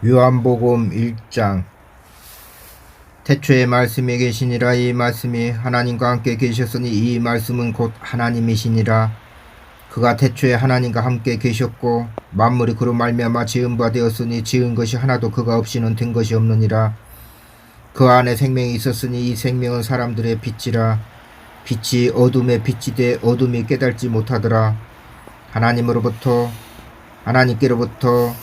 요한복음 1장. 태초에 말씀이 계시니라. 이 말씀이 하나님과 함께 계셨으니 이 말씀은 곧 하나님이시니라. 그가 태초에 하나님과 함께 계셨고 만물이 그로 말미암아 지은 바 되었으니 지은 것이 하나도 그가 없이는 된 것이 없느니라. 그 안에 생명이 있었으니 이 생명은 사람들의 빛이라. 빛이 어둠에 빛이 돼 어둠이 깨달지 못하더라. 하나님께로부터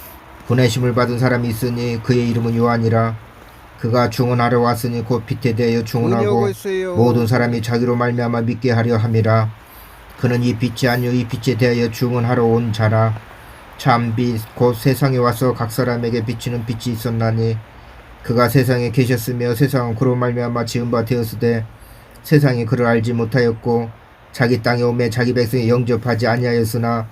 보내심을 받은 사람이 있으니 그의 이름은 요한이라. 그가 중언하러 왔으니 곧 빛에 대하여 중언하고 모든 사람이 자기로 말미암아 믿게 하려 함이라. 그는 이 빛이 아니요 이 빛에 대하여 중언하러 온 자라. 참 빛 곧 세상에 와서 각 사람에게 비치는 빛이 있었나니 그가 세상에 계셨으며 세상은 그로 말미암아 지은 바 되었으되 세상이 그를 알지 못하였고 자기 땅에 오매 자기 백성이 영접하지 아니하였으나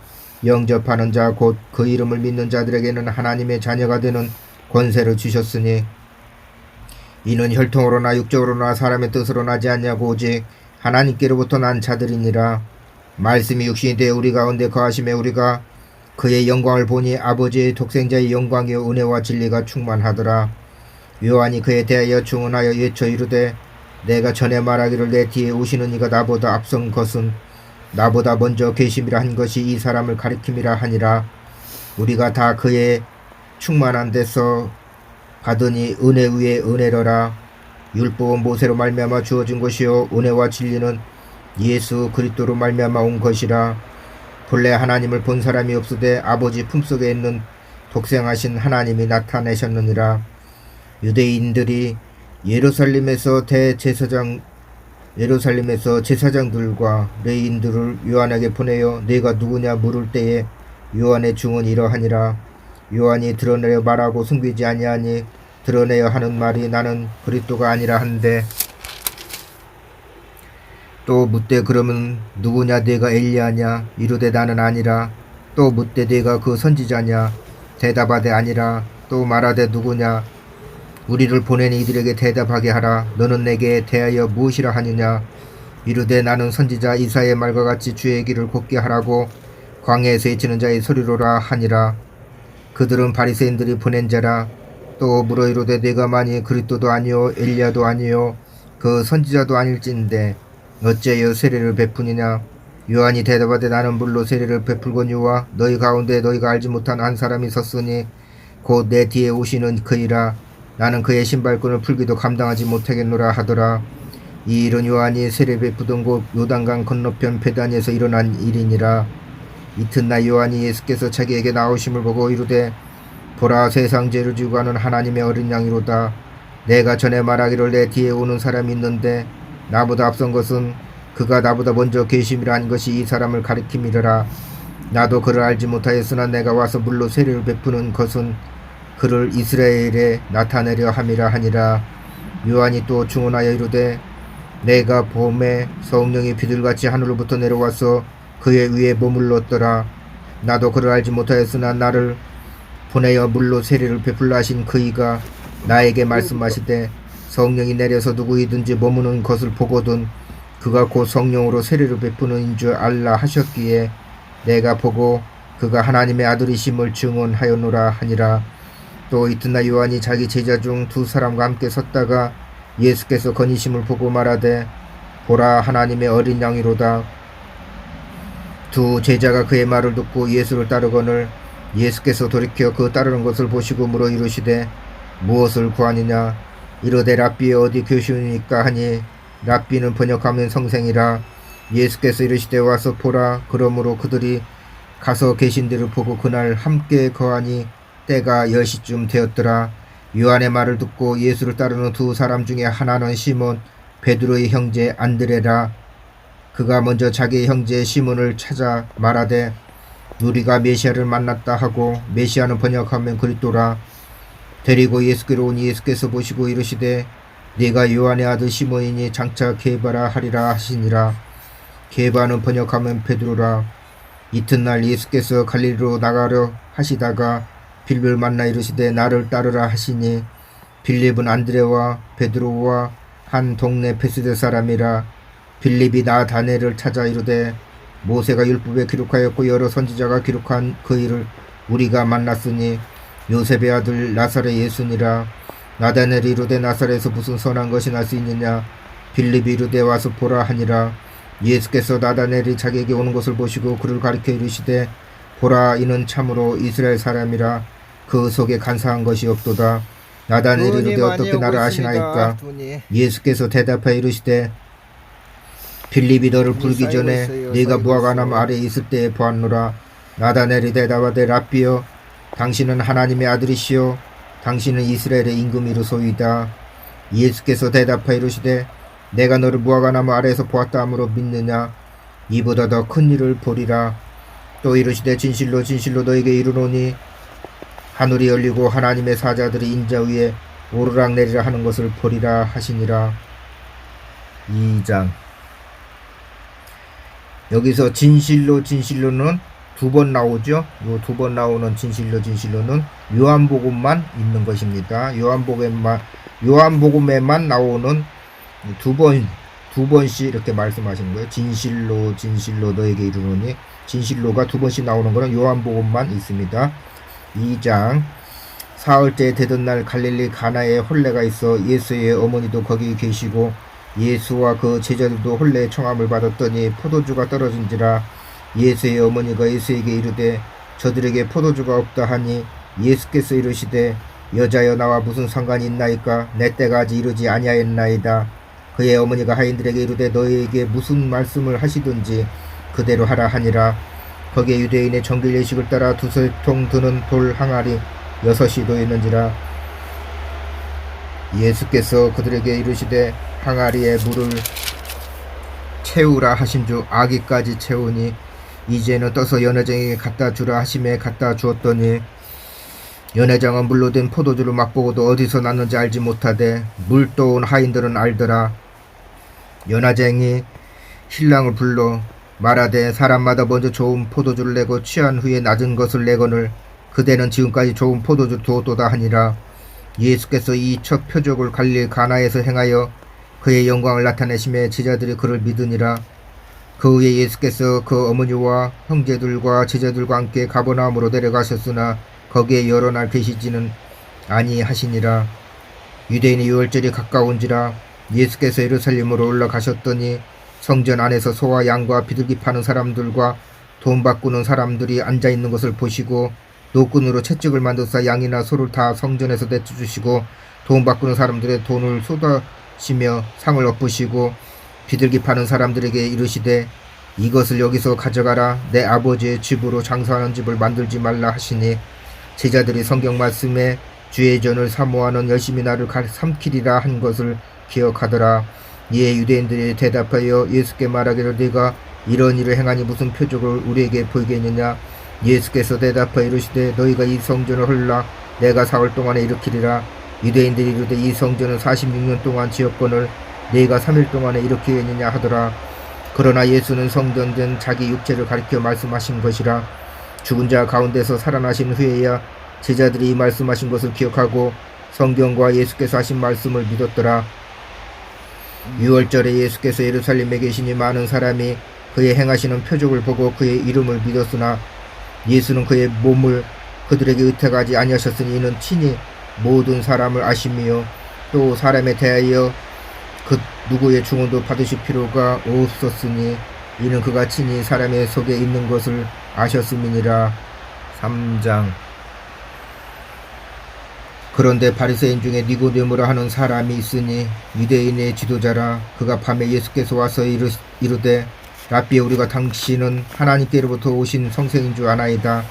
영접하는 자 곧 그 이름을 믿는 자들에게는 하나님의 자녀가 되는 권세를 주셨으니 이는 혈통으로나 육적으로나 사람의 뜻으로 나지 않냐고 오직 하나님께로부터 난 자들이니라. 말씀이 육신이 되어 우리 가운데 거하심에 우리가 그의 영광을 보니 아버지의 독생자의 영광이요 은혜와 진리가 충만하더라. 요한이 그에 대하여 중언하여 외쳐 이르되 내가 전에 말하기를 내 뒤에 오시는 이가 나보다 앞선 것은 나보다 먼저 계심이라 한 것이 이 사람을 가리킴이라 하니라. 우리가 다 그의 충만한 데서 받으니 은혜 위에 은혜로라. 율법은 모세로 말미암아 주어진 것이요 은혜와 진리는 예수 그리스도로 말미암아 온 것이라. 본래 하나님을 본 사람이 없으되 아버지 품속에 있는 독생하신 하나님이 나타내셨느니라. 유대인들이 예루살렘에서 제사장들과 레위인들을 요한에게 보내어 네가 누구냐 물을 때에 요한의 중언이 이러하니라. 요한이 드러내려 말하고 숨기지 아니하니 드러내어 하는 말이 나는 그리스도가 아니라 한데 또 묻되 그러면 누구냐 네가 엘리야냐 이르되 나는 아니라. 또 묻되 네가 그 선지자냐 대답하되 아니라. 또 말하되 누구냐 우리를 보낸 이들에게 대답하게 하라. 너는 내게 대하여 무엇이라 하느냐 이르되 나는 선지자 이사야의 말과 같이 주의 길을 곱게 하라고 광야에서 외치는 자의 소리로라 하니라. 그들은 바리새인들이 보낸 자라. 또 물어 이르되 네가 만일 그리스도도 아니요 엘리야도 아니요 그 선지자도 아닐진데 어찌하여 세례를 베푸느냐. 요한이 대답하되 나는 물로 세례를 베풀거니와 너희 가운데 너희가 알지 못한 한 사람이 섰으니 곧 내 뒤에 오시는 그이라. 나는 그의 신발끈을 풀기도 감당하지 못하겠노라 하더라. 이 일은 요한이 세례 베푸던 곳 요단강 건너편 베다니에서 일어난 일이니라. 이튿날 요한이 예수께서 자기에게 나오심을 보고 이르되 보라 세상 죄를 지고 가는 하나님의 어린 양이로다. 내가 전에 말하기를 내 뒤에 오는 사람이 있는데 나보다 앞선 것은 그가 나보다 먼저 계심이라 한 것이 이 사람을 가리킴이라. 나도 그를 알지 못하였으나 내가 와서 물로 세례를 베푸는 것은 그를 이스라엘에 나타내려 함이라 하니라. 요한이 또 중언하여 이르되 내가 봄에 성령이 비둘같이 하늘로부터 내려와서 그의 위에 머물렀더라. 나도 그를 알지 못하였으나 나를 보내어 물로 세례를 베풀라 하신 그이가 나에게 말씀하시되 성령이 내려서 누구이든지 머무는 것을 보거든 그가 곧 성령으로 세례를 베푸는 줄 알라 하셨기에 내가 보고 그가 하나님의 아들이심을 증언하였노라 하니라. 또 이튿날 요한이 자기 제자 중 두 사람과 함께 섰다가 예수께서 거니심을 보고 말하되 보라 하나님의 어린 양이로다. 두 제자가 그의 말을 듣고 예수를 따르거늘 예수께서 돌이켜 그 따르는 것을 보시고 물어 이르시되 무엇을 구하느냐 이르되 랍비의 어디 교시니까 하니 랍비는 번역하면 성생이라. 예수께서 이르시되 와서 보라. 그러므로 그들이 가서 계신 데를 보고 그날 함께 거하니 때가 10시쯤 되었더라. 요한의 말을 듣고 예수를 따르는 두 사람 중에 하나는 시몬 베드로의 형제 안드레라. 그가 먼저 자기의 형제 시몬을 찾아 말하되 우리가 메시아를 만났다 하고 메시아는 번역하면 그리스도라. 데리고 예수께로 오니 예수께서 보시고 이르시되 네가 요한의 아들 시몬이니 장차 게바라 하리라 하시니라. 게바는 번역하면 베드로라. 이튿날 예수께서 갈릴리로 나가려 하시다가 빌립을 만나 이르시되 나를 따르라 하시니 빌립은 안드레와 베드로와 한 동네 베스데 사람이라. 빌립이 나다네를 찾아 이르되 모세가 율법에 기록하였고 여러 선지자가 기록한 그 일을 우리가 만났으니 요셉의 아들 나사렛 예수니라. 나다넬이 이르되 나사렛에서 무슨 선한 것이 날 수 있느냐. 빌립이 이르되 와서 보라 하니라. 예수께서 나다넬이 자기에게 오는 것을 보시고 그를 가리켜 이르시되 보라, 이는 참으로 이스라엘 사람이라. 그 속에 간사한 것이 없도다. 나다넬이 이르되 어떻게 나를 아시나이까. 예수께서 대답하여 이르시되 빌립이 너를 부르기 전에 네가 무화과나무 아래에 있을 때에 보았노라. 나다넬이 대답하되 랍비여, 당신은 하나님의 아들이시요 당신은 이스라엘의 임금이로소이다. 예수께서 대답하여 이르시되 내가 너를 무화과나무 아래에서 보았다 함으로 믿느냐. 이보다 더 큰 일을 보리라. 또 이르시되 진실로 진실로 너에게 이르노니 하늘이 열리고 하나님의 사자들이 인자 위에 오르락내리락 하는 것을 보리라 하시니라. 2장. 여기서 진실로 진실로는 두 번 나오죠. 요 두 번 나오는 진실로 진실로는 요한복음만 있는 것입니다. 요한복음에만 나오는 두 번씩 이렇게 말씀하시는 거예요. 진실로 진실로 너에게 이르노니, 진실로가 두 번씩 나오는 것은 요한복음만 있습니다. 2장. 사흘째 되던 날 갈릴리 가나에 혼례가 있어 예수의 어머니도 거기 계시고 예수와 그 제자들도 혼례의 청함을 받았더니 포도주가 떨어진지라. 예수의 어머니가 예수에게 이르되 저들에게 포도주가 없다 하니 예수께서 이르시되 여자여 나와 무슨 상관이 있나이까. 내 때가 아직 이르지 아니하였나이다. 그의 어머니가 하인들에게 이르되 너희에게 무슨 말씀을 하시든지 그대로 하라 하니라. 거기에 유대인의 정길 예식을 따라 두세 통 드는 돌 항아리 6이 놓였는지라. 예수께서 그들에게 이르시되 항아리에 물을 채우라 하신 주 아기까지 채우니 이제는 떠서 연회장에게 갖다 주라 하심에 갖다 주었더니 연회장은 물로 된 포도주를 맛보고도 어디서 났는지 알지 못하되 물 떠온 하인들은 알더라. 연회장이 신랑을 불러 말하되 사람마다 먼저 좋은 포도주를 내고 취한 후에 낮은 것을 내거늘 그대는 지금까지 좋은 포도주 두었도다 하니라. 예수께서 이 첫 표적을 갈릴리 가나에서 행하여 그의 영광을 나타내심에 제자들이 그를 믿으니라. 그 후에 예수께서 그 어머니와 형제들과 제자들과 함께 가버나움으로 내려가셨으나 거기에 여러 날 계시지는 아니하시니라. 유대인의 유월절이 가까운지라. 예수께서 예루살렘으로 올라가셨더니 성전 안에서 소와 양과 비둘기 파는 사람들과 돈 바꾸는 사람들이 앉아있는 것을 보시고 노끈으로 채찍을 만드사 양이나 소를 다 성전에서 내쫓으시고 돈 바꾸는 사람들의 돈을 쏟아시며 상을 엎으시고 비둘기 파는 사람들에게 이르시되 이것을 여기서 가져가라. 내 아버지의 집으로 장사하는 집을 만들지 말라 하시니 제자들이 성경 말씀에 주의 전을 사모하는 열심히 나를 삼키리라 한 것을 기억하더라. 이에 유대인들이 대답하여 예수께 말하기를 네가 이런 일을 행하니 무슨 표적을 우리에게 보이겠느냐. 예수께서 대답하여 이르시되 너희가 이 성전을 헐라 내가 사흘 동안에 일으키리라. 유대인들이 이르되 이 성전은 46년 동안 지었거늘 네가 3일 동안에 일으키겠느냐 하더라. 그러나 예수는 성전된 자기 육체를 가리켜 말씀하신 것이라. 죽은 자 가운데서 살아나신 후에야 제자들이 이 말씀하신 것을 기억하고 성경과 예수께서 하신 말씀을 믿었더라. 유월절에 예수께서 예루살렘에 계시니 많은 사람이 그의 행하시는 표적을 보고 그의 이름을 믿었으나 예수는 그의 몸을 그들에게 의탁하지 아니하셨으니 이는 친히 모든 사람을 아심이요 또 사람에 대하여 그 누구의 증언도 받으실 필요가 없었으니 이는 그가 친히 사람의 속에 있는 것을 아셨음이니라. 3장. 그런데 바리새인 중에 니고데모라 하는 사람이 있으니 유대인의 지도자라. 그가 밤에 예수께서 와서 이르되 랍비여 우리가 당신은 하나님께로부터 오신 성생인 줄 아나이다.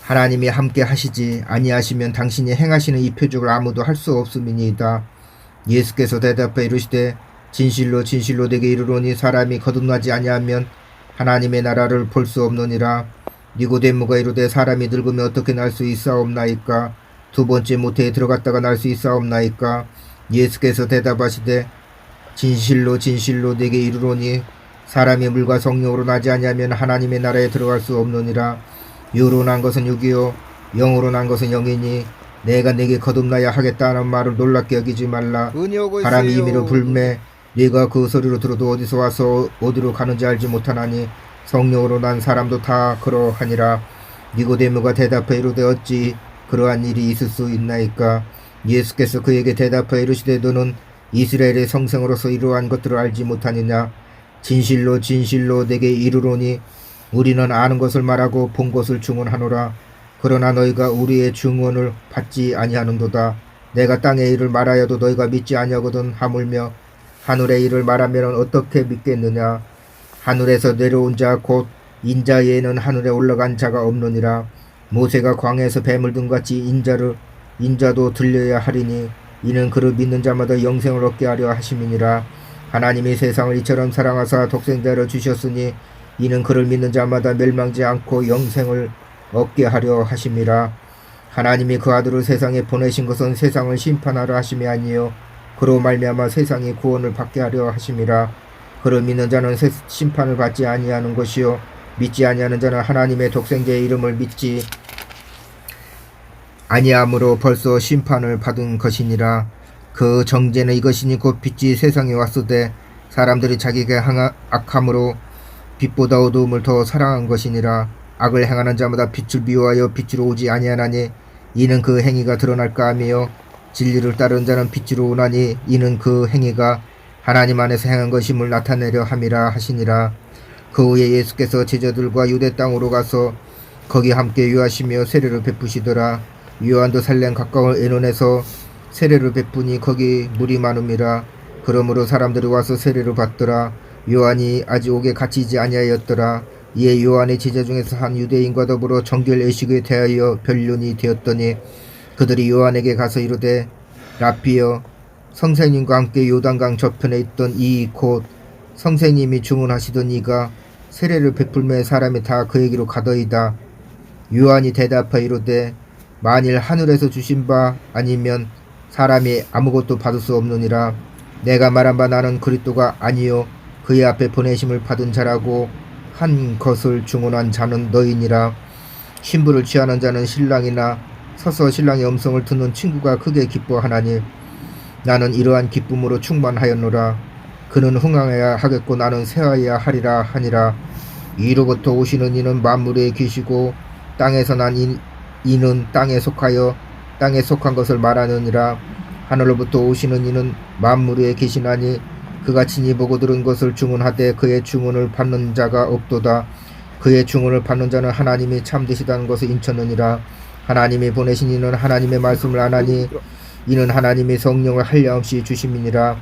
하나님이 함께 하시지 아니하시면 당신이 행하시는 이 표적을 아무도 할 수 없음이니이다. 예수께서 대답하여 이르시되 진실로 진실로 내게 이르노니 사람이 거듭나지 아니하면 하나님의 나라를 볼 수 없느니라. 니고데모가 이르되 사람이 늙으면 어떻게 날 수 있사옵나이까. 두 번째 모태에 들어갔다가 날 수 있사옵나이까. 예수께서 대답하시되 진실로 진실로 내게 이르노니 사람이 물과 성령으로 나지 아니하면 하나님의 나라에 들어갈 수 없느니라. 육으로 난 것은 육이요 영으로 난 것은 영이니 내가 내게 거듭나야 하겠다는 말을 놀랍게 여기지 말라. 바람이 임의로 불매 네가 그 소리로 들어도 어디서 와서 어디로 가는지 알지 못하나니 성령으로 난 사람도 다 그러하니라. 니고데모가 대답하여 이르되 어찌 그러한 일이 있을 수 있나이까. 예수께서 그에게 대답하여 이르시되 너는 이스라엘의 성생으로서 이러한 것들을 알지 못하느냐. 진실로 진실로 내게 이르노니 우리는 아는 것을 말하고 본 것을 증언하노라. 그러나 너희가 우리의 증언을 받지 아니하는도다. 내가 땅의 일을 말하여도 너희가 믿지 아니하거든. 하물며 하늘의 일을 말하면 어떻게 믿겠느냐. 하늘에서 내려온 자 곧 인자 외에는 하늘에 올라간 자가 없느니라. 모세가 광야에서 뱀을 든같이 인자도 들려야 하리니 이는 그를 믿는 자마다 영생을 얻게 하려 하심이니라. 하나님이 세상을 이처럼 사랑하사 독생자를 주셨으니 이는 그를 믿는 자마다 멸망지 않고 영생을 얻게 하려 하심이라. 하나님이 그 아들을 세상에 보내신 것은 세상을 심판하려 하심이 아니요 그로 말미암아 세상이 구원을 받게 하려 하심이라. 그를 믿는 자는 심판을 받지 아니하는 것이요 믿지 아니하는 자는 하나님의 독생자의 이름을 믿지 아니함으로 벌써 심판을 받은 것이니라. 그 정죄는 이것이니 곧 빛이 세상에 왔으되 사람들이 자기가 악함으로 빛보다 어두움을 더 사랑한 것이니라. 악을 행하는 자마다 빛을 미워하여 빛으로 오지 아니하나니 이는 그 행위가 드러날까 하며 진리를 따르는 자는 빛으로 오나니 이는 그 행위가 하나님 안에서 행한 것임을 나타내려 함이라 하시니라. 그 후에 예수께서 제자들과 유대 땅으로 가서 거기 함께 유하시며 세례를 베푸시더라. 요한도 살렘 가까운 에논에서 세례를 베푸니 거기 물이 많음이라. 그러므로 사람들이 와서 세례를 받더라. 요한이 아직 옥에 갇히지 아니하였더라. 이에 요한의 제자 중에서 한 유대인과 더불어 정결 의식에 대하여 변론이 되었더니 그들이 요한에게 가서 이르되 라피여 선생님과 함께 요단강 저편에 있던 이 곧 선생님이 주문하시던 이가 세례를 베풀매 사람이 다 그에게로 가더이다. 요한이 대답하여 이르되 만일 하늘에서 주신 바 아니면 사람이 아무것도 받을 수 없느니라. 내가 말한 바 나는 그리스도가 아니요 그의 앞에 보내심을 받은 자라고 한 것을 증언한 자는 너희니라. 신부를 취하는 자는 신랑이나 서서 신랑의 음성을 듣는 친구가 크게 기뻐하나니 나는 이러한 기쁨으로 충만하였노라. 그는 흥황해야 하겠고 나는 쇠하여야 하리라 하니라. 이로부터 오시는 이는 만물에 계시고 땅에서 난 이는 땅에 속하여 땅에 속한 것을 말하느니라. 하늘로부터 오시는 이는 만물에 계시나니 그가 친히 보고 들은 것을 증언하되 그의 증언을 받는 자가 없도다. 그의 증언을 받는 자는 하나님이 참되시다는 것을 인쳤느니라. 하나님이 보내신 이는 하나님의 말씀을 안하니 이는 하나님이 성령을 한량없이 주심이니라.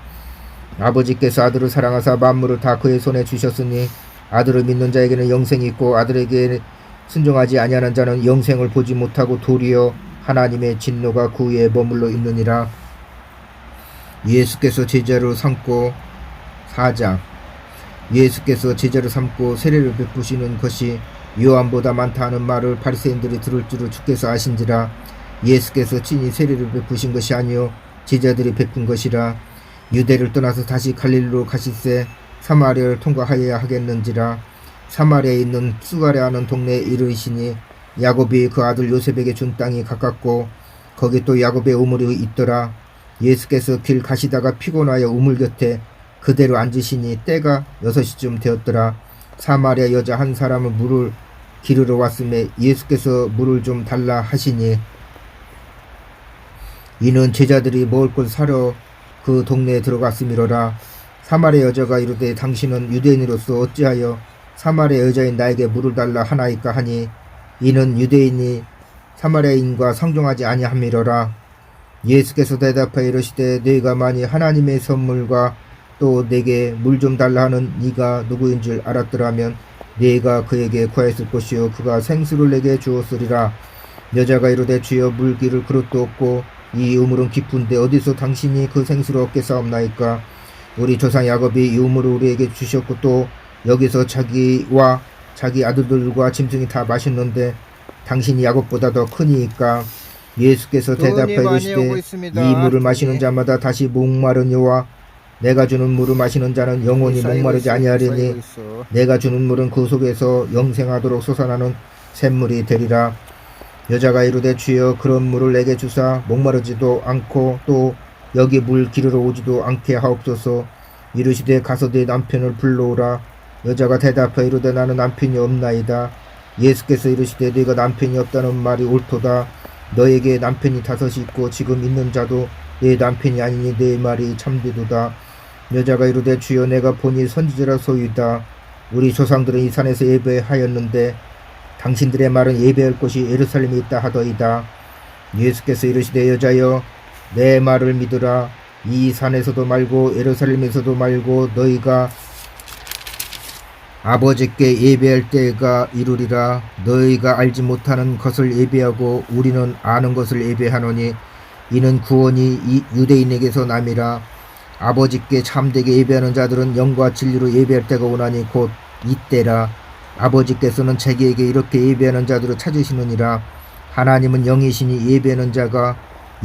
아버지께서 아들을 사랑하사 만물을 다 그의 손에 주셨으니 아들을 믿는 자에게는 영생이 있고 아들에게 순종하지 아니하는 자는 영생을 보지 못하고 도리어 하나님의 진노가 그 위에 머물러 있느니라. 예수께서 제자로 삼고 4장. 예수께서 제자로 삼고 세례를 베푸시는 것이 요한보다 많다 하는 말을 바리새인들이 들을 줄을 주께서 아신지라. 예수께서 친히 세례를 베푸신 것이 아니요 제자들이 베푼 것이라. 유대를 떠나서 다시 갈릴리로 가실새 사마리아를 통과하여야 하겠는지라. 사마리아에 있는 수가랴하는 동네에 이르시니 야곱이 그 아들 요셉에게 준 땅이 가깝고 거기 또 야곱의 우물이 있더라. 예수께서 길 가시다가 피곤하여 우물 곁에 그대로 앉으시니 때가 6시쯤 되었더라. 사마리아 여자 한 사람은 물을 기르러 왔음에 예수께서 물을 좀 달라 하시니 이는 제자들이 먹을 것 사러 그 동네에 들어갔음이로라. 사마리아 여자가 이르되 당신은 유대인으로서 어찌하여 사마리아 여자인 나에게 물을 달라 하나이까 하니 이는 유대인이 사마리아인과 상종하지 아니함이로라. 예수께서 대답하여 이르시되 너희가 만일 하나님의 선물과 또 내게 물 좀 달라 하는 네가 누구인 줄 알았더라면 네가 그에게 구하였을 것이요 그가 생수를 내게 주었으리라. 여자가 이르되 주여 물 기를 그릇도 없고 이 우물은 깊은데 어디서 당신이 그 생수를 얻겠사옵나이까. 우리 조상 야곱이 이 우물을 우리에게 주셨고 또 여기서 자기와 자기 아들들과 짐승이 다 마셨는데 당신이 야곱보다 더 크니이까. 예수께서 대답하여 이르시되 이 물을 마시는 자마다 다시 목마르니와 내가 주는 물을 마시는 자는 영원히 목마르지 아니하리니 내가 주는 물은 그 속에서 영생하도록 솟아나는 샘물이 되리라. 여자가 이르되 주여 그런 물을 내게 주사 목마르지도 않고 또 여기 물 기르러 오지도 않게 하옵소서. 이르시되 가서 네 남편을 불러오라. 여자가 대답하여 이르되 나는 남편이 없나이다. 예수께서 이르시되 너희가 남편이 없다는 말이 옳도다. 너에게 남편이 다섯이 있고 지금 있는 자도 내 남편이 아니니 내 말이 참되도다. 여자가 이르되 주여 내가 보니 선지자라 소이다. 우리 조상들은 이 산에서 예배하였는데 당신들의 말은 예배할 곳이 예루살렘에 있다 하더이다. 예수께서 이르시되 여자여 내 말을 믿으라. 이 산에서도 말고 예루살렘에서도 말고 너희가 아버지께 예배할 때가 이루리라. 너희가 알지 못하는 것을 예배하고 우리는 아는 것을 예배하노니 이는 구원이 유대인에게서 남이라. 아버지께 참되게 예배하는 자들은 영과 진리로 예배할 때가 오나니 곧 이때라. 아버지께서는 자기에게 이렇게 예배하는 자들을 찾으시느니라. 하나님은 영이시니 예배하는 자가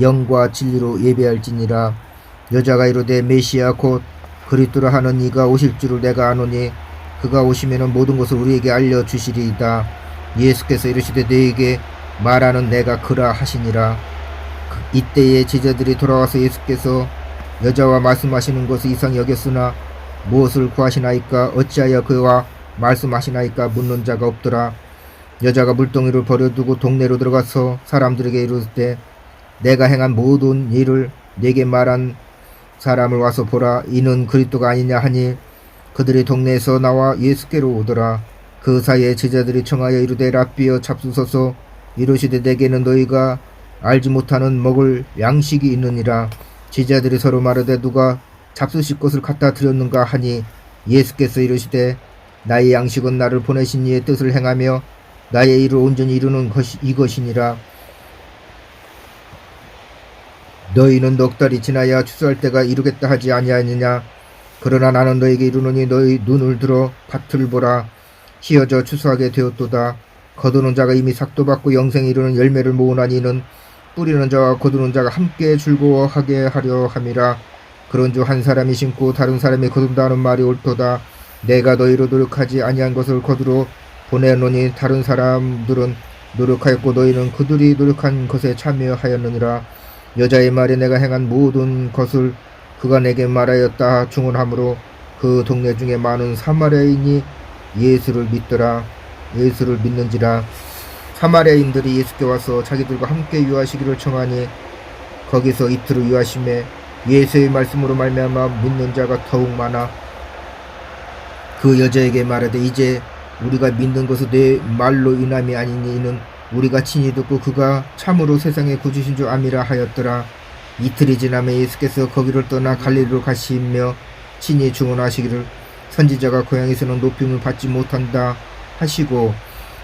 영과 진리로 예배할지니라. 여자가 이르되 메시아 곧 그리스도라 하는 이가 오실 줄을 내가 아노니 그가 오시면은 모든 것을 우리에게 알려주시리이다. 예수께서 이르시되 너에게 말하는 내가 그라 하시니라. 이때에 제자들이 돌아와서 예수께서 여자와 말씀하시는 것을 이상히 여겼으나 무엇을 구하시나이까 어찌하여 그와 말씀하시나이까 묻는 자가 없더라. 여자가 물동이를 버려두고 동네로 들어가서 사람들에게 이르되 내가 행한 모든 일을 내게 말한 사람을 와서 보라. 이는 그리스도가 아니냐 하니 그들이 동네에서 나와 예수께로 오더라. 그 사이에 제자들이 청하여 이르되 랍비여 잡수소서. 이르시되 내게는 너희가 알지 못하는 먹을 양식이 있느니라. 제자들이 서로 말하되 누가 잡수실 것을 갖다 드렸는가 하니 예수께서 이르시되 나의 양식은 나를 보내신 이의 뜻을 행하며 나의 일을 온전히 이루는 것이 이것이니라. 너희는 넉 달이 지나야 추수할 때가 이루겠다 하지 아니하느냐. 그러나 나는 너에게 이르노니 너희 눈을 들어 밭을 보라. 희어져 추수하게 되었도다. 거두는 자가 이미 삭도 받고 영생에 이르는 열매를 모으나니 이는 뿌리는 자와 거두는 자가 함께 즐거워하게 하려 함이라. 그런즉 한 사람이 심고 다른 사람이 거둔다는 말이 옳도다. 내가 너희로 노력하지 아니한 것을 거두러 보내노니 다른 사람들은 노력하였고 너희는 그들이 노력한 것에 참여하였느니라. 여자의 말에 내가 행한 모든 것을 그가 내게 말하였다 중언하므로 그 동네 중에 많은 사마리아인이 예수를 믿는지라. 사마리아인들이 예수께 와서 자기들과 함께 유하시기를 청하니 거기서 이틀을 유하심에 예수의 말씀으로 말미암아 믿는 자가 더욱 많아. 그 여자에게 말하되 이제 우리가 믿는 것은 내 말로 인함이 아니니 이는 우리가 친히 듣고 그가 참으로 세상의 구주신 줄 암이라 하였더라. 이틀이 지나면 예수께서 거기를 떠나 갈릴리로 가시며 친히 증언하시기를 선지자가 고향에서는 높임을 받지 못한다 하시고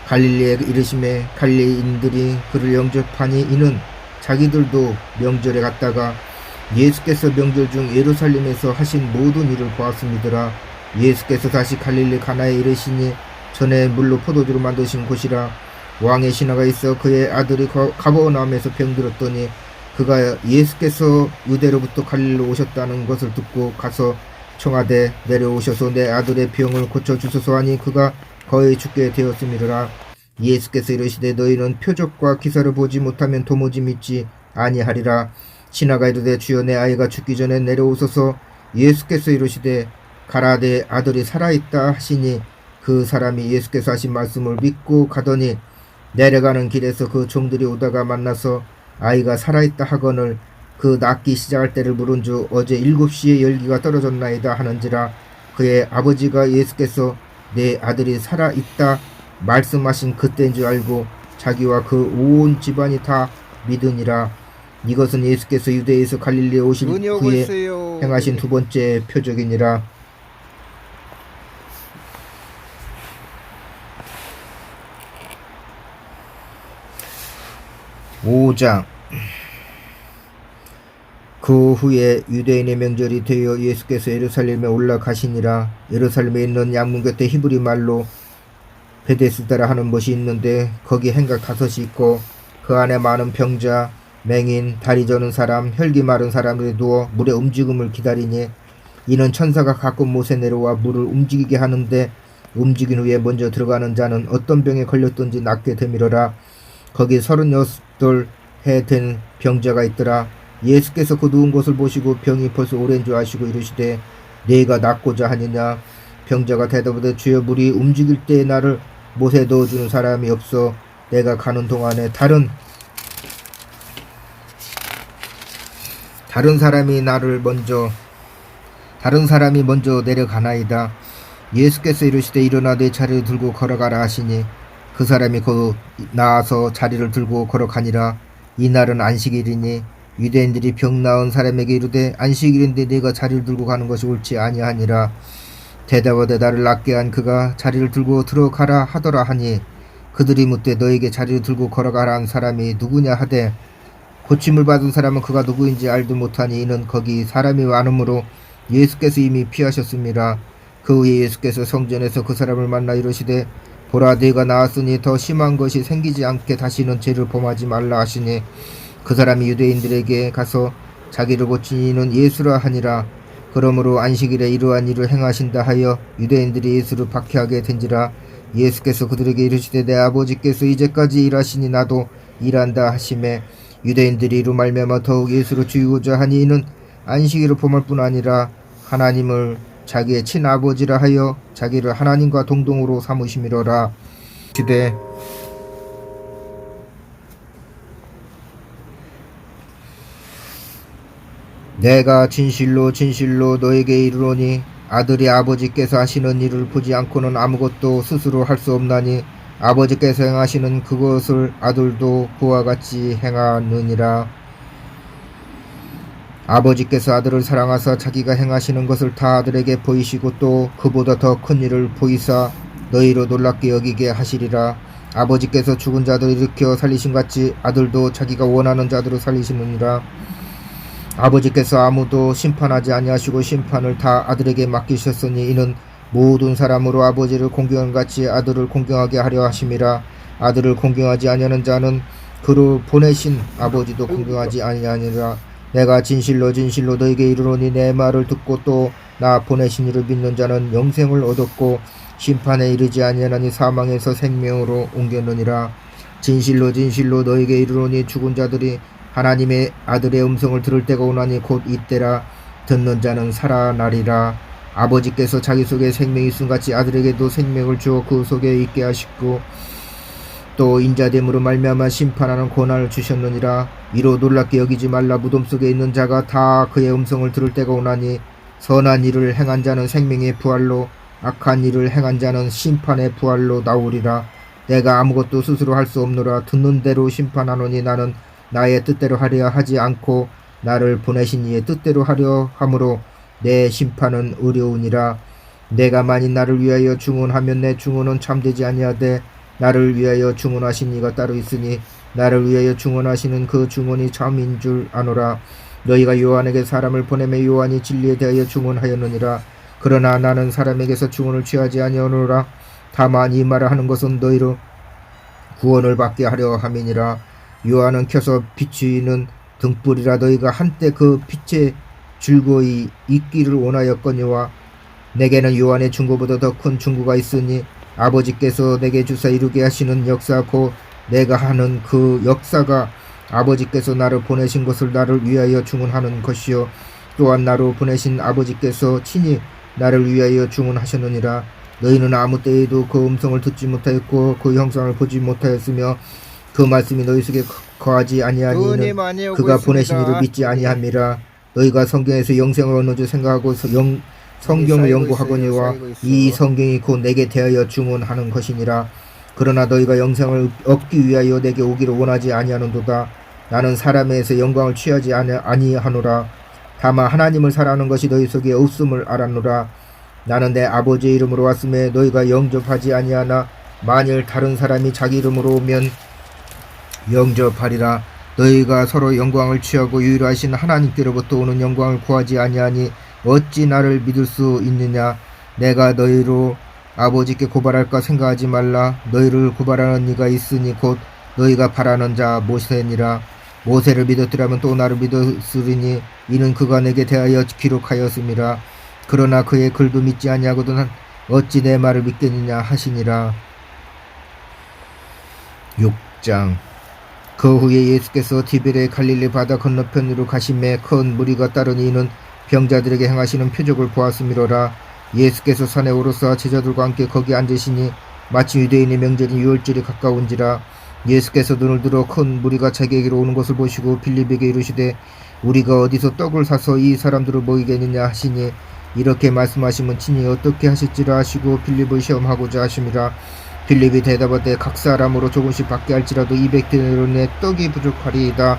갈릴리에 이르심에 갈릴리인들이 그를 영접하니 이는 자기들도 명절에 갔다가 예수께서 명절 중 예루살렘에서 하신 모든 일을 보았음이더라. 예수께서 다시 갈릴리 가나에 이르시니 전에 물로 포도주로 만드신 곳이라. 왕의 신하가 있어 그의 아들이 가버나움에서 병들었더니 그가 예수께서 유대로부터 갈릴리로 오셨다는 것을 듣고 가서 청하되 내려오셔서 내 아들의 병을 고쳐주소서 하니 그가 거의 죽게 되었음이라. 예수께서 이르시되 너희는 표적과 기사를 보지 못하면 도무지 믿지 아니하리라. 신하가 이르되 주여 내 아이가 죽기 전에 내려오소서. 예수께서 이르시되 가라 내 아들이 살아있다 하시니 그 사람이 예수께서 하신 말씀을 믿고 가더니 내려가는 길에서 그 종들이 오다가 만나서 아이가 살아있다 하거늘 그 낫기 시작할 때를 물은즉 어제 7시에 열기가 떨어졌나이다 하는지라. 그의 아버지가 예수께서 내 아들이 살아있다 말씀하신 그때인 줄 알고 자기와 그 온 집안이 다 믿으니라. 이것은 예수께서 유대에서 갈릴리에 오실 후에 행하신 두 번째 표적이니라. 5장. 그 후에 유대인의 명절이 되어 예수께서 예루살렘에 올라가시니라. 예루살렘에 있는 양문 곁에 히브리 말로 베데스다라 하는 곳이 있는데 거기 행각 5이 있고 그 안에 많은 병자, 맹인, 다리 저는 사람, 혈기 마른 사람들이 누워 물의 움직임을 기다리니 이는 천사가 가끔 못에 내려와 물을 움직이게 하는데 움직인 후에 먼저 들어가는 자는 어떤 병에 걸렸든지 낫게 되밀어라. 거기 38해 된 병자가 있더라. 예수께서 그 누운 것을 보시고 병이 벌써 오랜 줄 아시고 이르시되 네가 낫고자 하느냐. 병자가 대답하되 주여 물이 움직일 때에 나를 못에 넣어주는 사람이 없어 내가 가는 동안에 다른 사람이 먼저 내려가나이다. 예수께서 이르시되 일어나 내 자리를 들고 걸어가라 하시니 그 사람이 곧 나와서 자리를 들고 걸어가니라. 이날은 안식일이니 유대인들이 병 나은 사람에게 이르되 안식일인데 네가 자리를 들고 가는 것이 옳지 아니하니라. 대답하되 나를 낫게 한 그가 자리를 들고 들어가라 하더라 하니 그들이 묻되 너에게 자리를 들고 걸어가라 한 사람이 누구냐 하되 고침을 받은 사람은 그가 누구인지 알도 못하니 이는 거기 사람이 많으므로 예수께서 이미 피하셨습니다. 그 후에 예수께서 성전에서 그 사람을 만나 이르시되 보라 네가 나았으니 더 심한 것이 생기지 않게 다시는 죄를 범하지 말라 하시니 그 사람이 유대인들에게 가서 자기를 고친 이는 예수라 하니라. 그러므로 안식일에 이러한 일을 행하신다 하여 유대인들이 예수를 박해하게 된지라. 예수께서 그들에게 이르시되 내 아버지께서 이제까지 일하시니 나도 일한다 하시매 유대인들이 이로 말미암아 더욱 예수를 죽이고자 하니 이는 안식일을 범할 뿐 아니라 하나님을 자기의 친아버지라 하여 자기를 하나님과 동등으로 삼으심이로라. 시대 내가 진실로 진실로 너에게 이르노니 아들이 아버지께서 하시는 일을 보지 않고는 아무것도 스스로 할 수 없나니 아버지께서 행하시는 그것을 아들도 그와 같이 행하느니라. 아버지께서 아들을 사랑하사 자기가 행하시는 것을 다 아들에게 보이시고 또 그보다 더 큰 일을 보이사 너희로 놀랍게 여기게 하시리라. 아버지께서 죽은 자들을 일으켜 살리신 같이 아들도 자기가 원하는 자들을 살리시느니라. 아버지께서 아무도 심판하지 아니하시고 심판을 다 아들에게 맡기셨으니 이는 모든 사람으로 아버지를 공경한 같이 아들을 공경하게 하려 하심이라. 아들을 공경하지 아니하는 자는 그를 보내신 아버지도 공경하지 아니하니라. 내가 진실로 진실로 너에게 이르노니 내 말을 듣고 또 나 보내신 이를 믿는 자는 영생을 얻었고 심판에 이르지 아니하나니 사망에서 생명으로 옮겼느니라. 진실로 진실로 너에게 이르노니 죽은 자들이 하나님의 아들의 음성을 들을 때가 오나니 곧 이때라. 듣는 자는 살아나리라. 아버지께서 자기 속에 생명이 있음같이 아들에게도 생명을 주어 그 속에 있게 하시고 또 인자됨으로 말미암아 심판하는 권한을 주셨느니라. 이로 놀랍게 여기지 말라. 무덤 속에 있는 자가 다 그의 음성을 들을 때가 오나니 선한 일을 행한 자는 생명의 부활로 악한 일을 행한 자는 심판의 부활로 나오리라. 내가 아무것도 스스로 할 수 없노라. 듣는 대로 심판하노니 나는 나의 뜻대로 하려 하지 않고 나를 보내신 이의 뜻대로 하려 함으로 내 심판은 의로우니라. 내가 만일 나를 위하여 중언하면 내 중언은 참되지 아니하되 나를 위하여 중언하신 이가 따로 있으니 나를 위하여 중언하시는 그 중언이 참인 줄 아노라. 너희가 요한에게 사람을 보내매 요한이 진리에 대하여 중언하였느니라. 그러나 나는 사람에게서 중언을 취하지 아니하노라. 다만 이 말을 하는 것은 너희로 구원을 받게 하려 함이니라. 요한은 켜서 비추이는 등불이라. 너희가 한때 그 빛에 즐거이 있기를 원하였거니와 내게는 요한의 중고보다 더 큰 중고가 있으니 아버지께서 내게 주사 이루게 하시는 역사 곧 내가 하는 그 역사가 아버지께서 나를 보내신 것을 나를 위하여 중언하는 것이요 또한 나로 보내신 아버지께서 친히 나를 위하여 중언하셨느니라. 너희는 아무 때에도 그 음성을 듣지 못하였고 그 형상을 보지 못하였으며 그 말씀이 너희 속에 거하지 아니하니 이는 그가 보내신 이를 믿지 아니함이라. 너희가 성경에서 영생을 얻는 줄 생각하고 성경을 연구하거니와 이 성경이 곧 내게 대하여 중언하는 것이니라. 그러나 너희가 영생을 얻기 위하여 내게 오기를 원하지 아니하는도다. 나는 사람에서 영광을 취하지 아니하노라. 다만 하나님을 사랑하는 것이 너희 속에 없음을 알았노라. 나는 내 아버지의 이름으로 왔음에 너희가 영접하지 아니하나 만일 다른 사람이 자기 이름으로 오면 영접하리라. 너희가 서로 영광을 취하고 유일하신 하나님께로부터 오는 영광을 구하지 아니하니 어찌 나를 믿을 수 있느냐. 내가 너희로 아버지께 고발할까 생각하지 말라. 너희를 고발하는 이가 있으니 곧 너희가 바라는 자 모세니라. 모세를 믿었더라면 또 나를 믿었으리니 이는 그가 내게 대하여 기록하였음이라. 그러나 그의 글도 믿지 아니하거든 어찌 내 말을 믿겠느냐 하시니라. 6장. 그 후에 예수께서 디베레 갈릴리 바다 건너편으로 가심에 큰 무리가 따르니 이는 병자들에게 행하시는 표적을 보았음이로라. 예수께서 산에 오르사 제자들과 함께 거기 앉으시니 마치 유대인의 명절인 유월절이 가까운지라. 예수께서 눈을 들어 큰 무리가 자기에게로 오는 것을 보시고 빌립에게 이르시되 우리가 어디서 떡을 사서 이 사람들을 먹이겠느냐 하시니 이렇게 말씀하시면 친히 어떻게 하실지라 하시고 빌립을 시험하고자 하심이라. 빌립이 대답하되 각 사람으로 조금씩 받게 할지라도 200데나리온의 떡이 부족하리이다.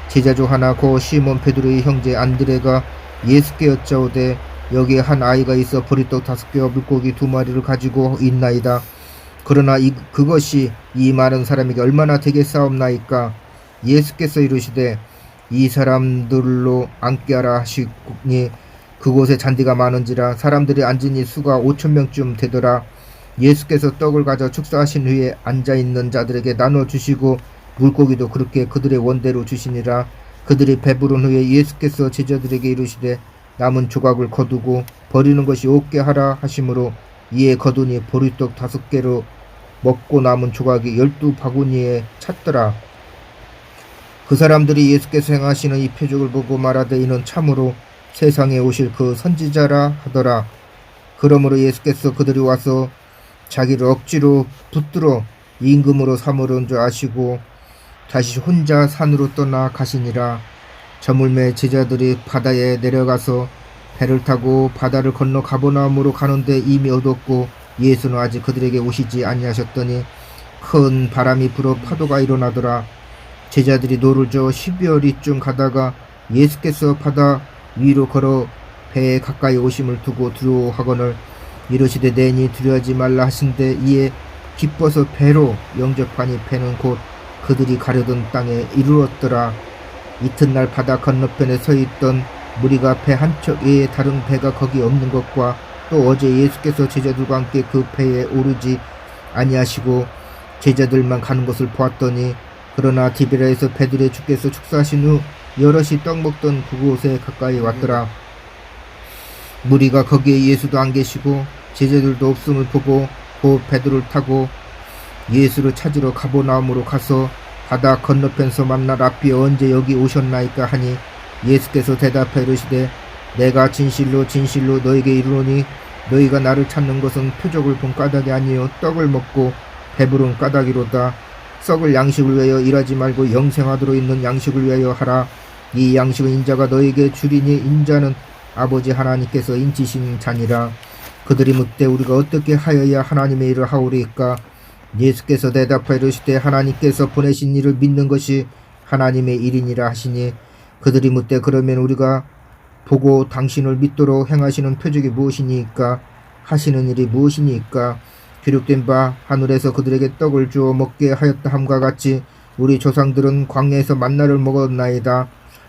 제자 중 하나 고 시몬 베드로의 형제 안드레가 예수께 여짜오되 여기에 한 아이가 있어 보리떡 5개와 물고기 2마리를 가지고 있나이다. 그러나 그것이 이 많은 사람에게 얼마나 되겠사옵나이까. 예수께서 이르시되 이 사람들로 앉게 하라 하시니 그곳에 잔디가 많은지라 사람들이 앉으니 수가 5,000명쯤 되더라. 예수께서 떡을 가져 축사하신 후에 앉아있는 자들에게 나눠주시고 물고기도 그렇게 그들의 원대로 주시니라. 그들이 배부른 후에 예수께서 제자들에게 이르시되 남은 조각을 거두고 버리는 것이 없게 하라 하시므로 이에 거두니 보리떡 5개로 먹고 남은 조각이 12바구니에 찼더라. 그 사람들이 예수께서 행하시는 이 표적을 보고 말하되 이는 참으로 세상에 오실 그 선지자라 하더라. 그러므로 예수께서 그들이 와서 자기를 억지로 붙들어 임금으로 삼으려는 줄 아시고 다시 혼자 산으로 떠나 가시니라. 저물매 제자들이 바다에 내려가서 배를 타고 바다를 건너 가버나움으로 가는데 이미 어둡고 예수는 아직 그들에게 오시지 아니하셨더니 큰 바람이 불어 파도가 일어나더라. 제자들이 노를 저어 12여리쯤 가다가 예수께서 바다 위로 걸어 배에 가까이 오심을 두고 두려워하거늘 이르시되 내니 두려워하지 말라 하신데 이에 기뻐서 배로 영접하니 배는 곧 그들이 가려던 땅에 이르렀더라. 이튿날 바다 건너편에 서 있던 무리가 배 한 척 외에 다른 배가 거기 없는 것과 또 어제 예수께서 제자들과 함께 그 배에 오르지 아니하시고 제자들만 가는 것을 보았더니 그러나 디베라에서 베드레 주께서 축사하신 후 여럿이 떡 먹던 그곳에 가까이 왔더라. 무리가 거기에 예수도 안 계시고 제자들도 없음을 보고 곧 베드로를 타고 예수를 찾으러 가버나움으로 가서 바다 건너편서 만나 랍비 언제 여기 오셨나이까 하니 예수께서 대답하여 이르시되 내가 진실로 진실로 너에게 이르노니 너희가 나를 찾는 것은 표적을 본 까닭이 아니요 떡을 먹고 배부른 까닭이로다. 썩을 양식을 위하여 일하지 말고 영생하도록 있는 양식을 위하여 하라. 이 양식은 인자가 너에게 주리니 인자는 아버지 하나님께서 인치신 자니라. 그들이 묻되 우리가 어떻게 하여야 하나님의 일을 하오리까. 예수께서 대답하여 이르시되 하나님께서 보내신 일을 믿는 것이 하나님의 일이니라 하시니 그들이 묻되 그러면 우리가 보고 당신을 믿도록 행하시는 표적이 무엇이니까 하시는 일이 무엇이니까. 기록된 바 하늘에서 그들에게 떡을 주어 먹게 하였다 함과 같이 우리 조상들은 광야에서 만나를 먹었나이다.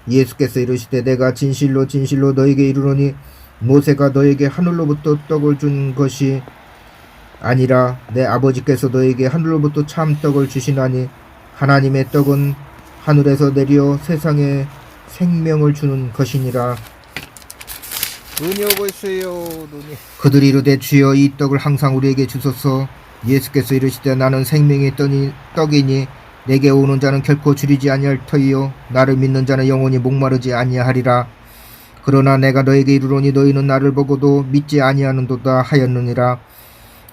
예수께서 이르시되 내가 진실로 진실로 너에게 이르노니 모세가 너에게 하늘로부터 떡을 준 것이 아니라 내 아버지께서 너에게 하늘로부터 참 떡을 주시나니 하나님의 떡은 하늘에서 내려 세상에 생명을 주는 것이니라. 눈이 오고 있어요. 눈이. 그들이 이르되 주여 이 떡을 항상 우리에게 주소서. 예수께서 이르시되 나는 생명의 떡이니 내게 오는 자는 결코 줄이지 아니할 터이요 나를 믿는 자는 영원히 목마르지 아니하리라. 그러나 내가 너에게 이르노니 너희는 나를 보고도 믿지 아니하는도다 하였느니라.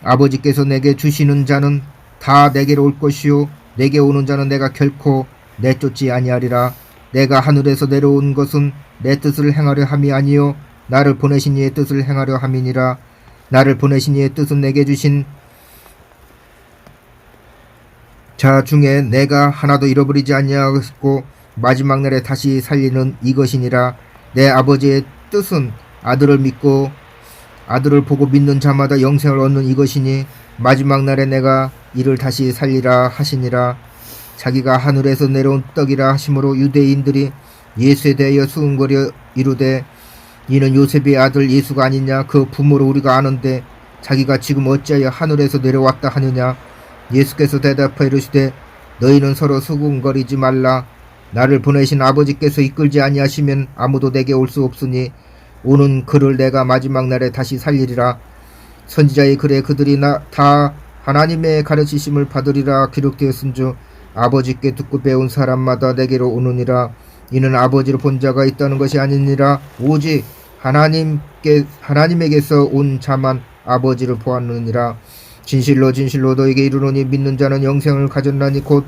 아버지께서 내게 주시는 자는 다 내게로 올 것이요 내게 오는 자는 내가 결코 내쫓지 아니하리라. 내가 하늘에서 내려온 것은 내 뜻을 행하려 함이 아니요 나를 보내신 이의 뜻을 행하려 함이니라. 나를 보내신 이의 뜻은 내게 주신 자 중에 내가 하나도 잃어버리지 아니하고 마지막 날에 다시 살리는 이것이니라. 내 아버지의 뜻은 아들을 믿고 아들을 보고 믿는 자마다 영생을 얻는 이것이니 마지막 날에 내가 이를 다시 살리라 하시니라. 자기가 하늘에서 내려온 떡이라 하심으로 유대인들이 예수에 대하여 수군거려 이르되 이는 요셉의 아들 예수가 아니냐. 그 부모를 우리가 아는데 자기가 지금 어찌하여 하늘에서 내려왔다 하느냐. 예수께서 대답하여 이르시되 너희는 서로 수군거리지 말라. 나를 보내신 아버지께서 이끌지 아니하시면 아무도 내게 올 수 없으니 오는 그를 내가 마지막 날에 다시 살리리라. 선지자의 글에 그들이 다 하나님의 가르치심을 받으리라 기록되었은즉 아버지께 듣고 배운 사람마다 내게로 오느니라. 이는 아버지를 본 자가 있다는 것이 아니니라 오직 하나님에게서 온 자만 아버지를 보았느니라. 진실로 진실로 너에게 이르노니 믿는 자는 영생을 가졌나니 곧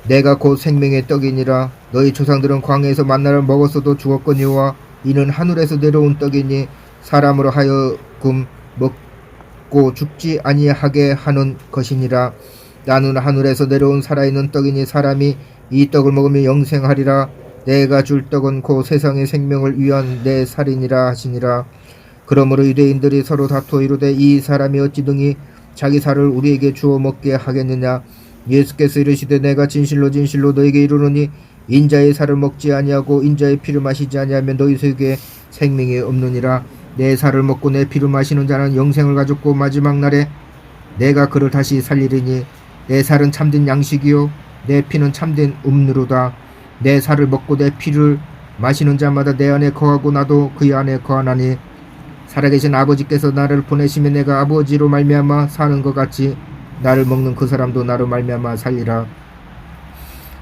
내가 곧 생명의 떡이니라. 너희 조상들은 광야에서 만나를 먹었어도 죽었거니와 이는 하늘에서 내려온 떡이니 사람으로 하여금 먹고 죽지 아니하게 하는 것이니라. 나는 하늘에서 내려온 살아있는 떡이니 사람이 이 떡을 먹으면 영생하리라. 내가 줄 떡은 곧 세상의 생명을 위한 내 살이니라 하시니라. 그러므로 유대인들이 서로 다투어 이르되 이 사람이 어찌 등이 자기 살을 우리에게 주어 먹게 하겠느냐. 예수께서 이르시되 내가 진실로 진실로 너에게 이르노니 인자의 살을 먹지 아니하고 인자의 피를 마시지 아니하면 너희 속에 생명이 없느니라. 내 살을 먹고 내 피를 마시는 자는 영생을 가졌고 마지막 날에 내가 그를 다시 살리리니 내 살은 참된 양식이요 내 피는 참된 음료로다. 내 살을 먹고 내 피를 마시는 자마다 내 안에 거하고 나도 그의 안에 거하나니 살아계신 아버지께서 나를 보내시면 내가 아버지로 말미암아 사는 것 같이 나를 먹는 그 사람도 나로 말미암아 살리라.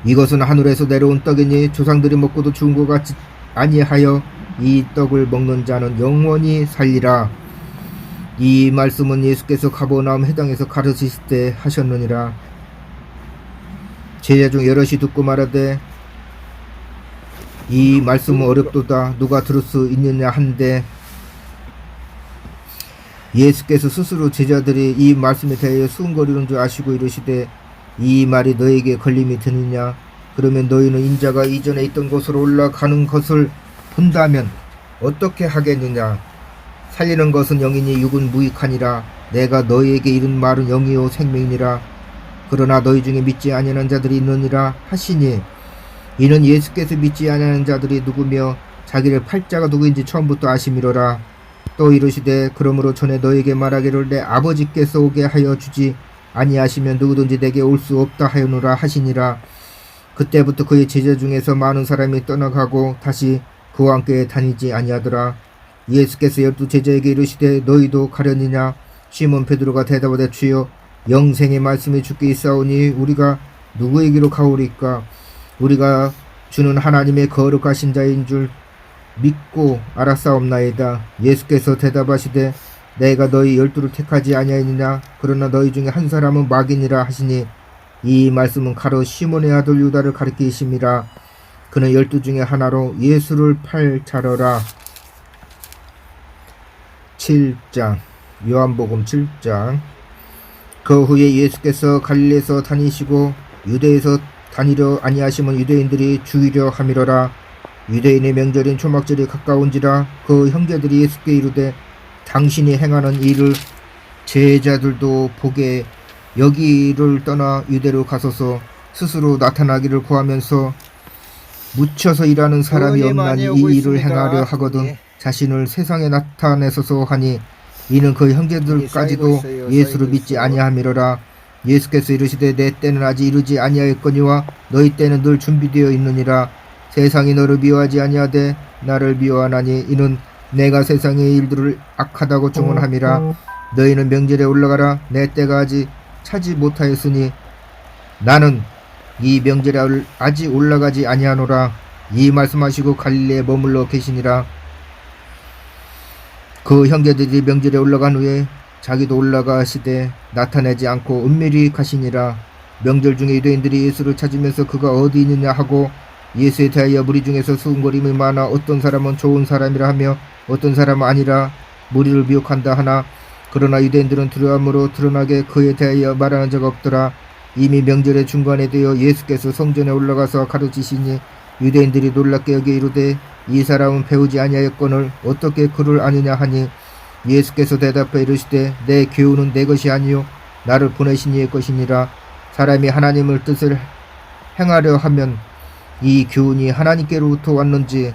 이것은 하늘에서 내려온 떡이니 조상들이 먹고도 죽은 것 같지 아니하여 이 떡을 먹는 자는 영원히 살리라. 이 말씀은 예수께서 가버나움 해당에서 가르치실 때 하셨느니라. 제자 중 여럿이 듣고 말하되 이 말씀은 어렵도다 누가 들을 수 있느냐 한데 예수께서 스스로 제자들이 이 말씀에 대하여 수군거리는 줄 아시고 이르시되 이 말이 너에게 걸림이 되느냐. 그러면 너희는 인자가 이전에 있던 곳으로 올라가는 것을 본다면 어떻게 하겠느냐. 살리는 것은 영이니 육은 무익하니라. 내가 너희에게 이른 말은 영이요 생명이니라. 그러나 너희 중에 믿지 아니하는 자들이 있느니라 하시니 이는 예수께서 믿지 아니하는 자들이 누구며 자기를 팔 자가 누구인지 처음부터 아심이로라. 또 이르시되 그러므로 전에 너에게 말하기를 내 아버지께서 오게 하여 주지 아니하시면 누구든지 내게 올 수 없다 하였노라 하시니라. 그때부터 그의 제자 중에서 많은 사람이 떠나가고 다시 그와 함께 다니지 아니하더라. 예수께서 12 제자에게 이르시되 너희도 가려니냐. 시몬 베드로가 대답하되 주여 영생의 말씀이 주께 있사오니 우리가 누구에게로 가오리까. 우리가 주는 하나님의 거룩하신 자인 줄 믿고 알았사옵나이다. 예수께서 대답하시되 내가 너희 12를 택하지 아니하였느냐. 그러나 너희 중에 한 사람은 마귀니라 하시니 이 말씀은 가로 시몬의 아들 유다를 가리키심이라. 그는 12 중에 하나로 예수를 팔 자러라. 7장 요한복음 7장. 그 후에 예수께서 갈릴리에서 다니시고 유대에서 다니려 아니하시면 유대인들이 죽이려 함이러라. 유대인의 명절인 초막절이 가까운지라. 그 형제들이 예수께 이르되 당신이 행하는 일을 제자들도 보게 여기를 떠나 유대로 가소서. 스스로 나타나기를 구하면서 묻혀서 일하는 사람이 없나니 이 일을 행하려 하거든 자신을 세상에 나타내소서 하니 이는 그 형제들까지도 예수를 믿지 아니함이로라. 예수께서 이르시되 내 때는 아직 이르지 아니하였거니와 너희 때는 늘 준비되어 있느니라. 세상이 너를 미워하지 아니하되 나를 미워하나니 이는 내가 세상의 일들을 악하다고 증언함이라. 너희는 명절에 올라가라. 내 때가 아직 차지 못하였으니 나는 이 명절에 아직 올라가지 아니하노라. 이 말씀하시고 갈릴리에 머물러 계시니라. 그 형제들이 명절에 올라간 후에 자기도 올라가시되 나타내지 않고 은밀히 가시니라. 명절 중에 유대인들이 예수를 찾으면서 그가 어디 있느냐 하고 예수에 대하여 무리 중에서 수군거림이 많아 어떤 사람은 좋은 사람이라 하며 어떤 사람은 아니라 무리를 미혹한다 하나 그러나 유대인들은 두려움으로 드러나게 그에 대하여 말하는 자가 없더라. 이미 명절의 중간에 되어 예수께서 성전에 올라가서 가르치시니 유대인들이 놀랍게 여겨 이르되 이 사람은 배우지 아니하였거늘 어떻게 그를 아느냐 하니 예수께서 대답해 이르시되 내 교훈은 내 것이 아니요 나를 보내신 이의 것이니라. 사람이 하나님을 뜻을 행하려 하면 이 교훈이 하나님께로부터 왔는지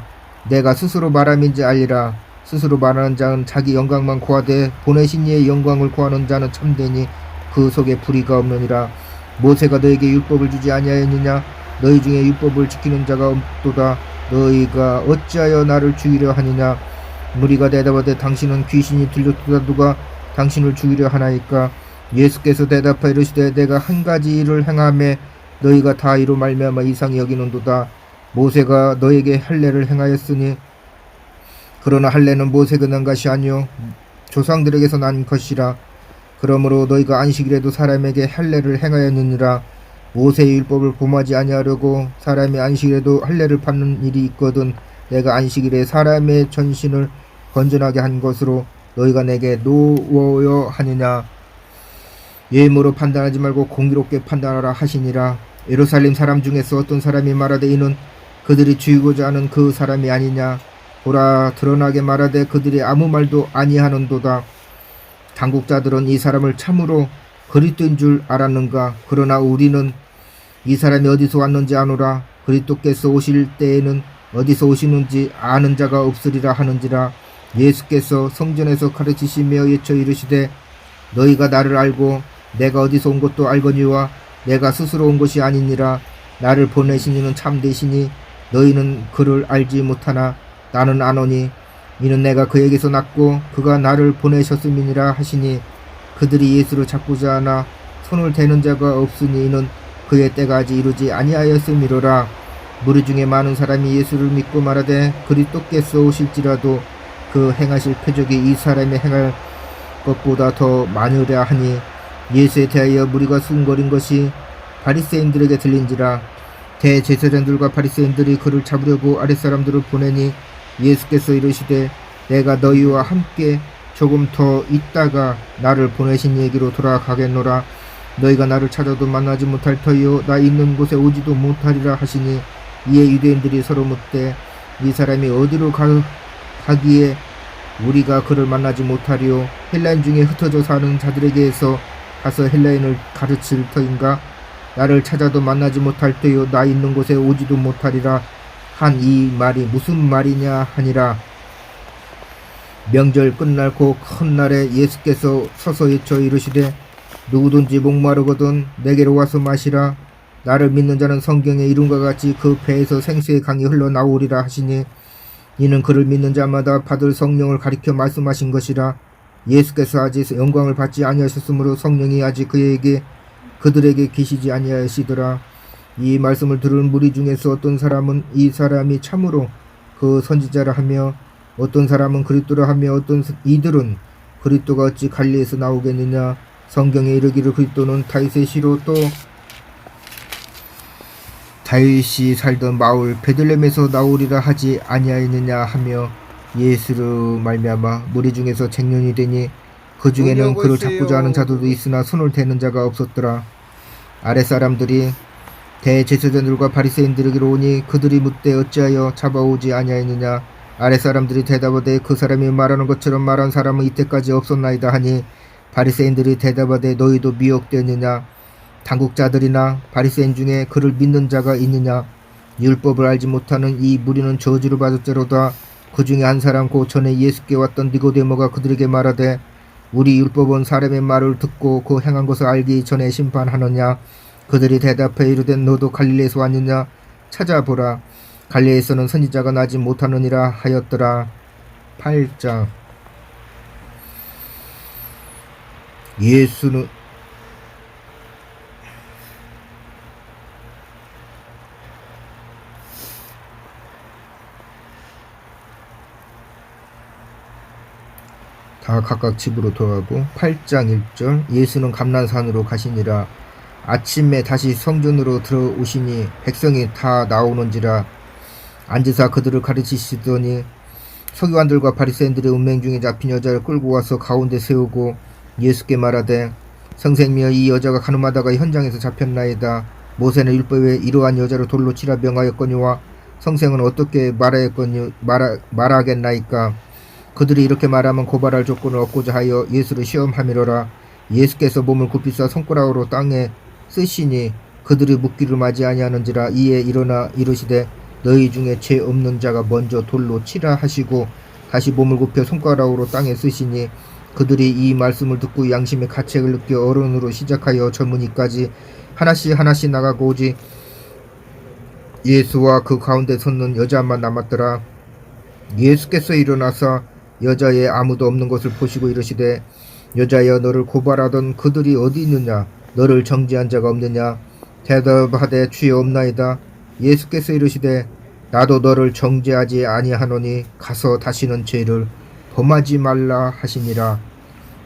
내가 스스로 말함인지 알리라. 스스로 말하는 자는 자기 영광만 구하되 보내신 이의 영광을 구하는 자는 참되니 그 속에 불의가 없느니라. 모세가 너에게 율법을 주지 아니하였느냐. 너희 중에 율법을 지키는 자가 없도다. 너희가 어찌하여 나를 죽이려 하느냐. 무리가 대답하되 당신은 귀신이 들렸도다. 누가 당신을 죽이려 하나이까. 예수께서 대답하여 이르시되 내가 한 가지 일을 행하매 너희가 다 이로 말미암아 이상히 여기는도다. 모세가 너에게 할례를 행하였으니 그러나 할례는 모세가 난 것이 아니요 조상들에게서 난 것이라. 그러므로 너희가 안식일에도 사람에게 할례를 행하였느니라. 모세의 율법을 범하지 아니하려고 사람이 안식일에도 할례를 받는 일이 있거든 내가 안식일에 사람의 전신을 건전하게 한 것으로 너희가 내게 노워여 하느냐. 예물로 판단하지 말고 공의롭게 판단하라 하시니라. 예루살렘 사람 중에서 어떤 사람이 말하되 이는 그들이 죽이고자 하는 그 사람이 아니냐. 보라, 드러나게 말하되 그들이 아무 말도 아니하는도다. 당국자들은 이 사람을 참으로 그리스도인 줄 알았는가. 그러나 우리는 이 사람이 어디서 왔는지 아노라. 그리스도께서 오실 때에는 어디서 오시는지 아는 자가 없으리라 하는지라. 예수께서 성전에서 가르치시며 예쳐 이르시되 너희가 나를 알고 내가 어디서 온 것도 알거니와 내가 스스로 온 것이 아니니라. 나를 보내신 이는 참되시니 너희는 그를 알지 못하나 나는 아노니 이는 내가 그에게서 났고 그가 나를 보내셨음이니라 하시니 그들이 예수를 잡고자 하나 손을 대는 자가 없으니 이는 그의 때가 아직 이루지 아니하였음이로라. 무리 중에 많은 사람이 예수를 믿고 말하되 그리스도께서 오실지라도 그 행하실 표적이 이 사람이 행할 것보다 더 많으랴 하니 예수에 대하여 무리가 수군거린 것이 바리새인들에게 들린지라. 대제사장들과 바리새인들이 그를 잡으려고 아랫사람들을 보내니 예수께서 이르시되 내가 너희와 함께 조금 더 있다가 나를 보내신 얘기로 돌아가겠노라. 너희가 나를 찾아도 만나지 못할 터이요 나 있는 곳에 오지도 못하리라 하시니 이에 유대인들이 서로 묻되 이 사람이 어디로 가기에 우리가 그를 만나지 못하리요. 헬라인 중에 흩어져 사는 자들에게서 가서 헬라인을 가르칠 터인가. 나를 찾아도 만나지 못할 때요 나 있는 곳에 오지도 못하리라 한 이 말이 무슨 말이냐 하니라. 명절 끝날고 큰 날에 예수께서 서서 외쳐 이르시되 누구든지 목마르거든 내게로 와서 마시라. 나를 믿는 자는 성경의 이름과 같이 그 배에서 생수의 강이 흘러나오리라 하시니 이는 그를 믿는 자마다 받을 성령을 가리켜 말씀하신 것이라. 예수께서 아직 영광을 받지 아니하셨으므로 성령이 아직 그들에게 계시지 아니하시더라. 이 말씀을 들은 무리 중에서 어떤 사람은 이 사람이 참으로 그 선지자라 하며 어떤 사람은 그리스도라 하며 어떤 이들은 그리스도가 어찌 갈릴리에서 나오겠느냐. 성경에 이르기를 그리스도는 다윗의 씨로 또 다윗이 살던 마을 베들레헴에서 나오리라 하지 아니하였느냐 하며 예수로 말미암아 무리 중에서 쟁론이 되니 그 중에는 그를 잡고자 하는 자들도 있으나 손을 대는 자가 없었더라. 아랫사람들이 대제사장들과 바리새인들에게로 오니 그들이 묻되 어찌하여 잡아오지 아니하였느냐. 아랫사람들이 대답하되 그 사람이 말하는 것처럼 말한 사람은 이때까지 없었나이다 하니 바리새인들이 대답하되 너희도 미혹되느냐. 당국자들이나 바리새인 중에 그를 믿는 자가 있느냐. 율법을 알지 못하는 이 무리는 저주를 받을지로다. 그 중에 한 사람 곧 전에 예수께 왔던 니고데모가 그들에게 말하되 우리 율법은 사람의 말을 듣고 그 행한 것을 알기 전에 심판하느냐. 그들이 대답해 이르되 너도 갈릴리에서 왔느냐. 찾아보라. 갈릴리에서는 선지자가 나지 못하느니라 하였더라. 8장. 예수는 다 각각 집으로 돌아가고 8장 1절 예수는 감난산으로 가시니라. 아침에 다시 성전으로 들어오시니 백성이 다 나오는지라. 앉으사 그들을 가르치시더니 서기관들과 바리새인들의 운명 중에 잡힌 여자를 끌고 와서 가운데 세우고 예수께 말하되 선생님이여 이 여자가 가늠하다가 현장에서 잡혔나이다. 모세는 율법에 이러한 여자를 돌로 치라 명하였거니와 성생은 어떻게 말하겠나이까. 그들이 이렇게 말하면 고발할 조건을 얻고자 하여 예수를 시험함이로라. 예수께서 몸을 굽히사 손가락으로 땅에 쓰시니 그들이 묻기를 맞이 아니하는지라. 이에 일어나 이르시되 너희 중에 죄 없는 자가 먼저 돌로 치라 하시고 다시 몸을 굽혀 손가락으로 땅에 쓰시니 그들이 이 말씀을 듣고 양심의 가책을 느껴 어른으로 시작하여 젊은이까지 하나씩 나가고 오지 예수와 그 가운데 섰는 여자만 남았더라. 예수께서 일어나서 여자의 아무도 없는 것을 보시고 이르시되 여자여 너를 고발하던 그들이 어디 있느냐. 너를 정죄한 자가 없느냐. 대답하되 주여 없나이다. 예수께서 이르시되 나도 너를 정죄하지 아니하노니 가서 다시는 죄를 범하지 말라 하시니라.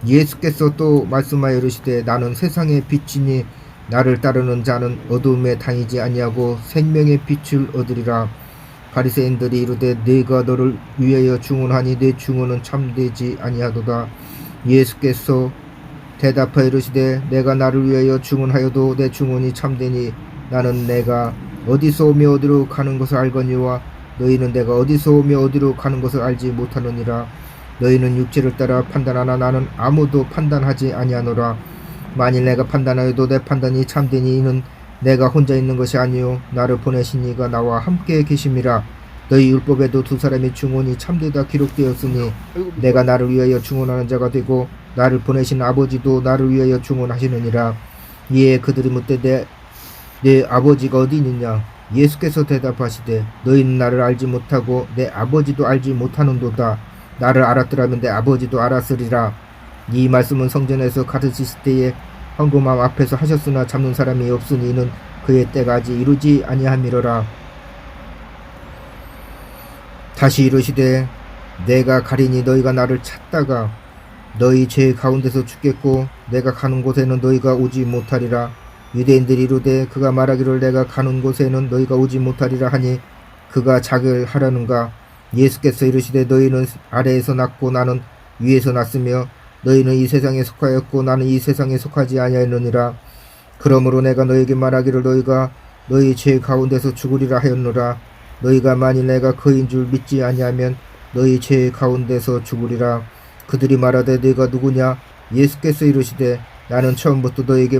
예수께서 또 말씀하여 이르시되 나는 세상의 빛이니 나를 따르는 자는 어두움에 다니지 아니하고 생명의 빛을 얻으리라. 바리새인들이 이르되 네가 너를 위하여 증언하니 네 증언은 참되지 아니하도다. 예수께서 대답하여 이르시되 내가 나를 위하여 증언하여도 내 증언이 참되니 나는 내가 어디서 오며 어디로 가는 것을 알거니와 너희는 내가 어디서 오며 어디로 가는 것을 알지 못하느니라. 너희는 육체를 따라 판단하나 나는 아무도 판단하지 아니하노라. 만일 내가 판단하여도 내 판단이 참되니 이는 내가 혼자 있는 것이 아니요 나를 보내신 이가 나와 함께 계심이라. 너희 율법에도 두 사람의 증언이 참되다 기록되었으니 내가 나를 위하여 증언하는 자가 되고 나를 보내신 아버지도 나를 위하여 증언하시느니라. 이에 그들이 묻되 내 아버지가 어디 있느냐? 예수께서 대답하시되 너희는 나를 알지 못하고 내 아버지도 알지 못하는도다. 나를 알았더라면 내 아버지도 알았으리라. 이 말씀은 성전에서 가르치실 때에 헌금함 앞에서 하셨으나 잡는 사람이 없으니 이는 그의 때가 아직 이루지 아니함이로라. 다시 이르시되 내가 가리니 너희가 나를 찾다가 너희 죄 가운데서 죽겠고 내가 가는 곳에는 너희가 오지 못하리라. 유대인들이 이르되 그가 말하기를 내가 가는 곳에는 너희가 오지 못하리라 하니 그가 자기를 하라는가. 예수께서 이르시되 너희는 아래에서 났고 나는 위에서 났으며 너희는 이 세상에 속하였고 나는 이 세상에 속하지 아니하였느니라. 그러므로 내가 너희에게 말하기를 너희가 너희 죄 가운데서 죽으리라 하였노라. 너희가 만일 내가 그인 줄 믿지 아니하면 너희 죄 가운데서 죽으리라. 그들이 말하되 네가 누구냐? 예수께서 이르시되 나는 처음부터 너희에게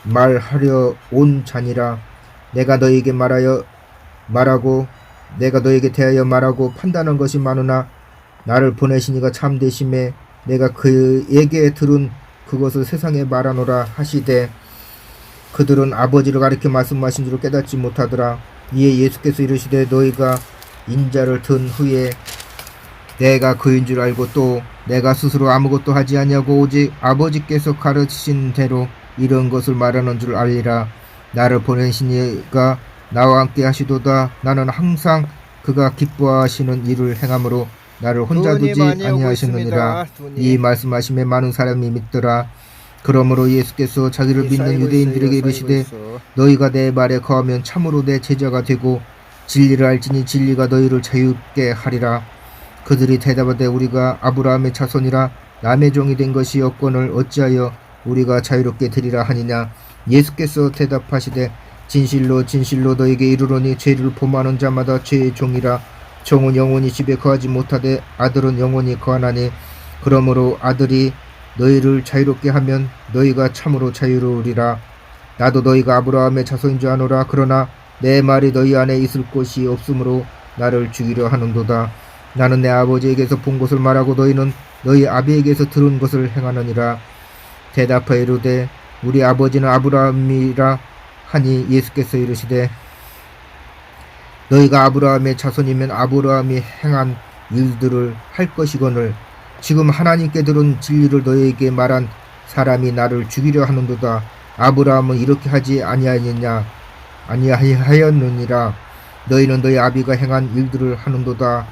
말하려 온 자니라. 내가 너희에게 말하고 내가 너희에게 대하여 말하고 판단한 것이 많으나 나를 보내신 이가 참되심에 내가 그에게 들은 그것을 세상에 말하노라 하시되 그들은 아버지를 가리켜 말씀하신 줄을 깨닫지 못하더라. 이에 예수께서 이르시되 너희가 인자를 든 후에 내가 그인 줄 알고 또 내가 스스로 아무것도 하지 아니하고 오직 아버지께서 가르치신 대로 이런 것을 말하는 줄 알리라. 나를 보내신 이가 나와 함께 하시도다. 나는 항상 그가 기뻐하시는 일을 행함으로 나를 혼자 두지 아니하셨느니라. 이 말씀하심에 많은 사람이 믿더라. 그러므로 예수께서 자기를 믿는 유대인들에게 이르시되 너희가 내 말에 거하면 참으로 내 제자가 되고 진리를 알지니 진리가 너희를 자유롭게 하리라. 그들이 대답하되 우리가 아브라함의 자손이라 남의 종이 된 것이 없거늘 어찌하여 우리가 자유롭게 되리라 하니냐. 예수께서 대답하시되 진실로 진실로 너에게 이르노니 죄를 범하는 자마다 죄의 종이라. 종은 영원히 집에 거하지 못하되 아들은 영원히 거하나니 그러므로 아들이 너희를 자유롭게 하면 너희가 참으로 자유로우리라. 나도 너희가 아브라함의 자손인 줄 아노라. 그러나 내 말이 너희 안에 있을 곳이 없으므로 나를 죽이려 하는도다. 나는 내 아버지에게서 본 것을 말하고 너희는 너희 아비에게서 들은 것을 행하느니라. 대답하여 이르되 우리 아버지는 아브라함이라 하니 예수께서 이르시되 너희가 아브라함의 자손이면 아브라함이 행한 일들을 할 것이거늘 지금 하나님께 들은 진리를 너희에게 말한 사람이 나를 죽이려 하는도다. 아브라함은 이렇게 하지 아니하였느니라. 너희는 너희 아비가 행한 일들을 하는도다.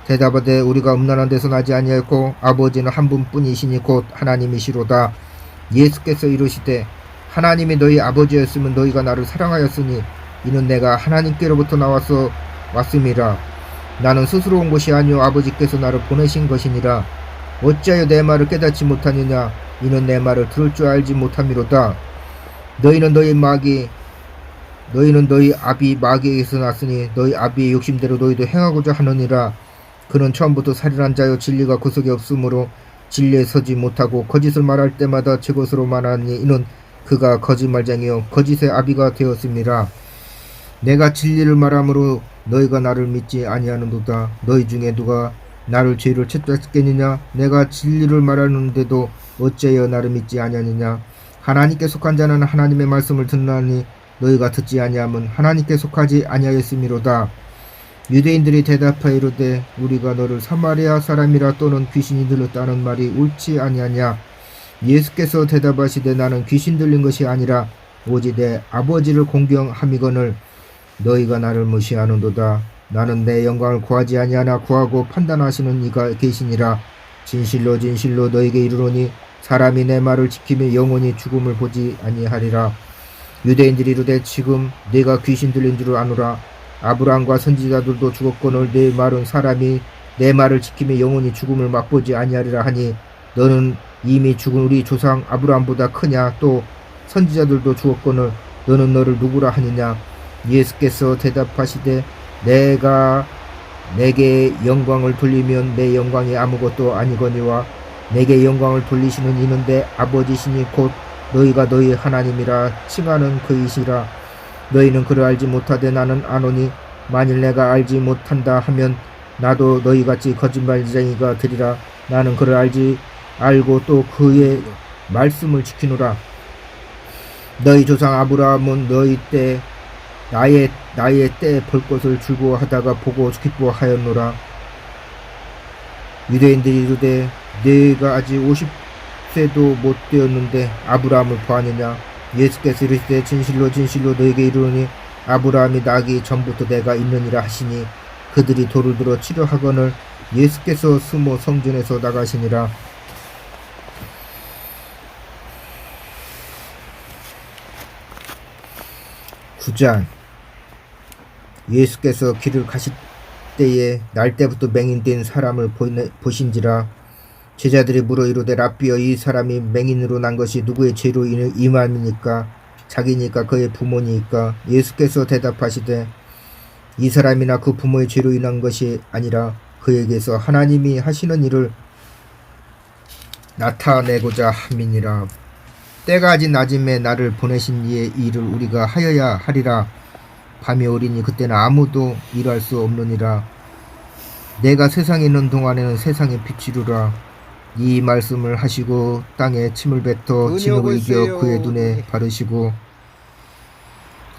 대답하되 우리가 음란한 데서 나지 아니하였고 아버지는 한 분뿐이시니 곧 하나님이시로다. 예수께서 이르시되 하나님이 너희 아버지였으면 너희가 나를 사랑하였으니 이는 내가 하나님께로부터 나와서 왔음이라. 나는 스스로 온 것이 아니요 아버지께서 나를 보내신 것이니라. 어찌하여 내 말을 깨닫지 못하느냐. 이는 내 말을 들을 줄 알지 못함이로다. 너희는 너희 아비 마귀에게서 났으니 너희 아비의 욕심대로 너희도 행하고자 하느니라. 그는 처음부터 살인한 자여 진리가 그 속에 없으므로 진리에 서지 못하고 거짓을 말할 때마다 제 것으로 말하니 이는 그가 거짓말쟁이요 거짓의 아비가 되었음이라. 내가 진리를 말함으로 너희가 나를 믿지 아니하는도다. 너희 중에 누가 나를 죄를 채찍겠느냐. 내가 진리를 말하는데도 어찌하여 나를 믿지 아니하느냐. 하나님께 속한 자는 하나님의 말씀을 듣나니 너희가 듣지 아니함은 하나님께 속하지 아니하였음이로다. 유대인들이 대답하여 이르되 우리가 너를 사마리아 사람이라 또는 귀신이 들렸다는 말이 옳지 아니하냐. 예수께서 대답하시되 나는 귀신 들린 것이 아니라 오직 내 아버지를 공경함이거늘 너희가 나를 무시하는도다. 나는 내 영광을 구하지 아니하나 구하고 판단하시는 이가 계시니라. 진실로 진실로 너에게 이르노니 사람이 내 말을 지키며 영원히 죽음을 보지 아니하리라. 유대인들이 이르되 지금 네가 귀신 들린 줄 아노라. 아브라함과 선지자들도 죽었거늘 네 말은 사람이 내 말을 지키며 영원히 죽음을 맛보지 아니하리라 하니 너는 이미 죽은 우리 조상 아브라함보다 크냐? 또 선지자들도 죽었거늘 너는 너를 누구라 하느냐? 예수께서 대답하시되 내가 내게 영광을 돌리면 내 영광이 아무것도 아니거니와 내게 영광을 돌리시는 이는 내 아버지시니 곧 너희가 너희 하나님이라 칭하는 그이시라. 너희는 그를 알지 못하되 나는 아노니 만일 내가 알지 못한다 하면 나도 너희같이 거짓말쟁이가 되리라. 나는 그를 알고 또 그의 말씀을 지키노라. 너희 조상 아브라함은 너희 때 나의 때 볼 것을 즐거워하다가 보고 기뻐하였노라. 유대인들이 이르되 네가 아직 50세도 못 되었는데 아브라함을 보았느냐? 예수께서 이르시되 진실로 진실로 너에게 이르노니 아브라함이 나기 전부터 내가 있느니라 하시니 그들이 돌을 들어 치려 하거늘 예수께서 스모 성전에서 나가시니라. 9장. 예수께서 길을 가실 때에 날 때부터 맹인된 사람을 보신지라. 제자들이 물어 이르되 라삐여 이 사람이 맹인으로 난 것이 누구의 죄로 임함이니까? 자기니까 그의 부모니까? 예수께서 대답하시되 이 사람이나 그 부모의 죄로 인한 것이 아니라 그에게서 하나님이 하시는 일을 나타내고자 함이니라. 때가 아직 낮음에 나를 보내신 이의 일을 우리가 하여야 하리라. 밤이 오리니 그때는 아무도 일할 수 없느니라. 내가 세상에 있는 동안에는 세상의 빛이루라. 이 말씀을 하시고 땅에 침을 뱉어 진흙을 이겨 그의 눈에 바르시고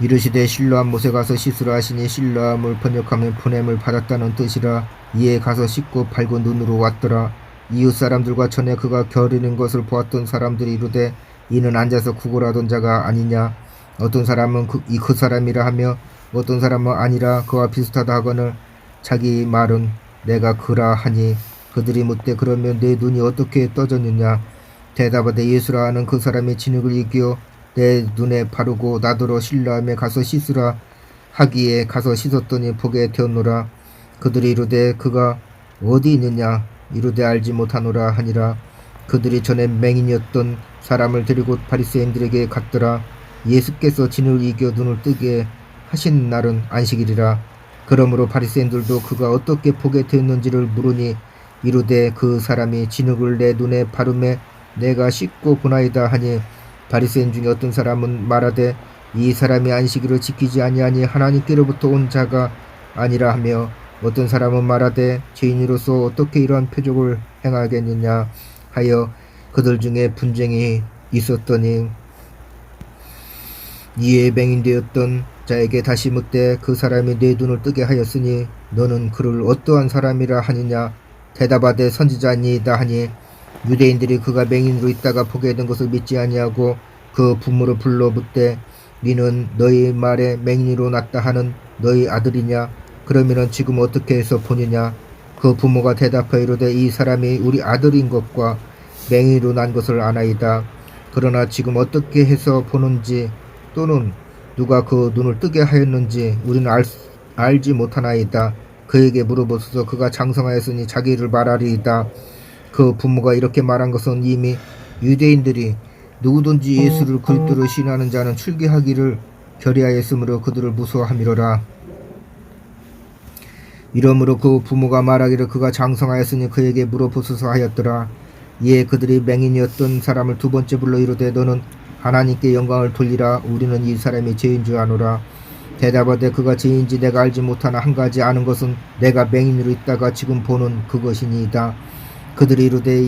이르시되 실로암 못에 가서 씻으라 하시니 실로암을 번역하면 보냄을 받았다는 뜻이라. 이에 가서 씻고 밝은 눈으로 왔더라. 이웃 사람들과 전에 그가 겨루는 것을 보았던 사람들이 이르되 이는 앉아서 구걸하던 자가 아니냐? 어떤 사람은 그 사람이라 하며 어떤 사람은 아니라 그와 비슷하다 하거늘 자기 말은 내가 그라 하니 그들이 묻되 그러면 내 눈이 어떻게 떠졌느냐? 대답하되 예수라 하는 그 사람이 진흙을 이겨 내 눈에 바르고 나더러 실로암에 가서 씻으라 하기에 가서 씻었더니 보게 되었노라. 그들이 이르되 그가 어디 있느냐? 이르되 알지 못하노라 하니라. 그들이 전에 맹인이었던 사람을 데리고 바리새인들에게 갔더라. 예수께서 진흙을 이겨 눈을 뜨게 하신 날은 안식일이라. 그러므로 바리새인들도 그가 어떻게 보게 되었는지를 물으니 이르되 그 사람이 진흙을 내 눈에 바르매 내가 씻고 보나이다 하니 바리새인 중에 어떤 사람은 말하되 이 사람이 안식일을 지키지 아니하니 하나님께로부터 온 자가 아니라 하며 어떤 사람은 말하되 죄인으로서 어떻게 이러한 표적을 행하겠느냐 하여 그들 중에 분쟁이 있었더니 이에 맹인되었던 자에게 다시 묻되 그 사람이 내 눈을 뜨게 하였으니 너는 그를 어떠한 사람이라 하느냐? 대답하되 선지자니이다 하니 유대인들이 그가 맹인으로 있다가 보게 된 것을 믿지 아니하고 그 부모를 불러 묻되 니는 너희 말에 맹인으로 났다 하는 너희 아들이냐? 그러면은 지금 어떻게 해서 보느냐? 그 부모가 대답하여 이르되 이 사람이 우리 아들인 것과 맹인으로 난 것을 아나이다. 그러나 지금 어떻게 해서 보는지 또는 누가 그 눈을 뜨게 하였는지 우리는 알지 못하나이다. 그에게 물어보소서. 그가 장성하였으니 자기를 말하리이다. 그 부모가 이렇게 말한 것은 이미 유대인들이 누구든지 예수를 그리스도로 신하는 자는 출교하기를 결의하였으므로 그들을 무서워함이로라. 이러므로 그 부모가 말하기를 그가 장성하였으니 그에게 물어보소서 하였더라. 이에 그들이 맹인이었던 사람을 두 번째 불러 이르되 너는 하나님께 영광을 돌리라. 우리는 이 사람이 죄인 줄 아노라. 대답하되 그가 죄인지 내가 알지 못하나 한 가지 아는 것은 내가 맹인으로 있다가 지금 보는 그것이니이다. 그들이 이르되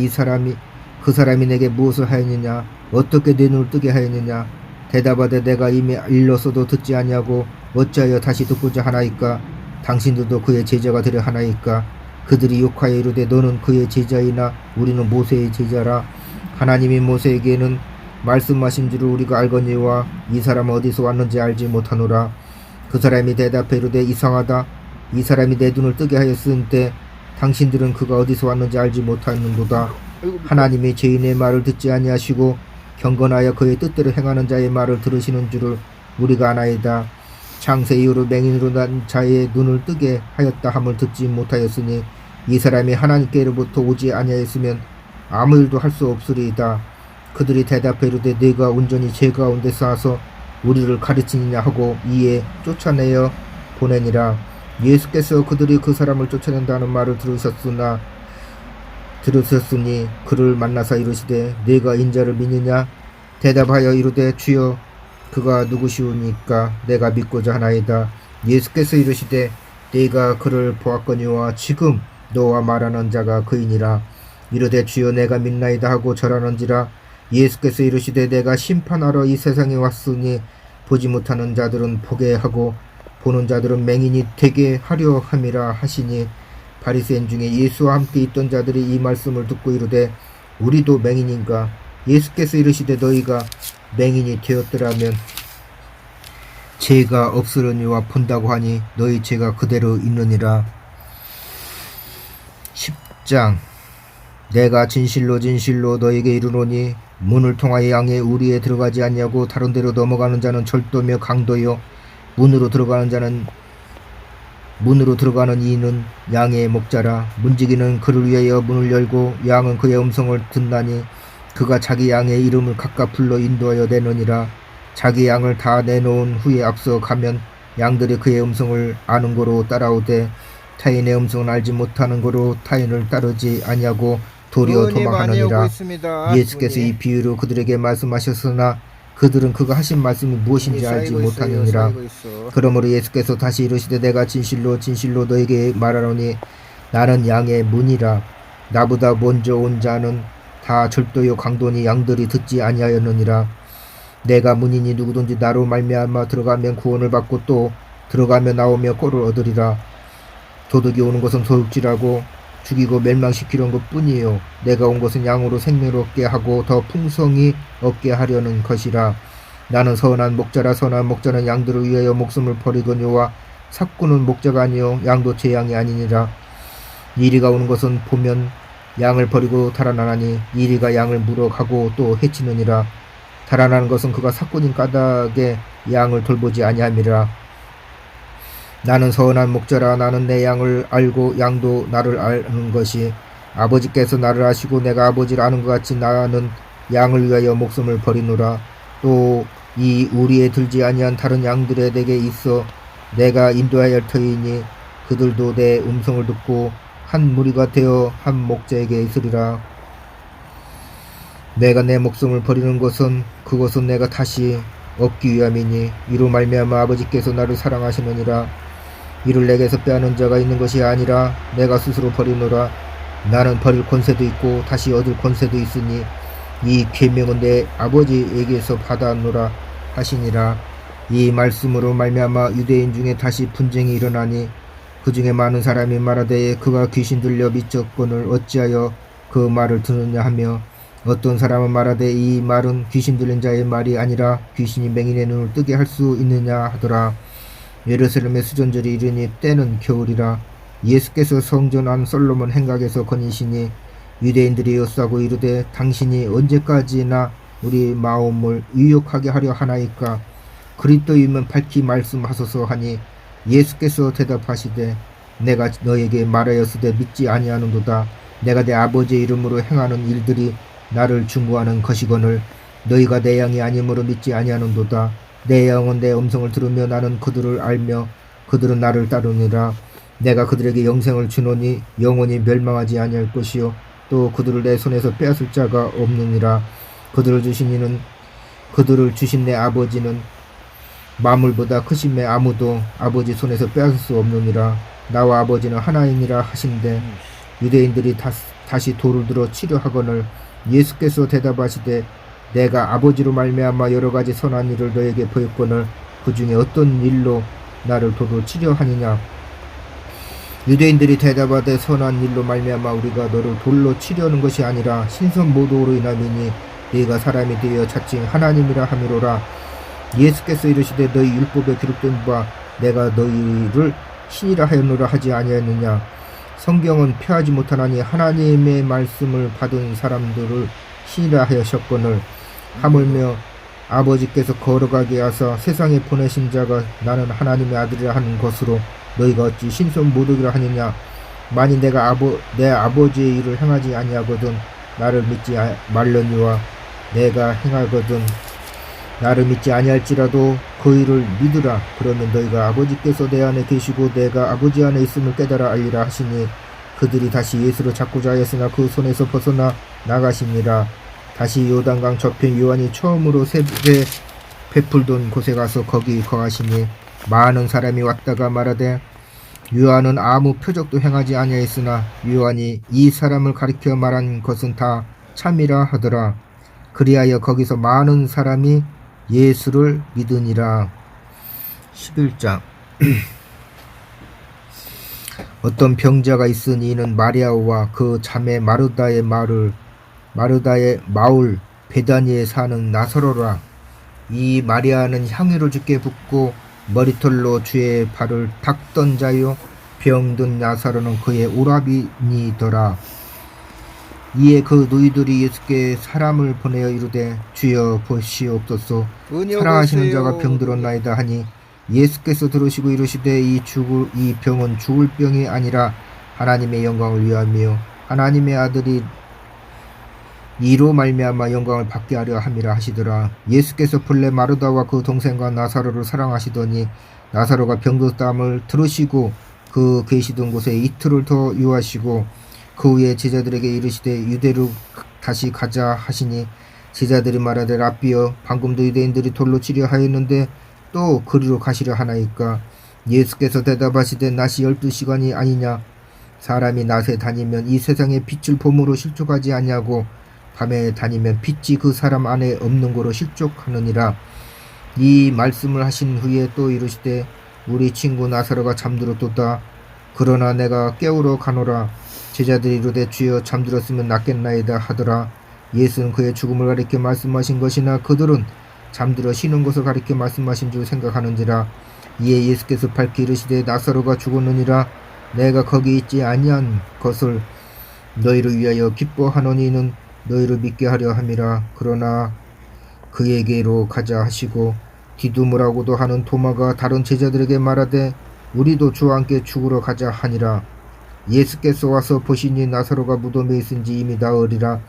그 사람이 내게 무엇을 하였느냐? 어떻게 내 눈을 뜨게 하였느냐? 대답하되 내가 이미 일렀어도 듣지 아니하고 어찌하여 다시 듣고자 하나이까? 당신들도 그의 제자가 되려 하나이까? 그들이 욕하여 이르되 너는 그의 제자이나 우리는 모세의 제자라. 하나님이 모세에게는 말씀하신 줄을 우리가 알거니와 이 사람은 어디서 왔는지 알지 못하노라. 그 사람이 대답해 이르되 이상하다. 이 사람이 내 눈을 뜨게 하였으니 당신들은 그가 어디서 왔는지 알지 못하는도다. 하나님이 죄인의 말을 듣지 아니하시고 경건하여 그의 뜻대로 행하는 자의 말을 들으시는 줄을 우리가 아나이다. 창세 이후로 맹인으로 난 자의 눈을 뜨게 하였다 함을 듣지 못하였으니 이 사람이 하나님께로부터 오지 아니하였으면 아무 일도 할 수 없으리이다. 그들이 대답해 이르되 네가 온전히 죄 가운데서 와서 우리를 가르치느냐 하고 이에 쫓아내어 보내니라. 예수께서 그들이 그 사람을 쫓아낸다는 말을 들으셨으니 그를 만나사 이르시되 네가 인자를 믿느냐? 대답하여 이르되 주여 그가 누구시오니까 내가 믿고자 하나이다. 예수께서 이르시되 네가 그를 보았거니와 지금 너와 말하는 자가 그이니라. 이르되 주여 내가 믿나이다 하고 절하는지라. 예수께서 이르시되 내가 심판하러 이 세상에 왔으니 보지 못하는 자들은 보게 하고 보는 자들은 맹인이 되게 하려 함이라 하시니 바리새인 중에 예수와 함께 있던 자들이 이 말씀을 듣고 이르되 우리도 맹인인가? 예수께서 이르시되 너희가 맹인이 되었더라면 죄가 없으려니와 본다고 하니 너희 죄가 그대로 있느니라. 10장. 내가 진실로 진실로 너에게 이르노니 문을 통하여 양의 우리에 들어가지 아니하고 다른 데로 넘어가는 자는 절도며 강도요 문으로 들어가는 이는 양의 목자라. 문지기는 그를 위하여 문을 열고 양은 그의 음성을 듣나니 그가 자기 양의 이름을 각각 불러 인도하여 내느니라. 자기 양을 다 내놓은 후에 앞서 가면 양들이 그의 음성을 아는 거로 따라오되 타인의 음성을 알지 못하는 거로 타인을 따르지 아니하고 도리어 도망하느니라. 예수께서 이 비유로 그들에게 말씀하셨으나 그들은 그가 하신 말씀이 무엇인지 알지 못하느니라. 그러므로 예수께서 다시 이르시되 내가 진실로 진실로 너에게 말하노니 나는 양의 문이라. 나보다 먼저 온 자는 다 절도요 강도니 양들이 듣지 아니하였느니라. 내가 문이니 누구든지 나로 말미암아 들어가면 구원을 받고 또 들어가며 나오며 꼴을 얻으리라. 도둑이 오는 것은 도둑질하고 죽이고 멸망시키려는 것뿐이요 내가 온 것은 양으로 생명을 얻게 하고 더 풍성히 얻게 하려는 것이라. 나는 선한 목자라. 선한 목자는 양들을 위하여 목숨을 버리거니와 삭구는 목자가 아니요 양도 제 양이 아니니라. 이리가 오는 것은 보면 양을 버리고 달아나나니 이리가 양을 물어가고 또 해치느니라. 달아나는 것은 그가 삭군인 까닭에 양을 돌보지 아니함이라. 나는 선한 목자라. 나는 내 양을 알고 양도 나를 아는 것이 아버지께서 나를 아시고 내가 아버지를 아는 것 같이 나는 양을 위하여 목숨을 버리노라. 또 이 우리에 들지 아니한 다른 양들에 내게 있어 내가 인도하여 할 터이니 그들도 내 음성을 듣고 한 무리가 되어 한 목자에게 있으리라. 내가 내 목숨을 버리는 것은 그것은 내가 다시 얻기 위함이니 이로 말미암아 아버지께서 나를 사랑하시느니라. 이를 내게서 빼앗는 자가 있는 것이 아니라 내가 스스로 버리노라. 나는 버릴 권세도 있고 다시 얻을 권세도 있으니 이 계명은 내 아버지에게서 받았노라 하시니라. 이 말씀으로 말미암아 유대인 중에 다시 분쟁이 일어나니 그 중에 많은 사람이 말하되 그가 귀신 들려 미쳤거늘 어찌하여 그 말을 듣느냐 하며 어떤 사람은 말하되 이 말은 귀신 들린 자의 말이 아니라 귀신이 맹인의 눈을 뜨게 할 수 있느냐 하더라. 예루살렘의 수전절이 이르니 때는 겨울이라. 예수께서 성전 안 솔로몬 행각에서 거니시니 유대인들이 엿싸고 이르되 당신이 언제까지나 우리 마음을 유혹하게 하려 하나이까? 그리스도이면 밝히 말씀하소서 하니 예수께서 대답하시되 내가 너에게 말하였으되 믿지 아니하는도다. 내가 내 아버지의 이름으로 행하는 일들이 나를 중구하는 것이거늘 너희가 내 양이 아니므로 믿지 아니하는도다. 내 양은 내 음성을 들으며 나는 그들을 알며 그들은 나를 따르니라. 내가 그들에게 영생을 주노니 영원히 멸망하지 아니할 것이요 또 그들을 내 손에서 빼앗을 자가 없느니라. 그들을 주신 내 아버지는 만물보다 크심에 아무도 아버지 손에서 빼앗을 수 없느니라. 나와 아버지는 하나이니라 하신대 유대인들이 다시 돌을 들어 치려 하거늘 예수께서 대답하시되 내가 아버지로 말미암아 여러 가지 선한 일을 너에게 보였거늘 그 중에 어떤 일로 나를 돌로 치려 하느냐? 유대인들이 대답하되 선한 일로 말미암아 우리가 너를 돌로 치려는 것이 아니라 신선 모독으로 인함이니 네가 사람이 되어 자칭 하나님이라 함이로라. 예수께서 이르시되 너희 율법에 기록된 바 내가 너희를 신이라 하였노라 하지 아니하였느냐? 성경은 폐하지 못하나니 하나님의 말씀을 받은 사람들을 신이라 하셨거늘 하물며 아버지께서 거룩하게 하사 세상에 보내신 자가 나는 하나님의 아들이라 하는 것으로 너희가 어찌 신선 모독이라 하느냐. 만일 내가 내 아버지의 일을 행하지 아니하거든 나를 믿지 말려니와 내가 행하거든 나를 믿지 아니할지라도 그 일을 믿으라. 그러면 너희가 아버지께서 내 안에 계시고 내가 아버지 안에 있음을 깨달아 알리라 하시니 그들이 다시 예수를 찾고자 하였으나 그 손에서 벗어나 나가시니라. 다시 요단강 저편 요한이 처음으로 세배 베풀던 곳에 가서 거기 거하시니 많은 사람이 왔다가 말하되 요한은 아무 표적도 행하지 아니하였으나 요한이 이 사람을 가리켜 말한 것은 다 참이라 하더라. 그리하여 거기서 많은 사람이 예수를 믿으니라. 11장 어떤 병자가 있으니 이는 마리아와 그 자매 마르다의 마을 베다니에 사는 나사로라. 이 마리아는 향유를 주께 붓고 머리털로 주의 발을 닦던 자요 병든 나사로는 그의 오라비니더라. 이에 그 누이들이 예수께 사람을 보내어 이르되 주여 보시옵소서 사랑하시는 자가 병들었나이다 하니 예수께서 들으시고 이르시되 이 병은 죽을 병이 아니라 하나님의 영광을 위하며 하나님의 아들이 이로 말미암아 영광을 받게 하려 함이라 하시더라. 예수께서 본래 마르다와 그 동생과 나사로를 사랑하시더니 나사로가 병들었다함을 들으시고 그 계시던 곳에 이틀을 더 유하시고 그 후에 제자들에게 이르시되 유대로 다시 가자 하시니 제자들이 말하되 라삐여 방금도 유대인들이 돌로 치려 하였는데 또 그리로 가시려 하나이까. 예수께서 대답하시되 낮이 12시간이 아니냐. 사람이 낮에 다니면 이 세상의 빛을 봄으로 실족하지 아니하고 밤에 다니면 빛이 그 사람 안에 없는 거로 실족하느니라. 이 말씀을 하신 후에 또 이르시되 우리 친구 나사로가 잠들었도다. 그러나 내가 깨우러 가노라. 제자들이 이르되 주여 잠들었으면 낫겠나이다 하더라. 예수는 그의 죽음을 가리켜 말씀하신 것이나 그들은 잠들어 쉬는 것을 가리켜 말씀하신 줄 생각하는지라. 이에 예수께서 밝히 이르시되 나사로가 죽었느니라. 내가 거기 있지 아니한 것을 너희를 위하여 기뻐하노니 이는 너희를 믿게 하려 함이라. 그러나 그에게로 가자 하시고 디두무라고도 하는 도마가 다른 제자들에게 말하되 우리도 주와 함께 죽으러 가자 하니라. 예수께서 와서 보시니 나사로가 무덤에 있은지 이미 나으리라.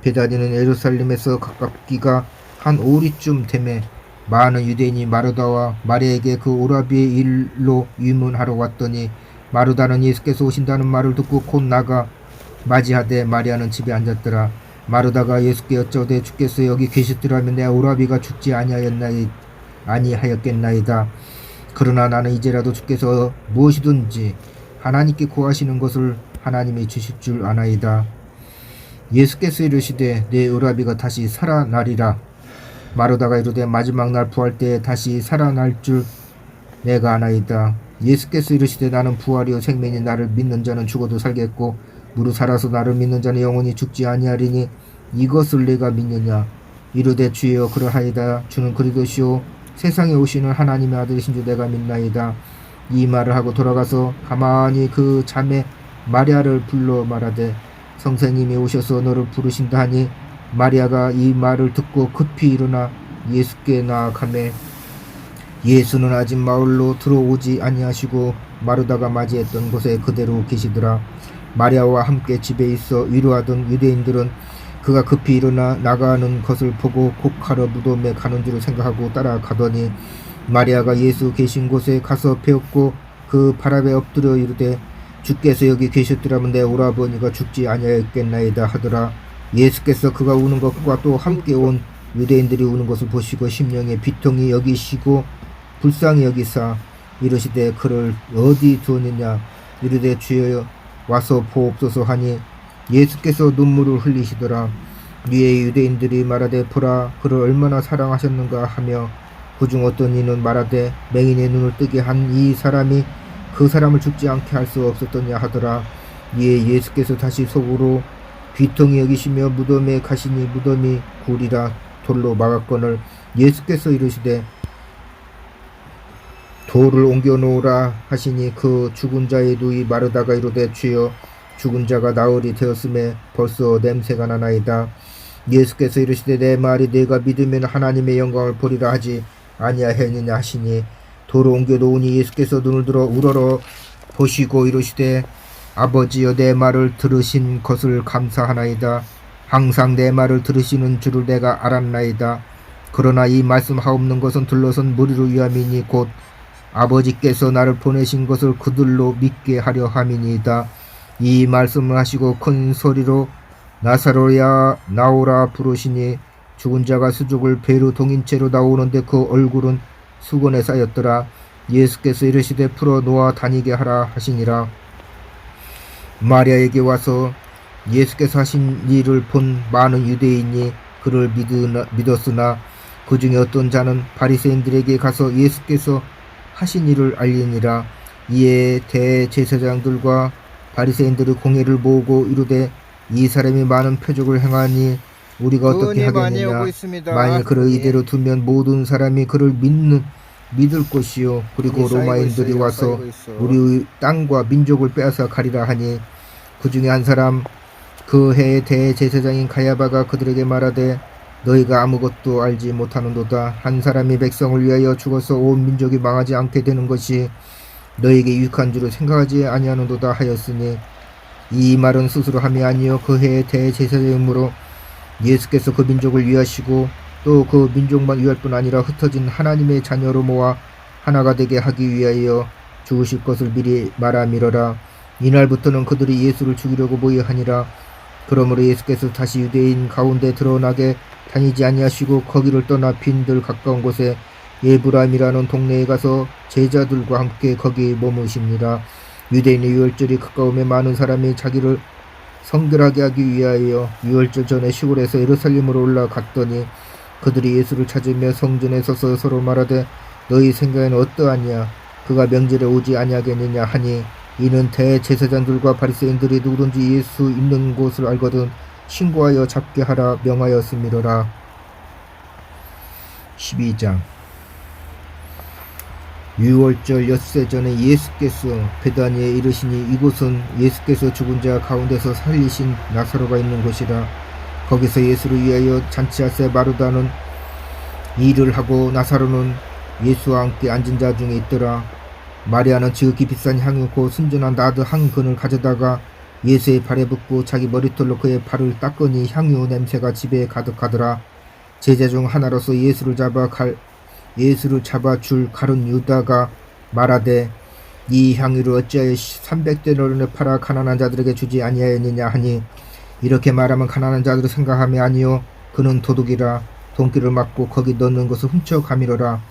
베다니는 예루살렘에서 가깝기가 한 오리쯤 되매 많은 유대인이 마르다와 마리아에게 그 오라비의 일로 유문하러 왔더니 마르다는 예수께서 오신다는 말을 듣고 곧 나가 맞이하되 마리아는 집에 앉았더라. 마르다가 예수께 여쭤되 주께서 여기 계셨더라면 내 오라비가 죽지 아니하였겠나이다. 그러나 나는 이제라도 주께서 무엇이든지 하나님께 구하시는 것을 하나님이 주실 줄 아나이다. 예수께서 이르시되 내 오라비가 다시 살아나리라. 마르다가 이르되 마지막 날 부활 때에 다시 살아날 줄 내가 아나이다. 예수께서 이르시되 나는 부활이요 생명이 나를 믿는 자는 죽어도 살겠고 무릇 살아서 나를 믿는 자는 영원히 죽지 아니하리니 이것을 내가 믿느냐. 이르되 주여 그러하이다. 주는 그리스도시요 세상에 오시는 하나님의 아들이신 줄 내가 믿나이다. 이 말을 하고 돌아가서 가만히 그 자매 마리아를 불러 말하되 성령님이 오셔서 너를 부르신다 하니 마리아가 이 말을 듣고 급히 일어나 예수께 나아가매 예수는 아직 마을로 들어오지 아니하시고 마르다가 맞이했던 곳에 그대로 계시더라. 마리아와 함께 집에 있어 위로하던 유대인들은 그가 급히 일어나 나가는 것을 보고 곡하러 무덤에 가는 줄 생각하고 따라가더니 마리아가 예수 계신 곳에 가서 배웠고 그 발 앞에 엎드려 이르되 주께서 여기 계셨더라면 내 오라버니가 죽지 아니하였겠나이다 하더라. 예수께서 그가 우는 것과 또 함께 온 유대인들이 우는 것을 보시고 심령에 비통히 여기시고 불쌍히 여기사 이르시되 그를 어디 두었느냐. 이르되 주여 와서 보옵소서 하니 예수께서 눈물을 흘리시더라. 이에 유대인들이 말하되 보라 그를 얼마나 사랑하셨는가 하며 그중 어떤 이는 말하되 맹인의 눈을 뜨게 한 이 사람이 그 사람을 죽지 않게 할 수 없었더냐 하더라. 이에 예수께서 다시 속으로 비통히 여기시며 무덤에 가시니 무덤이 굴이라 돌로 막았거늘 예수께서 이르시되 돌을 옮겨 놓으라 하시니 그 죽은 자의 누이 마르다가 이르되 주여 죽은 자가 나흘이 되었음에 벌써 냄새가 나나이다. 예수께서 이르시되 내 말이 네가 믿으면 하나님의 영광을 보리라 하지 아니하였느냐 하시니 돌을 옮겨 놓으니 예수께서 눈을 들어 우러러 보시고 이르시되 아버지여 내 말을 들으신 것을 감사하나이다. 항상 내 말을 들으시는 줄을 내가 알았나이다. 그러나 이 말씀하옵는 것은 둘러선 무리를 위함이니 곧 아버지께서 나를 보내신 것을 그들로 믿게 하려 함이니이다. 이 말씀을 하시고 큰 소리로 나사로야 나오라 부르시니 죽은 자가 수족을 배로 동인 채로 나오는데 그 얼굴은 수건에 쌓였더라. 예수께서 이르시되 풀어 놓아 다니게 하라 하시니라. 마리아에게 와서 예수께서 하신 일을 본 많은 유대인이 그를 믿었으나 그 중에 어떤 자는 바리새인들에게 가서 예수께서 하신 일을 알리니라. 이에 대제사장들과 바리새인들이 공회를 모으고 이르되 이 사람이 많은 표적을 행하니 우리가 어떻게 하겠느냐. 만일 그를 이대로 두면 모든 사람이 그를 믿을 것이요 그리고 로마인들이 와서 우리의 땅과 민족을 빼앗아 가리라 하니 그 중에 한 사람 그 해의 대제사장인 가야바가 그들에게 말하되 너희가 아무것도 알지 못하는도다. 한 사람이 백성을 위하여 죽어서 온 민족이 망하지 않게 되는 것이 너희에게 유익한 줄을 생각하지 아니하는도다 하였으니 이 말은 스스로 함이 아니요 그 해의 대제사장이므로 예수께서 그 민족을 위하시고 또 그 민족만 위할 뿐 아니라 흩어진 하나님의 자녀로 모아 하나가 되게 하기 위하여 죽으실 것을 미리 말함이러라. 이날부터는 그들이 예수를 죽이려고 모여하니라. 그러므로 예수께서 다시 유대인 가운데 드러나게 다니지 아니하시고 거기를 떠나 빈들 가까운 곳에 예브람이라는 동네에 가서 제자들과 함께 거기 머무십니다. 유대인의 유월절이 가까움에 많은 사람이 자기를 성결하게 하기 위하여 유월절 전에 시골에서 예루살렘으로 올라갔더니 그들이 예수를 찾으며 성전에 서서 서로 말하되 너희 생각에는 어떠하냐. 그가 명절에 오지 아니하겠느냐 하니 이는 대제사장들과 바리새인들이 누구든지 예수 있는 곳을 알거든 신고하여 잡게 하라 명하였음이로라. 12장 유월절 엿새 전에 예수께서 베다니에 이르시니 이곳은 예수께서 죽은 자 가운데서 살리신 나사로가 있는 곳이라. 거기서 예수를 위하여 잔치하세 마르다는 일을 하고 나사로는 예수와 함께 앉은 자 중에 있더라. 마리아는 지극히 비싼 향유 곧 순전한 나드 한 근을 가져다가 예수의 발에 붓고 자기 머리털로 그의 발을 닦으니 향유 냄새가 집에 가득하더라. 제자 중 하나로서 예수를 잡아 줄 가룟 유다가 말하되 이 향유를 어찌하여 300데나리온에 팔아 가난한 자들에게 주지 아니하였느냐 하니 이렇게 말하면 가난한 자들을 생각함이 아니요 그는 도둑이라. 돈기를 맞고 거기 넣는 것을 훔쳐가미러라.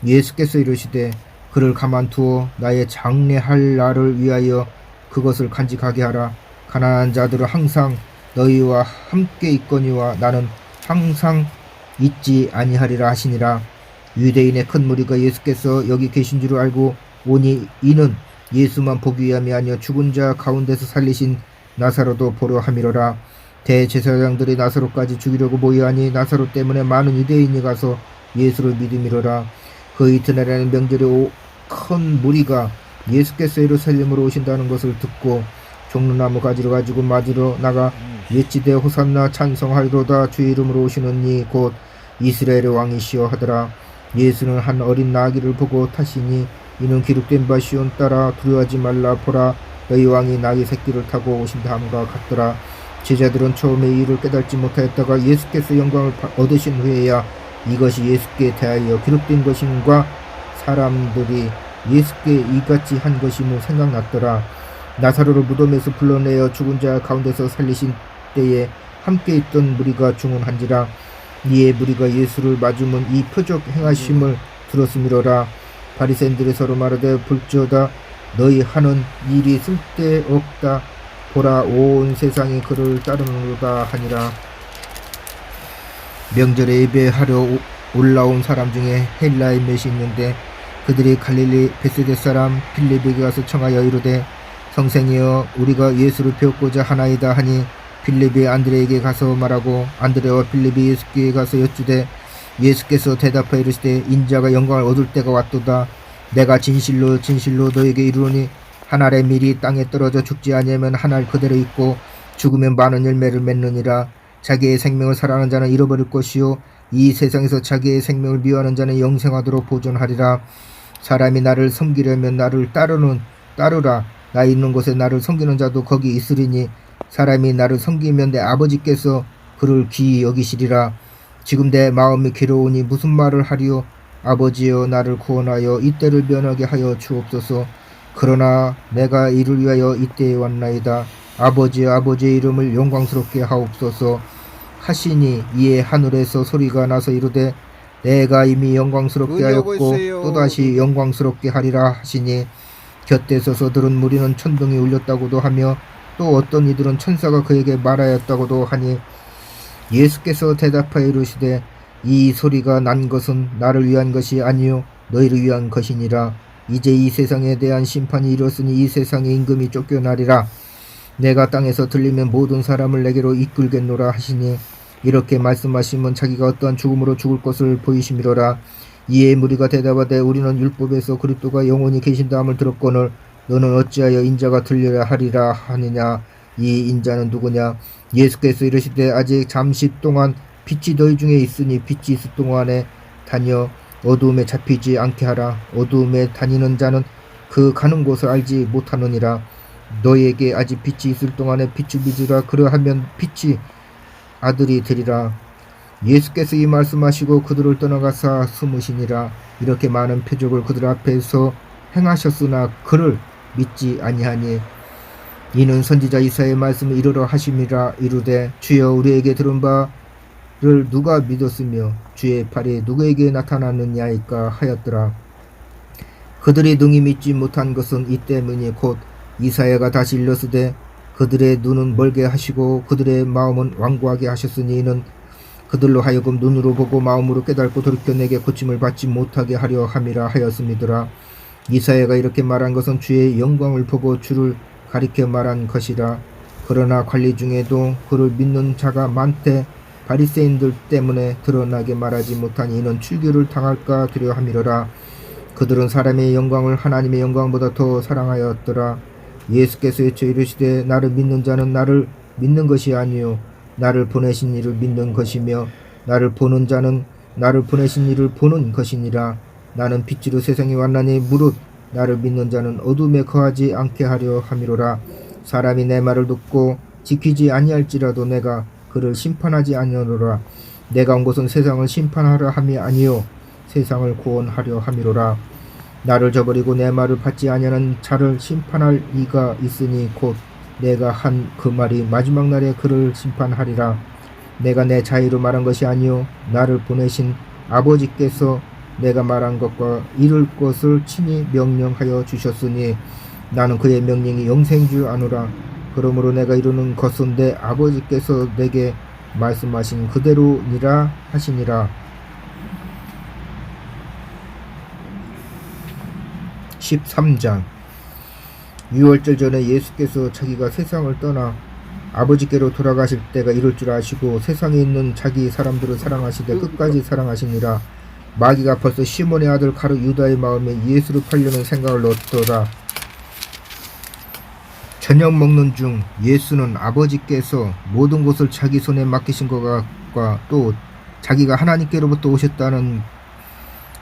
예수께서 이르시되 그를 가만두어 나의 장례할 날을 위하여 그것을 간직하게 하라. 가난한 자들은 항상 너희와 함께 있거니와 나는 항상 있지 아니하리라 하시니라. 유대인의 큰 무리가 예수께서 여기 계신 줄을 알고 오니 이는 예수만 보기 위함이 아니여 죽은 자 가운데서 살리신 나사로도 보려 함이로라. 대제사장들이 나사로까지 죽이려고 모여하니 나사로 때문에 많은 유대인이 가서 예수를 믿음이로라. 그 이튿날에는 명절에 큰 무리가 예수께서 예루살렘으로 오신다는 것을 듣고 종려나무 가지를 가지고 맞으러 나가 외치되 호산나 찬송하리로다 주의 이름으로 오시는 이 곧 이스라엘의 왕이시여 하더라. 예수는 한 어린 나귀를 보고 타시니 이는 기록된 바 시온 따라 두려워하지 말라 보라 너희 왕이 나귀 새끼를 타고 오신다 함과 같더라. 제자들은 처음에 이 일을 깨닫지 못하였다가 예수께서 영광을 얻으신 후에야 이것이 예수께 대하여 기록된 것인가 사람들이 예수께 이같이 한 것이므 생각났더라. 나사로를 무덤에서 불러내어 죽은 자 가운데서 살리신 때에 함께 있던 무리가 중언한지라. 이에 무리가 예수를 맞으면 이 표적 행하심을 들었음이로라. 바리새인들이 서로 말하되 볼지어다 너희 하는 일이 쓸데없다. 보라 온 세상이 그를 따르는도다 하니라. 명절에 예배하려 올라온 사람 중에 헬라의 몇이 있는데 그들이 갈릴리 베세데 사람 빌립에게 가서 청하여 이르되 선생이여 우리가 예수를 배우고자 하나이다 하니 빌립이 안드레에게 가서 말하고 안드레와 빌립이 예수께 가서 여쭈되 예수께서 대답하여 이르시되 인자가 영광을 얻을 때가 왔도다. 내가 진실로 진실로 너에게 이르노니 한 알의 밀이 땅에 떨어져 죽지 아니하면 한 알 그대로 있고 죽으면 많은 열매를 맺느니라. 자기의 생명을 사랑하는 자는 잃어버릴 것이요 이 세상에서 자기의 생명을 미워하는 자는 영생하도록 보존하리라. 사람이 나를 섬기려면 나를 따르라. 나 있는 곳에 나를 섬기는 자도 거기 있으리니 사람이 나를 섬기면 내 아버지께서 그를 귀히 여기시리라. 지금 내 마음이 괴로우니 무슨 말을 하리요. 아버지여 나를 구원하여 이때를 면하게 하여 주옵소서. 그러나 내가 이를 위하여 이때에 왔나이다. 아버지여 아버지의 이름을 영광스럽게 하옵소서 하시니 이에 하늘에서 소리가 나서 이르되 내가 이미 영광스럽게 은혜 오고 하였고 있어요. 또다시 영광스럽게 하리라 하시니 곁에 서서 들은 무리는 천둥이 울렸다고도 하며 또 어떤 이들은 천사가 그에게 말하였다고도 하니 예수께서 대답하여 이르시되 이 소리가 난 것은 나를 위한 것이 아니요 너희를 위한 것이니라. 이제 이 세상에 대한 심판이 이르렀으니 이 세상의 임금이 쫓겨나리라. 내가 땅에서 들리면 모든 사람을 내게로 이끌겠노라 하시니 이렇게 말씀하시면 자기가 어떠한 죽음으로 죽을 것을 보이심이로라. 이에 무리가 대답하되 우리는 율법에서 그리스도가 영원히 계신다함을 들었거늘 너는 어찌하여 인자가 들려야 하리라 하느냐. 이 인자는 누구냐. 예수께서 이르시되 아직 잠시 동안 빛이 너희 중에 있으니 빛이 있을 동안에 다녀 어두움에 잡히지 않게 하라. 어두움에 다니는 자는 그 가는 곳을 알지 못하느니라. 너희에게 아직 빛이 있을 동안에 빛을 비추라. 그러하면 빛이 아들이 되리라. 예수께서 이 말씀하시고 그들을 떠나가사 숨으시니라. 이렇게 많은 표적을 그들 앞에서 행하셨으나 그를 믿지 아니하니 이는 선지자 이사야의 말씀을 이루러 하심이라. 이르되 주여 우리에게 들은 바를 누가 믿었으며 주의 팔이 누구에게 나타났느냐이까 하였더라. 그들이 능히 믿지 못한 것은 이 때문이 곧 이사야가 다시 일렀으되 그들의 눈은 멀게 하시고 그들의 마음은 완고하게 하셨으니 이는 그들로 하여금 눈으로 보고 마음으로 깨닫고 돌이켜 내게 고침을 받지 못하게 하려 함이라 하였음이더라. 이사야가 이렇게 말한 것은 주의 영광을 보고 주를 가리켜 말한 것이라. 그러나 관리 중에도 그를 믿는 자가 많되 바리새인들 때문에 드러나게 말하지 못하니 이는 출교를 당할까 두려워함이로라. 그들은 사람의 영광을 하나님의 영광보다 더 사랑하였더라. 예수께서 외쳐 이르시되 나를 믿는 자는 나를 믿는 것이 아니요 나를 보내신 이를 믿는 것이며 나를 보는 자는 나를 보내신 이를 보는 것이니라. 나는 빛으로 세상에 왔나니 무릇 나를 믿는 자는 어둠에 거하지 않게 하려 함이로라. 사람이 내 말을 듣고 지키지 아니할지라도 내가 그를 심판하지 아니하노라. 내가 온 것은 세상을 심판하려 함이 아니요 세상을 구원하려 함이로라. 나를 저버리고 내 말을 받지 아니하는 자를 심판할 이가 있으니 곧 내가 한 그 말이 마지막 날에 그를 심판하리라. 내가 내 자의로 말한 것이 아니요 나를 보내신 아버지께서 내가 말한 것과 이룰 것을 친히 명령하여 주셨으니 나는 그의 명령이 영생인 줄 아노라. 그러므로 내가 이루는 것은 내 아버지께서 내게 말씀하신 그대로니라 하시니라. 13장. 유월절 전에 예수께서 자기가 세상을 떠나 아버지께로 돌아가실 때가 이럴 줄 아시고 세상에 있는 자기 사람들을 사랑하시되 끝까지 사랑하시니라. 마귀가 벌써 시몬의 아들 가룟 유다의 마음에 예수를 팔려는 생각을 넣었더라. 저녁 먹는 중 예수는 아버지께서 모든 것을 자기 손에 맡기신 것과 또 자기가 하나님께로부터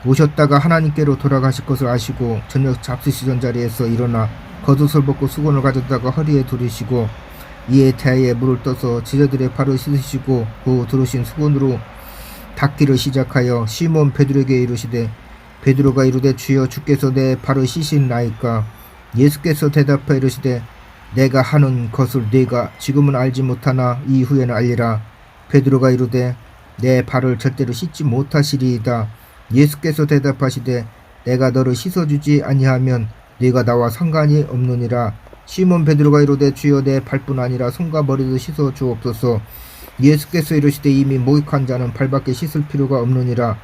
오셨다가 하나님께로 돌아가실 것을 아시고 저녁 잡수시던 자리에서 일어나 겉옷을 벗고 수건을 가져다가 허리에 두르시고 이에 태아에 물을 떠서 제자들의 발을 씻으시고 그 두르신 수건으로 닦기를 시작하여 시몬 베드로에게 이르시되 베드로가 이르되 주여 주께서 내 발을 씻으시나이까. 예수께서 대답하여 이르시되 내가 하는 것을 네가 지금은 알지 못하나 이후에는 알리라. 베드로가 이르되 내 발을 절대로 씻지 못하시리이다. 예수께서 대답하시되 내가 너를 씻어주지 아니하면 네가 나와 상관이 없느니라. 시몬 베드로가 이르되 주여 내 발뿐 아니라 손과 머리도 씻어 주옵소서. 예수께서 이르시되 이미 목욕한 자는 발밖에 씻을 필요가 없느니라.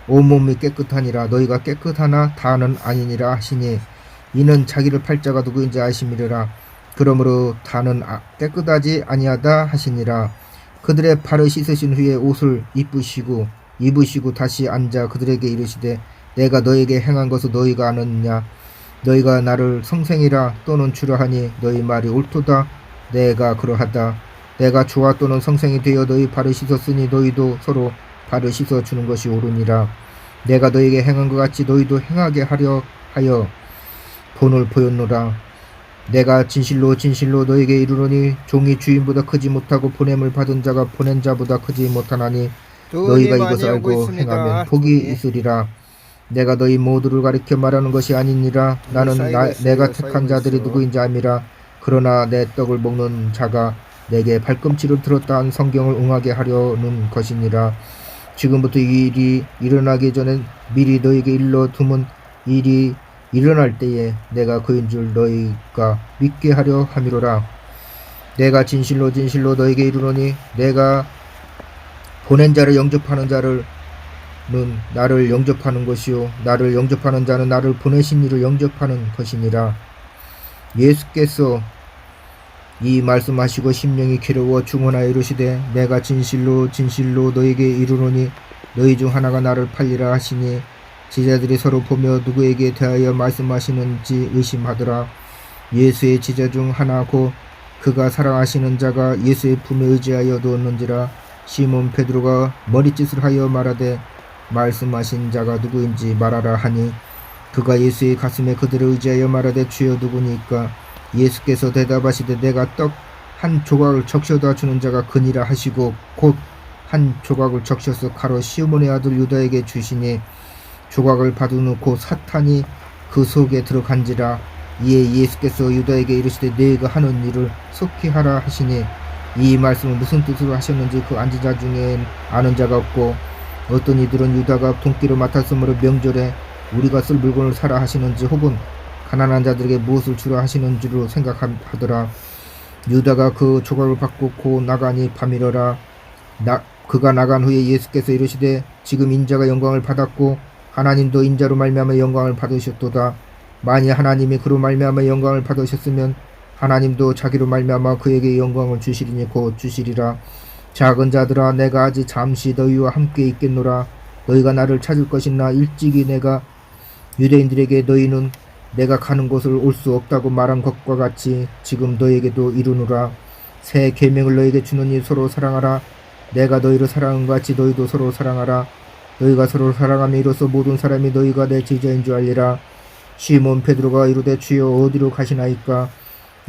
온몸이 깨끗하니라. 너희가 깨끗하나 다는 아니니라 하시니 이는 자기를 팔 자가 누구인지 아심이라. 그러므로 다는 깨끗하지 아니하다 하시니라. 그들의 발을 씻으신 후에 옷을 입으시고 다시 앉아 그들에게 이르시되 내가 너에게 행한 것을 너희가 아느냐? 너희가 나를 성생이라 또는 주라 하니 너희 말이 옳도다. 내가 그러하다. 내가 주와 또는 성생이 되어 너희 발을 씻었으니 너희도 서로 발을 씻어 주는 것이 옳으니라. 내가 너희에게 행한 것 같이 너희도 행하게 하려 하여 본을 보였노라. 내가 진실로 진실로 너희에게 이르노니 종이 주인보다 크지 못하고 보냄을 받은 자가 보낸 자보다 크지 못하나니 너희가 이것을 알고 행하면 복이 있으리라. 내가 너희 모두를 가리켜 말하는 것이 아니니라. 나는 내가 택한 자들이 누구인지 암이라. 그러나 내 떡을 먹는 자가 내게 발꿈치를 들었다 한 성경을 응하게 하려는 것이니라. 지금부터 이 일이 일어나기 전에 미리 너희에게 일러 두면 일이 일어날 때에 내가 그인 줄 너희가 믿게 하려 함이로라. 내가 진실로 진실로 너희에게 이르노니 내가 보낸 자를 영접하는 자는 나를 영접하는 것이요 나를 영접하는 자는 나를 보내신 이를 영접하는 것이니라. 예수께서 이 말씀하시고 심령이 괴로워 중언하여 이르시되 내가 진실로 진실로 너희에게 이르노니 너희 중 하나가 나를 팔리라 하시니 제자들이 서로 보며 누구에게 대하여 말씀하시는지 의심하더라. 예수의 제자 중 하나 곧 그가 사랑하시는 자가 예수의 품에 의지하여 누웠는지라. 시몬 베드로가 머리짓을 하여 말하되 말씀하신 자가 누구인지 말하라 하니 그가 예수의 가슴에 그들을 의지하여 말하되 주여 누구니까? 예수께서 대답하시되 내가 떡 한 조각을 적셔다 주는 자가 그니라 하시고 곧 한 조각을 적셔서 가로 시몬의 아들 유다에게 주시니 조각을 받은 후 곧 사탄이 그 속에 들어간지라. 이에 예수께서 유다에게 이르시되 너희가 하는 일을 속히 하라 하시니 이 말씀은 무슨 뜻으로 하셨는지 그 앉은 자 중에 아는 자가 없고 어떤 이들은 유다가 돈기를 맡았으므로 명절에 우리가 쓸 물건을 사라 하시는지 혹은 가난한 자들에게 무엇을 주라 하시는 줄로 생각하더라. 유다가 그 조각을 받고 곧 나가니 밤이러라. 그가 나간 후에 예수께서 이르시되 지금 인자가 영광을 받았고 하나님도 인자로 말미암아 영광을 받으셨도다. 만일 하나님이 그로 말미암아 영광을 받으셨으면 하나님도 자기로 말미암아 그에게 영광을 주시리니 곧 주시리라. 작은 자들아 내가 아직 잠시 너희와 함께 있겠노라. 너희가 나를 찾을 것이나 일찍이 내가 유대인들에게 너희는 내가 가는 곳을 올 수 없다고 말한 것과 같이 지금 너희에게도 이르노라. 새 계명을 너희에게 주노니 서로 사랑하라. 내가 너희를 사랑한 것 같이 너희도 서로 사랑하라. 너희가 서로 사랑하며 이로써 모든 사람이 너희가 내 제자인 줄 알리라. 시몬 베드로가 이르되 주여 어디로 가시나이까?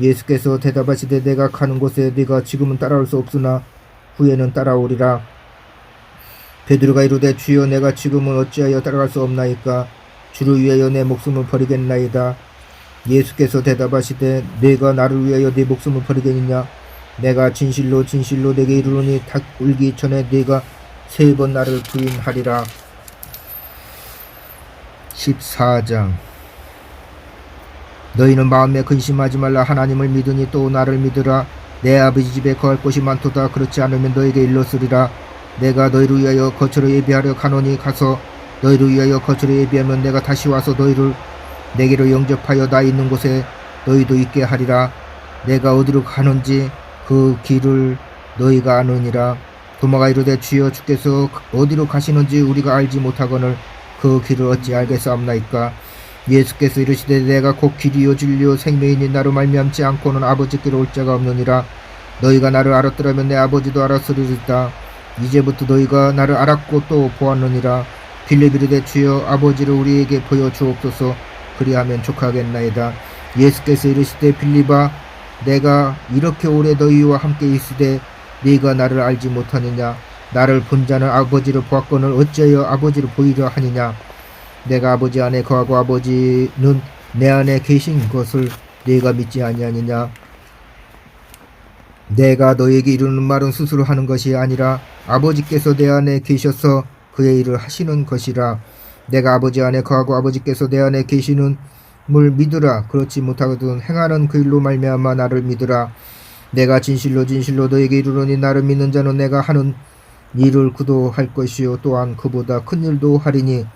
예수께서 대답하시되 내가 가는 곳에 네가 지금은 따라올 수 없으나 후에는 따라오리라. 베드로가 이르되 주여 내가 지금은 어찌하여 따라갈 수 없나이까? 주를 위하여 내 목숨을 버리겠나이다. 예수께서 대답하시되 네가 나를 위하여 네 목숨을 버리겠느냐? 내가 진실로 진실로 내게 이르노니 닭 울기 전에 네가 3번 나를 부인하리라. 14장. 너희는 마음에 근심하지 말라. 하나님을 믿으니 또 나를 믿으라. 내 아버지 집에 거할 곳이 많도다. 그렇지 않으면 너에게 일렀으리라. 내가 너희를 위하여 거처를 예비하려 가노니 가서 너희를 위하여 거처를 예비하면 내가 다시 와서 너희를 내게로 영접하여 나 있는 곳에 너희도 있게 하리라. 내가 어디로 가는지 그 길을 너희가 아느니라. 도마가 이르되 주여 주께서 어디로 가시는지 우리가 알지 못하거늘 그 길을 어찌 알겠사옵나이까? 예수께서 이르시되 내가 곧 길이요 진리요 생명이니 나로 말미암지 않고는 아버지께로 올 자가 없느니라. 너희가 나를 알았더라면 내 아버지도 알았으리다. 이제부터 너희가 나를 알았고 또 보았느니라. 빌립이 이르되 주여 아버지를 우리에게 보여 주옵소서. 그리하면 족하겠나이다. 예수께서 이르시되 빌립아 내가 이렇게 오래 너희와 함께 있으되 네가 나를 알지 못하느냐? 나를 본 자는 아버지를 보았거늘 어찌하여 아버지를 보이려 하느냐? 내가 아버지 안에 거하고 아버지는 내 안에 계신 것을 네가 믿지 아니하느냐? 내가 너에게 이르는 말은 스스로 하는 것이 아니라 아버지께서 내 안에 계셔서 그의 일을 하시는 것이라. 내가 아버지 안에 거하고 아버지께서 내 안에 계시는 물 믿으라. 그렇지 못하거든 행하는 그 일로 말미암아 나를 믿으라. 내가 진실로 진실로 너에게 이르노니 나를 믿는 자는 내가 하는 일을 그도 할 것이요 또한 그보다 큰 일도 하리니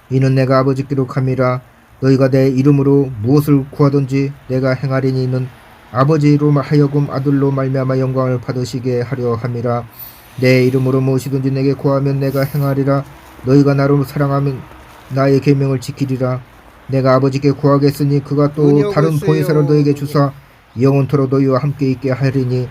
이는 내가 아버지께로 감이라. 너희가 내 이름으로 무엇을 구하든지 내가 행하리니 이는 아버지로 하여금 아들로 말미암아 영광을 받으시게 하려 함이라. 내 이름으로 무엇이든지 내게 구하면 내가 행하리라. 너희가 나로 사랑하면 나의 계명을 지키리라. 내가 아버지께 구하겠으니 그가 또 은혜하고 다른 있어요, 보혜사를 너에게 누님. 주사 영원토록 너희와 함께 있게 하리니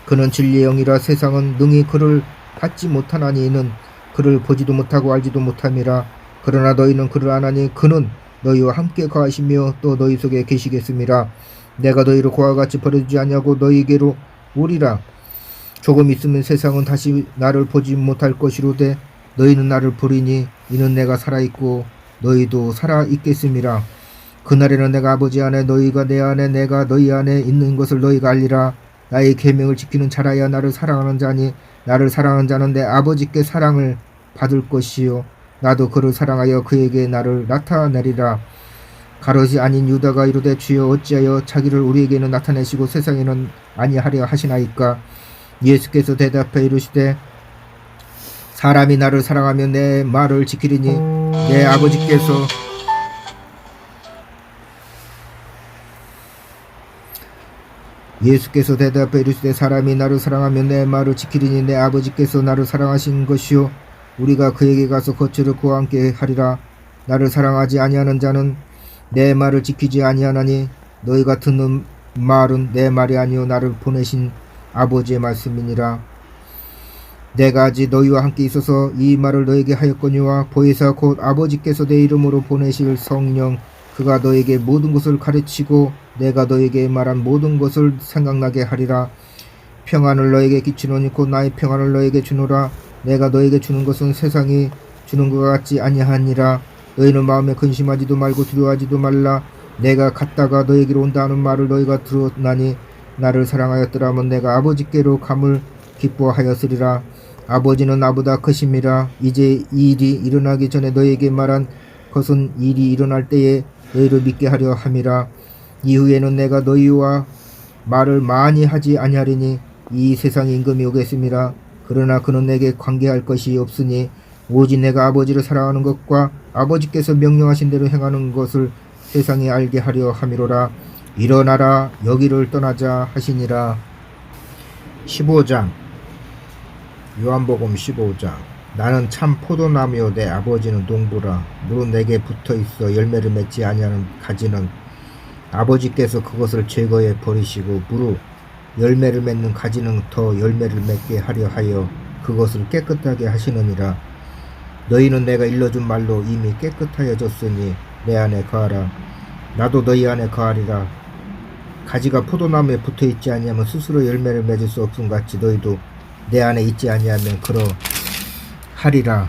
그는 진리의 영이라. 세상은 능히 그를 받지 못하나니 이는 그를 보지도 못하고 알지도 못함이라. 그러나 너희는 그를 아나니 그는 너희와 함께 거하시며 또 너희 속에 계시겠음이라. 내가 너희를 고와 같이 버려두지 아니하고 너희에게로 오리라. 조금 있으면 세상은 다시 나를 보지 못할 것이로되 너희는 나를 보리니 이는 내가 살아있고 너희도 살아있겠음이라. 그날에는 내가 아버지 안에 너희가 내 안에 내가 너희 안에 있는 것을 너희가 알리라. 나의 계명을 지키는 자라야 나를 사랑하는 자니 나를 사랑하는 자는 내 아버지께 사랑을 받을 것이요 나도 그를 사랑하여 그에게 나를 나타내리라. 가롯이 아닌 유다가 이르되 주여 어찌하여 자기를 우리에게는 나타내시고 세상에는 아니하려 하시나이까. 예수께서 대답해 이르시되 사람이 나를 사랑하면 내 말을 지키리니 내 아버지께서 예수께서 대답해 이르시되 사람이 나를 사랑하면 내 말을 지키리니 내 아버지께서 나를 사랑하신 것이요 우리가 그에게 가서 거처를 그와 함께 하리라. 나를 사랑하지 아니하는 자는 내 말을 지키지 아니하나니 너희가 듣는 말은 내 말이 아니요 나를 보내신 아버지의 말씀이니라. 내가 아직 너희와 함께 있어서 이 말을 너에게 하였거니와 보혜사 곧 아버지께서 내 이름으로 보내실 성령 그가 너에게 모든 것을 가르치고 내가 너에게 말한 모든 것을 생각나게 하리라. 평안을 너에게 끼치노니 곧 나의 평안을 너에게 주노라. 내가 너에게 주는 것은 세상이 주는 것 같지 아니하니라. 너희는 마음에 근심하지도 말고 두려워하지도 말라. 내가 갔다가 너에게로 온다 하는 말을 너희가 들었나니 나를 사랑하였더라면 내가 아버지께로 감을 기뻐하였으리라. 아버지는 나보다 크심이라. 이제 이 일이 일어나기 전에 너희에게 말한 것은 일이 일어날 때에 너희를 믿게 하려 함이라. 이후에는 내가 너희와 말을 많이 하지 아니하리니 이 세상에 임금이 오겠음이라. 그러나 그는 내게 관계할 것이 없으니 오직 내가 아버지를 사랑하는 것과 아버지께서 명령하신 대로 행하는 것을 세상에 알게 하려 함이로라. 일어나라 여기를 떠나자 하시니라. 15장 요한복음 15장 나는 참 포도나무요 내 아버지는 농부라. 물은 내게 붙어있어 열매를 맺지 아니하는 가지는 아버지께서 그것을 제거해 버리시고 무릇 열매를 맺는 가지는 더 열매를 맺게 하려 하여 그것을 깨끗하게 하시느니라. 너희는 내가 일러준 말로 이미 깨끗하여졌으니 내 안에 거하라. 나도 너희 안에 거하리라. 가지가 포도나무에 붙어있지 아니하면 스스로 열매를 맺을 수 없음 같이 너희도 내 안에 있지 아니하면 그러하리라.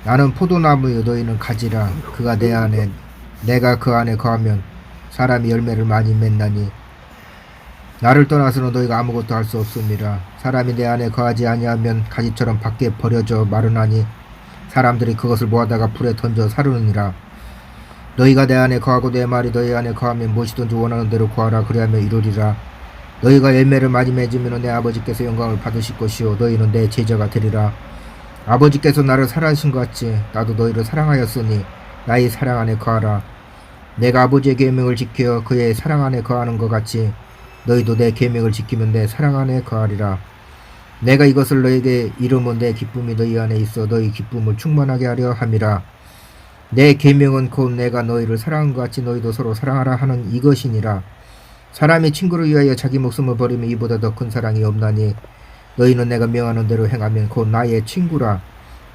나는 포도나무요 너희는 가지라. 그가 내 안에 내가 그 안에 거하면 사람이 열매를 많이 맺나니 나를 떠나서는 너희가 아무것도 할 수 없음이라. 사람이 내 안에 거하지 아니하면 가지처럼 밖에 버려져 마르나니 사람들이 그것을 모아다가 불에 던져 사르느니라. 너희가 내 안에 거하고 내 말이 너희 안에 거하면 무엇이든지 원하는 대로 구하라. 그리하면 이루리라. 너희가 열매를 많이 맺으면 내 아버지께서 영광을 받으실 것이요 너희는 내 제자가 되리라. 아버지께서 나를 사랑하신 것 같이 나도 너희를 사랑하였으니 나의 사랑 안에 거하라. 내가 아버지의 계명을 지켜 그의 사랑 안에 거하는 것 같이 너희도 내 계명을 지키면 내 사랑 안에 거하리라. 내가 이것을 너희에게 이름은 내 기쁨이 너희 안에 있어 너희 기쁨을 충만하게 하려 함이라. 내 계명은 곧 내가 너희를 사랑한 것 같이 너희도 서로 사랑하라 하는 이것이니라. 사람이 친구를 위하여 자기 목숨을 버리면 이보다 더 큰 사랑이 없나니 너희는 내가 명하는 대로 행하면 곧 나의 친구라.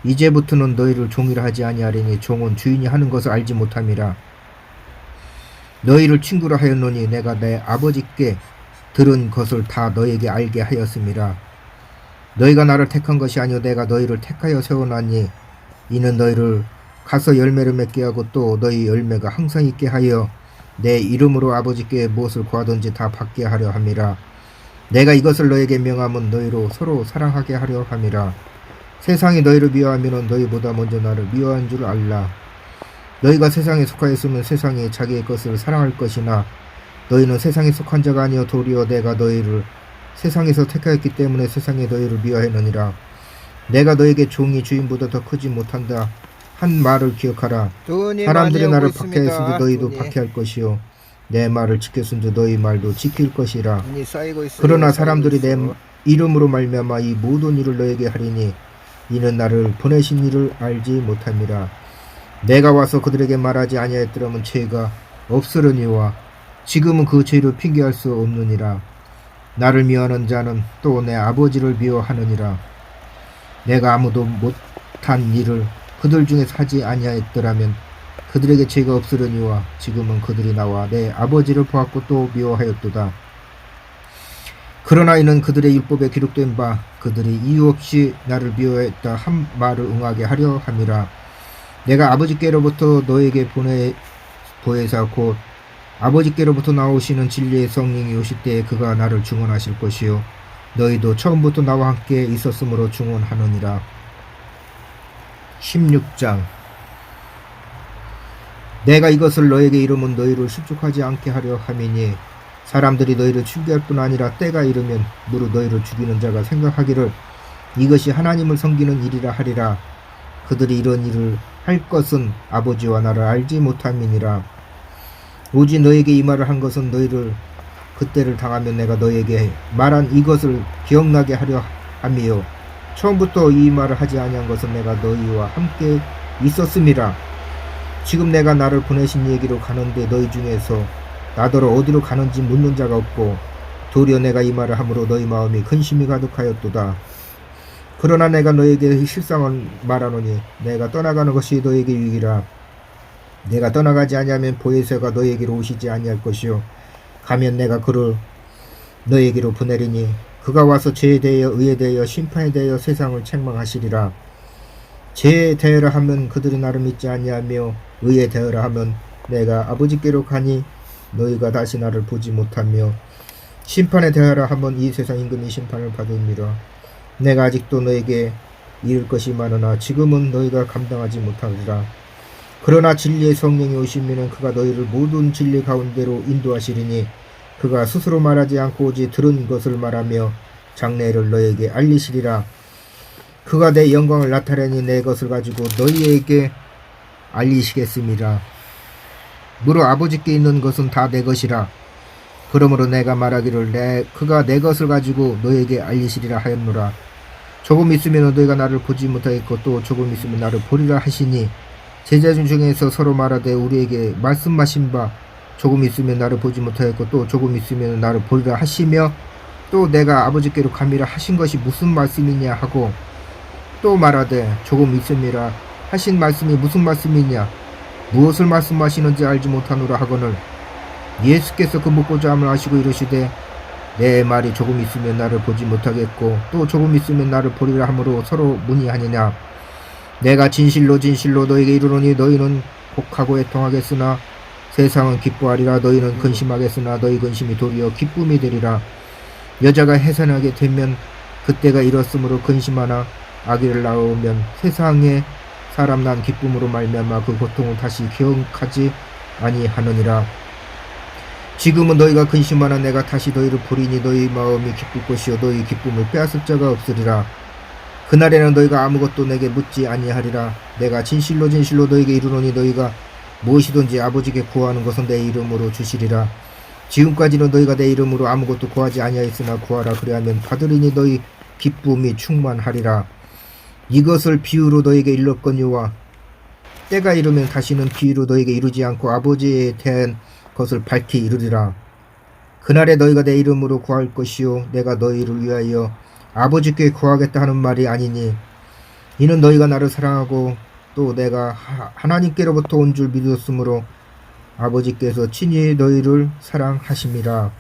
이제부터는 너희를 종이라 하지 아니하리니 종은 주인이 하는 것을 알지 못함이라. 너희를 친구라 하였노니 내가 내 아버지께 들은 것을 다 너희에게 알게 하였음이라. 너희가 나를 택한 것이 아니요 내가 너희를 택하여 세워놨니 이는 너희를 가서 열매를 맺게 하고 또 너희 열매가 항상 있게 하여 내 이름으로 아버지께 무엇을 구하든지 다 받게 하려 함이라. 내가 이것을 너희에게 명함은 너희로 서로 사랑하게 하려 함이라. 세상이 너희를 미워하면 너희보다 먼저 나를 미워한 줄 알라. 너희가 세상에 속하였으면 세상이 자기의 것을 사랑할 것이나 너희는 세상에 속한 자가 아니여 도리어 내가 너희를 세상에서 택하였기 때문에 세상에 너희를 미워하느니라. 내가 너에게 종이 주인보다 더 크지 못한다 한 말을 기억하라. 사람들이 나를 박해하였은지 너희도 박해할 것이요 내 말을 지켰은지 너희 말도 지킬 것이라. 그러나 사람들이 내 이름으로 말미암아 이 모든 일을 너에게 하리니 이는 나를 보내신 이를 알지 못함이라. 내가 와서 그들에게 말하지 아니하였더라면 죄가 없으려니와 지금은 그 죄를 핑계할 수 없느니라. 나를 미워하는 자는 또 내 아버지를 미워하느니라. 내가 아무도 못한 일을 그들 중에서 하지 아니하였더라면 그들에게 죄가 없으려니와 지금은 그들이 나와 내 아버지를 보았고 또 미워하였도다. 그러나 이는 그들의 율법에 기록된 바 그들이 이유 없이 나를 미워했다 한 말을 응하게 하려 함이라. 내가 아버지께로부터 너에게 보혜사 곧 아버지께로부터 나오시는 진리의 성령이 오실 때에 그가 나를 증언하실 것이요 너희도 처음부터 나와 함께 있었으므로 증언하느니라. 16장. 내가 이것을 너에게 이르면 너희를 수축하지 않게 하려 함이니 사람들이 너희를 죽일 뿐 아니라 때가 이르면 무릇 너희를 죽이는 자가 생각하기를 이것이 하나님을 섬기는 일이라 하리라. 그들이 이런 일을 할 것은 아버지와 나를 알지 못함이니라. 오직 너에게 이 말을 한 것은 너희를 그때를 당하면 내가 너에게 말한 이것을 기억나게 하려 함이요 처음부터 이 말을 하지 아니한 것은 내가 너희와 함께 있었음이라. 지금 내가 나를 보내신 얘기로 가는데 너희 중에서 나더러 어디로 가는지 묻는 자가 없고 도리어 내가 이 말을 함으로 너희 마음이 근심이 가득하였도다. 그러나 내가 너에게 실상을 말하노니 내가 떠나가는 것이 너에게 유익이라. 내가 떠나가지 아니하면 보혜사가 너에게로 오시지 아니할 것이요 가면 내가 그를 너에게로 보내리니 그가 와서 죄에 대하여 의에 대하여 심판에 대하여 세상을 책망하시리라. 죄에 대하여 하면 그들이 나를 믿지 아니하며 의에 대하여 하면 내가 아버지께로 가니 너희가 다시 나를 보지 못하며 심판에 대하여 하면 이 세상 임금이 심판을 받음이라. 내가 아직도 너에게 이를 것이 많으나 지금은 너희가 감당하지 못하리라. 그러나 진리의 성령이 오시면은 그가 너희를 모든 진리 가운데로 인도하시리니 그가 스스로 말하지 않고 오직 들은 것을 말하며 장래를 너희에게 알리시리라. 그가 내 영광을 나타내니 내 것을 가지고 너희에게 알리시겠습니다. 무릇 아버지께 있는 것은 다 내 것이라. 그러므로 내가 말하기를 그가 내 것을 가지고 너희에게 알리시리라 하였노라. 조금 있으면 너희가 나를 보지 못하겠고 또 조금 있으면 나를 보리라 하시니 제자 중에서 서로 말하되 우리에게 말씀하신 바 조금 있으면 나를 보지 못하겠고 또 조금 있으면 나를 보리라 하시며 또 내가 아버지께로 감이라 하신 것이 무슨 말씀이냐 하고 또 말하되 조금 있음이라 하신 말씀이 무슨 말씀이냐 무엇을 말씀하시는지 알지 못하노라 하거늘 예수께서 그 묻고자 함을 아시고 이르시되 내 말이 조금 있으면 나를 보지 못하겠고 또 조금 있으면 나를 보리라 하므로 서로 문의하느냐. 내가 진실로 진실로 너에게 이르노니 너희는 곡하고 애통하겠으나 세상은 기뻐하리라. 너희는 근심하겠으나 너희 근심이 도리어 기쁨이 되리라. 여자가 해산하게 되면 그때가 이렇으므로 근심하나 아기를 낳으면 세상에 사람 난 기쁨으로 말미암아 그 고통을 다시 기억하지 아니하느니라. 지금은 너희가 근심하나 내가 다시 너희를 보리니 너희 마음이 기쁠 것이요 너희 기쁨을 빼앗을 자가 없으리라. 그날에는 너희가 아무것도 내게 묻지 아니하리라. 내가 진실로 진실로 너희에게 이르노니 너희가 무엇이든지 아버지께 구하는 것은 내 이름으로 주시리라. 지금까지는 너희가 내 이름으로 아무것도 구하지 아니하였으나 구하라 그리하면 받으리니 너희 기쁨이 충만하리라. 이것을 비유로 너희에게 일렀거니와 때가 이르면 다시는 비유로 너희에게 이르지 않고 아버지에 대한 것을 밝히 이르리라. 그날에 너희가 내 이름으로 구할 것이요 내가 너희를 위하여 아버지께 구하겠다 하는 말이 아니니 이는 너희가 나를 사랑하고 또 내가 하나님께로부터 온 줄 믿었으므로 아버지께서 친히 너희를 사랑하심이라.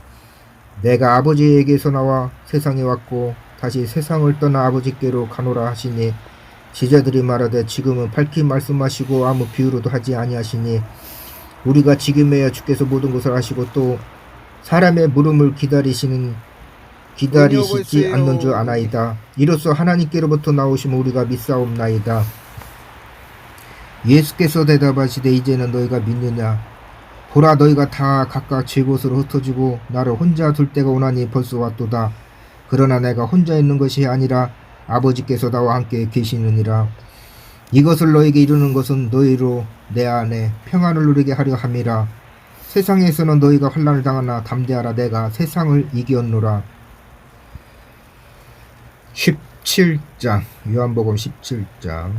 내가 아버지에게서 나와 세상에 왔고 다시 세상을 떠나 아버지께로 가노라 하시니 제자들이 말하되 지금은 밝히 말씀하시고 아무 비유로도 하지 아니하시니 우리가 지금에야 주께서 모든 것을 아시고 또 사람의 물음을 기다리시지 않는 줄 아나이다. 이로써 하나님께로부터 나오심 우리가 믿사옵나이다. 예수께서 대답하시되 이제는 너희가 믿느냐. 보라 너희가 다 각각 제 곳으로 흩어지고 나를 혼자 둘 때가 오나니 벌써 왔도다. 그러나 내가 혼자 있는 것이 아니라 아버지께서 나와 함께 계시느니라. 이것을 너희에게 이루는 것은 너희로 내 안에 평안을 누리게 하려 함이라. 세상에서는 너희가 환난을 당하나 담대하라. 내가 세상을 이겼노라. 17장 요한복음 17장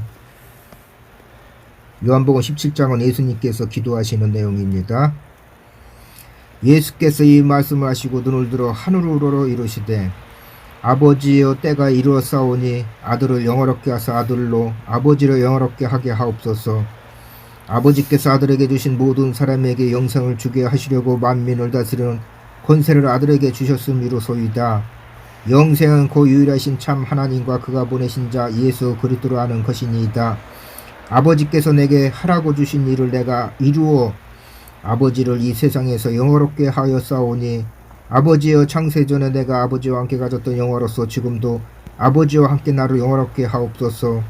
요한복음 17장은 예수님께서 기도하시는 내용입니다. 예수께서 이 말씀을 하시고 눈을 들어 하늘으로 이르시되 아버지여 때가 이루었사오니 아들을 영화롭게 하사 아들로 아버지를 영화롭게 하게 하옵소서. 아버지께서 아들에게 주신 모든 사람에게 영생을 주게 하시려고 만민을 다스리는 권세를 아들에게 주셨음이로소이다. 영생은 그 유일하신 참 하나님과 그가 보내신 자 예수 그리스도로 하는 것이니이다. 아버지께서 내게 하라고 주신 일을 내가 이루어 아버지를 이 세상에서 영화롭게 하였사오니 아버지여 창세전에 내가 아버지와 함께 가졌던 영화로서 지금도 아버지와 함께 나를 영화롭게 하옵소서.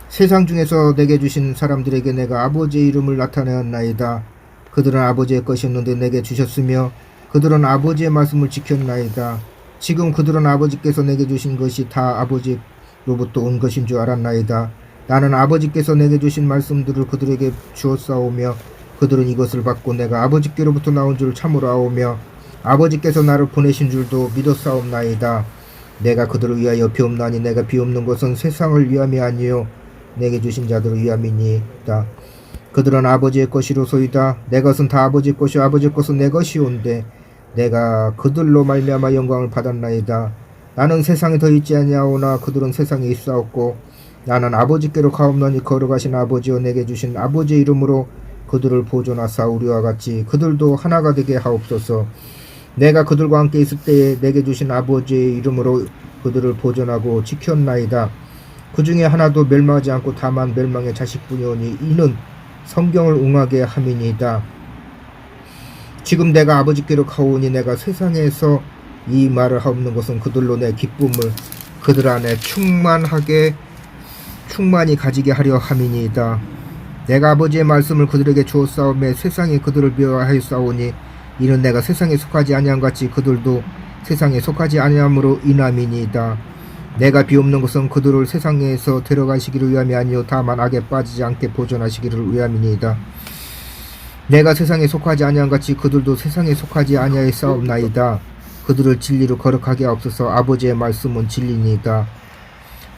세상 중에서 내게 주신 사람들에게 내가 아버지의 이름을 나타내었나이다. 그들은 아버지의 것이었는데 내게 주셨으며 그들은 아버지의 말씀을 지켰나이다. 지금 그들은 아버지께서 내게 주신 것이 다 아버지로부터 온 것인 줄 알았나이다. 나는 아버지께서 내게 주신 말씀들을 그들에게 주었사오며 그들은 이것을 받고 내가 아버지께로부터 나온 줄 참으로 아오며 아버지께서 나를 보내신 줄도 믿었사옵나이다. 내가 그들을 위하여 비옵나니 내가 비옵는 것은 세상을 위함이 아니요 내게 주신 자들을 위함이니이다. 그들은 아버지의 것이로소이다. 내 것은 다 아버지의 것이요 아버지의 것은 내 것이온데 내가 그들로 말미암아 영광을 받았나이다. 나는 세상에 더 있지 아니하오나 그들은 세상에 있사옵고 나는 아버지께로 가옵나니 걸어가신 아버지여 내게 주신 아버지의 이름으로 그들을 보존하사 우리와 같이 그들도 하나가 되게 하옵소서. 내가 그들과 함께 있을 때에 내게 주신 아버지의 이름으로 그들을 보존하고 지켰나이다. 그 중에 하나도 멸망하지 않고 다만 멸망의 자식뿐이오니 이는 성경을 응하게 함이니이다. 지금 내가 아버지께로 가오니 내가 세상에서 이 말을 하옵는 것은 그들로 내 기쁨을 그들 안에 충만히 가지게 하려 함이니이다. 내가 아버지의 말씀을 그들에게 주었사오매 세상이 그들을 미워하였사오니 이는 내가 세상에 속하지 아니함 같이 그들도 세상에 속하지 아니함으로 인함이니이다. 내가 비옵는 것은 그들을 세상에서 데려가시기를 위함이 아니요 다만 악에 빠지지 않게 보존하시기를 위함이니이다. 내가 세상에 속하지 아니함 같이 그들도 세상에 속하지 아니하였사옵나이다. 그들을 진리로 거룩하게 하옵소서. 아버지의 말씀은 진리니이다.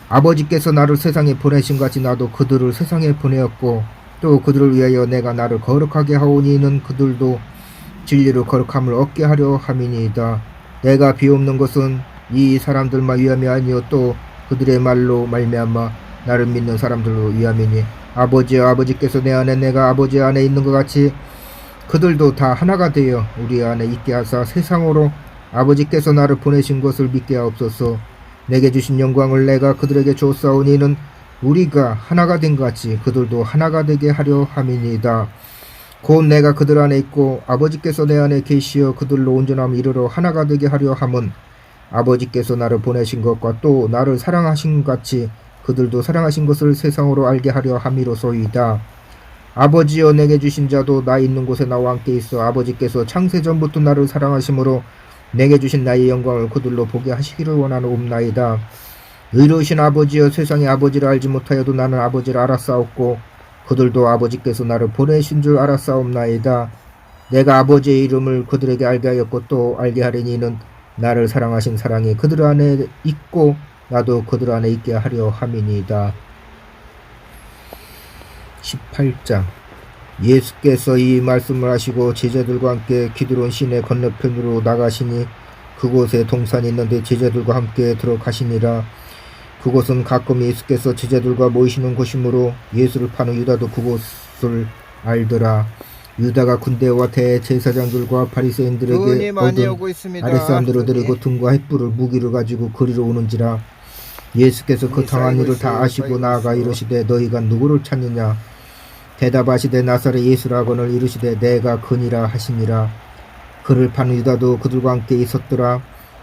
아버지께서 나를 세상에 보내신 같이 나도 그들을 세상에 보내었고 또 그들을 위하여 내가 나를 거룩하게 하오니 이는 그들도 진리로 거룩함을 얻게 하려 함이니이다. 내가 비옵는 것은 이 사람들만 위함이 아니요 또 그들의 말로 말미암아 나를 믿는 사람들로 위함이니 아버지여 아버지께서 내 안에 내가 아버지 안에 있는 것 같이 그들도 다 하나가 되어 우리 안에 있게 하사 세상으로 아버지께서 나를 보내신 것을 믿게 하옵소서. 내게 주신 영광을 내가 그들에게 주었사오니 이는 우리가 하나가 된 것 같이 그들도 하나가 되게 하려 함이니이다. 곧 내가 그들 안에 있고 아버지께서 내 안에 계시어 그들로 온전함을 이루러 하나가 되게 하려 함은 아버지께서 나를 보내신 것과 또 나를 사랑하신 것 같이 그들도 사랑하신 것을 세상으로 알게 하려 함이로소이다. 아버지여 내게 주신 자도 나 있는 곳에 나와 함께 있어 아버지께서 창세전부터 나를 사랑하심으로 내게 주신 나의 영광을 그들로 보게 하시기를 원하옵나이다. 의로우신 아버지여 세상의 아버지를 알지 못하여도 나는 아버지를 알았사옵고 그들도 아버지께서 나를 보내신 줄 알았사옵나이다. 내가 아버지의 이름을 그들에게 알게 하였고 또 알게 하리니 이는 나를 사랑하신 사랑이 그들 안에 있고 나도 그들 안에 있게 하려 함이니이다. 18장 예수께서 이 말씀을 하시고 제자들과 함께 기드론 시내 건너편으로 나가시니 그곳에 동산이 있는데 제자들과 함께 들어가시니라. 그곳은 가끔 예수께서 제자들과 모이시는 곳이므로 예수를 파는 유다도 그곳을 알더라. 유다가 군대와 대제사장들과 바리새인들에게 얻은 아랫사람들을 데리고 등과 횃불을 무기를 가지고 그리로 오는지라. 예수께서 그 당한 일을 다 아시고 나아가 이르시되 너희가 누구를 찾느냐. 대답하시되 나사렛 예수라거늘 이르시되 내가 그니라 하시니라. 그를 파는 유다도 그들과 함께 있었더라.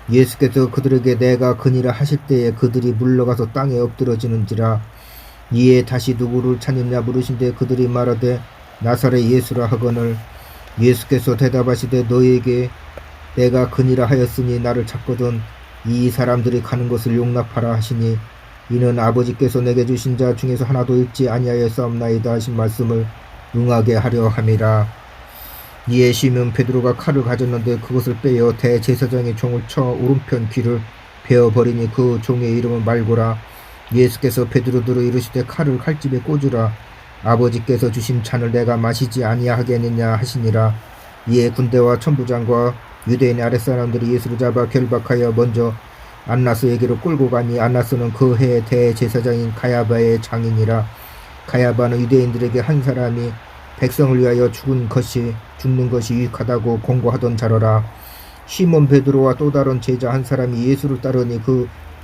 예수께서 그들에게 내가 그니라 하실 때에 그들이 물러가서 땅에 엎드러지는지라. 이에 다시 누구를 찾느냐 물으신데 그들이 말하되 나사렛 예수라 하거늘 예수께서 대답하시되 너희에게 내가 그니라 하였으니 나를 찾거든 이 사람들이 가는 것을 용납하라 하시니 이는 아버지께서 내게 주신 자 중에서 하나도 잃지 아니하였사옵나이다 하신 말씀을 응하게 하려 함이라. 이에 시몬 베드로가 칼을 가졌는데 그것을 빼어 대제사장의 종을 쳐 오른편 귀를 베어버리니 그 종의 이름은 말고라. 예수께서 베드로들을 이르시되 칼을 칼집에 꽂으라. 아버지께서 주신 잔을 내가 마시지 아니하겠느냐 하시니라. 이에 군대와 천부장과 유대인의 아랫사람들이 예수를 잡아 결박하여 먼저 안나스에게로 끌고 가니 안나스는 그 해의 대제사장인 가야바의 장인이라. 가야바는 유대인들에게 한 사람이 백성을 위하여 죽는 것이 유익하다고 공고하던 자로라. 시몬 베드로와 또 다른 제자 한 사람이 예수를 따르니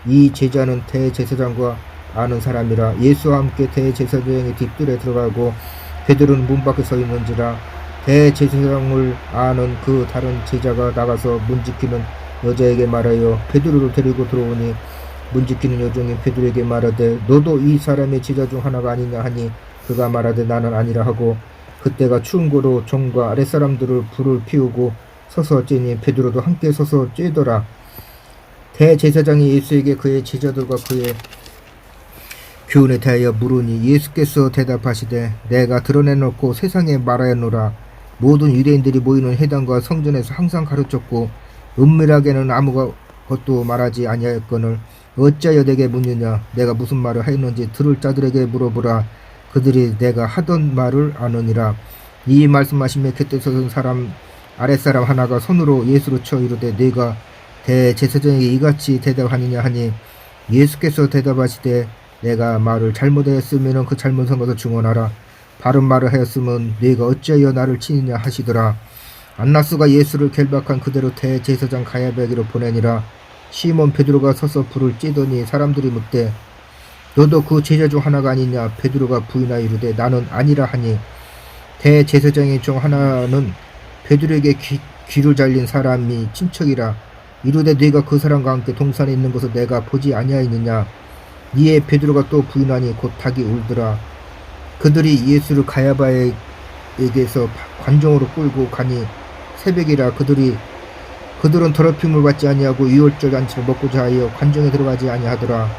이 제자는 대제사장과 아는 사람이라. 예수와 함께 대제사장의 뒷뜰에 들어가고 베드로는 문 밖에 서 있는지라. 대제사장을 아는 그 다른 제자가 나가서 문 지키는 여자에게 말하여 베드로를 데리고 들어오니 문 지키는 여종이 베드로에게 말하되 너도 이 사람의 제자 중 하나가 아니냐 하니 그가 말하되 나는 아니라 하고 그때가 추운 고로 종과 아랫사람들을 불을 피우고 서서 쬐니 베드로도 함께 서서 쬐더라. 대제사장이 예수에게 그의 제자들과 그의 교훈에 대하여 물으니 예수께서 대답하시되 내가 드러내놓고 세상에 말하였노라. 모든 유대인들이 모이는 회당과 성전에서 항상 가르쳤고 은밀하게는 아무것도 말하지 아니하였거늘 어찌하여 내게 묻느냐. 내가 무슨 말을 하였는지 들을 자들에게 물어보라. 그들이 내가 하던 말을 아느니라. 이 말씀하시며 곁에 서던 아랫사람 하나가 손으로 예수를 쳐 이르되 네가 대제사장에게 이같이 대답하느냐 하니 예수께서 대답하시되 내가 말을 잘못하였으면 그 잘못한 것을 증언하라. 바른 말을 하였으면 네가 어찌하여 나를 치느냐 하시더라. 안나스가 예수를 결박한 그대로 대제사장 가야바에게로 보내니라. 시몬 베드로가 서서 불을 쬐더니 사람들이 묻되 너도 그 제자 중 하나가 아니냐. 베드로가 부인하여 이르되 나는 아니라 하니 대제사장의 중 하나는 베드로에게 귀를 잘린 사람이 친척이라. 이르되 네가 그 사람과 함께 동산에 있는 것을 내가 보지 아니하였느냐. 이에 베드로가 또 부인하니 곧 닭이 울더라. 그들이 예수를 가야바에게서 관정으로 끌고 가니 새벽이라. 그들은 더럽힘을 받지 아니하고 유월절 잔치를 먹고자 하여 관정에 들어가지 아니하더라.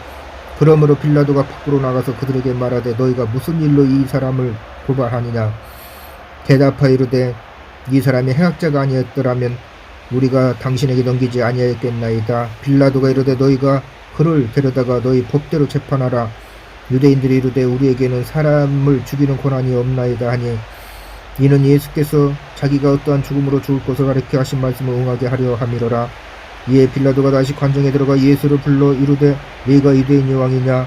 그러므로 빌라도가 밖으로 나가서 그들에게 말하되 너희가 무슨 일로 이 사람을 고발하느냐. 대답하여 이르되 이 사람이 행악자가 아니었더라면 우리가 당신에게 넘기지 아니하였겠나이다. 빌라도가 이르되 너희가 그를 데려다가 너희 법대로 재판하라. 유대인들이 이르되 우리에게는 사람을 죽이는 권한이 없나이다 하니 이는 예수께서 자기가 어떠한 죽음으로 죽을 것을 가리켜 하신 말씀을 응하게 하려 함이로라. 이에 빌라도가 다시 관정에 들어가 예수를 불러 이르되 네가 유대인의 왕이냐.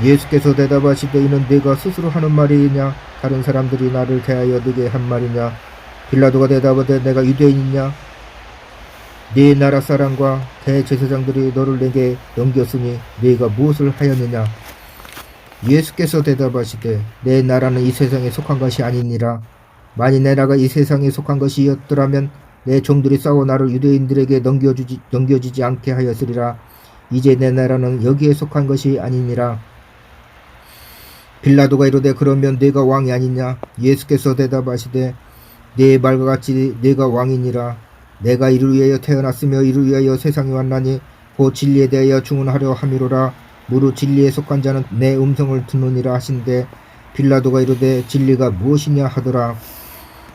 예수께서 대답하시되 이는 네가 스스로 하는 말이냐 다른 사람들이 나를 대하여 네게 한 말이냐. 빌라도가 대답하되 내가 유대인이냐. 네 나라 사람과 대제사장들이 너를 내게 넘겼으니 네가 무엇을 하였느냐. 예수께서 대답하시되 내 나라는 이 세상에 속한 것이 아니니라. 만일 내 나라가 이 세상에 속한 것이었더라면 내 종들이 싸워 나를 유대인들에게 넘겨주지 않게 하였으리라. 이제 내 나라는 여기에 속한 것이 아니니라. 빌라도가 이르되 그러면 네가 왕이 아니냐. 예수께서 대답하시되 네 말과 같이 네가 왕이니라. 내가 이를 위하여 태어났으며 이를 위하여 세상에 왔나니 곧 진리에 대하여 증언하려 함이로라. 무릇 진리에 속한 자는 내 음성을 듣느니라 하신대 빌라도가 이르되 진리가 무엇이냐 하더라.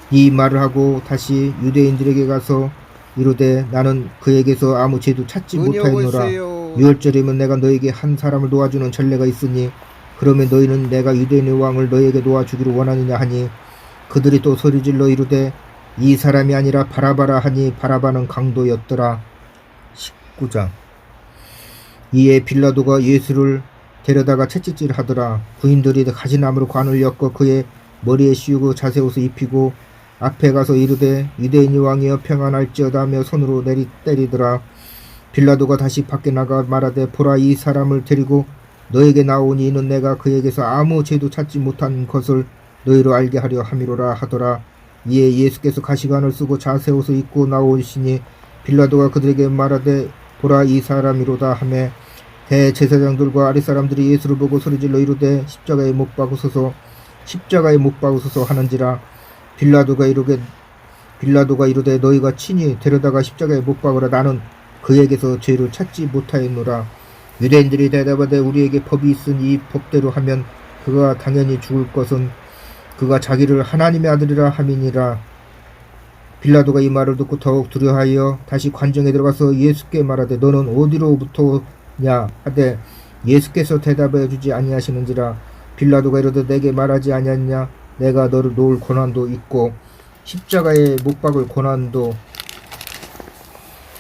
이 말을 하고 다시 유대인들에게 가서 이르되 나는 그에게서 아무 죄도 찾지 못하였노라. 유월절이면 내가 너에게 한 사람을 놓아주는 전례가 있으니 그러면 너희는 내가 유대인의 왕을 너에게 놓아주기를 원하느냐 하니 그들이 또 소리질러 이르되 이 사람이 아니라 바라바라 하니 바라바는 강도였더라. 19장. 이에 빌라도가 예수를 데려다가 채찍질 하더라. 부인들이 가시나무로 관을 엮어 그의 머리에 씌우고 자세옷을 입히고 앞에 가서 이르되 유대인의 왕이여 평안할지어다 하며 손으로 때리더라. 빌라도가 다시 밖에 나가 말하되 보라 이 사람을 데리고 너에게 나오니 이는 내가 그에게서 아무 죄도 찾지 못한 것을 너희로 알게 하려 함이로라 하더라. 이에 예수께서 가시관을 쓰고 자세옷을 입고 나오시니 빌라도가 그들에게 말하되 보라 이 사람이로다 하매 대제사장들과 아랫사람들이 예수를 보고 소리질러 이르되 십자가에 못 박으소서 하는지라. 빌라도가 이르되 너희가 친히 데려다가 십자가에 못 박으라. 나는 그에게서 죄를 찾지 못하였노라. 유대인들이 대답하되 우리에게 법이 있으니 이 법대로 하면 그가 당연히 죽을 것은 그가 자기를 하나님의 아들이라 함이니라. 빌라도가 이 말을 듣고 더욱 두려워하여 다시 관정에 들어가서 예수께 말하되 너는 어디로부터냐 하되 예수께서 대답하여 주지 아니하시는지라. 빌라도가 이르되 내게 말하지 아니하냐? 내가 너를 놓을 고난도 있고 십자가에 못 박을 고난도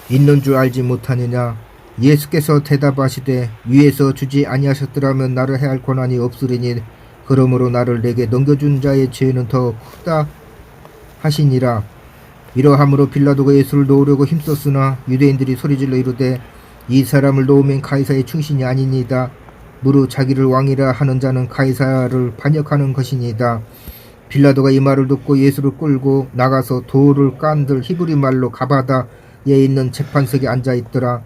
있는 줄 알지 못하느냐? 예수께서 대답하시되 위에서 주지 아니하셨더라면 나를 해할 고난이 없으리니 그러므로 나를 내게 넘겨준 자의 죄는 더 크다 하시니라. 이러함으로 빌라도가 예수를 놓으려고 힘썼으나 유대인들이 소리질러 이르되 이 사람을 놓으면 가이사의 충신이 아니니이다. 무릇 자기를 왕이라 하는 자는 가이사를 반역하는 것이니이다. 빌라도가 이 말을 듣고 예수를 끌고 나가서 돌을 깐들 히브리 말로 가바다에 있는 재판석에 앉아있더라.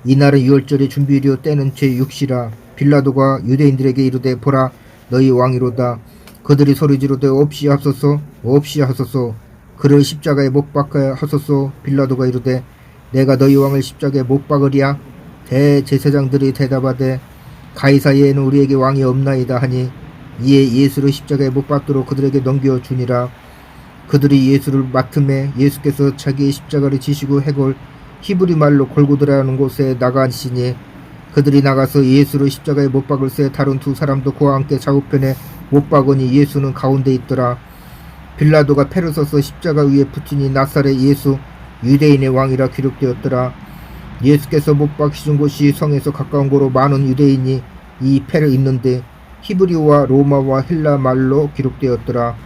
이날은 유월절의 준비일이요 때는 제6시라. 빌라도가 유대인들에게 이르되 보라 너희 왕이로다. 그들이 소리지르되 없이하소서 없이하소서 그를 십자가에 못 박아야 하소서. 빌라도가 이르되 내가 너희 왕을 십자가에 못 박으랴? 대제사장들이 대답하되 가이사에는 우리에게 왕이 없나이다 하니 이에 예수를 십자가에 못 박도록 그들에게 넘겨주니라. 그들이 예수를 맡음에 예수께서 자기의 십자가를 지시고 해골 히브리 말로 골고다라는 곳에 나가시니 그들이 나가서 예수를 십자가에 못 박을새 다른 두 사람도 그와 함께 좌우편에 못 박으니 예수는 가운데 있더라. 빌라도가 패를 써서 십자가 위에 붙이니 나사렛 예수 유대인의 왕이라 기록되었더라. 예수께서 못 박히신 곳이 성에서 가까운 곳으로 많은 유대인이 이 패를 입는데 히브리와 로마와 헬라 말로 기록되었더라.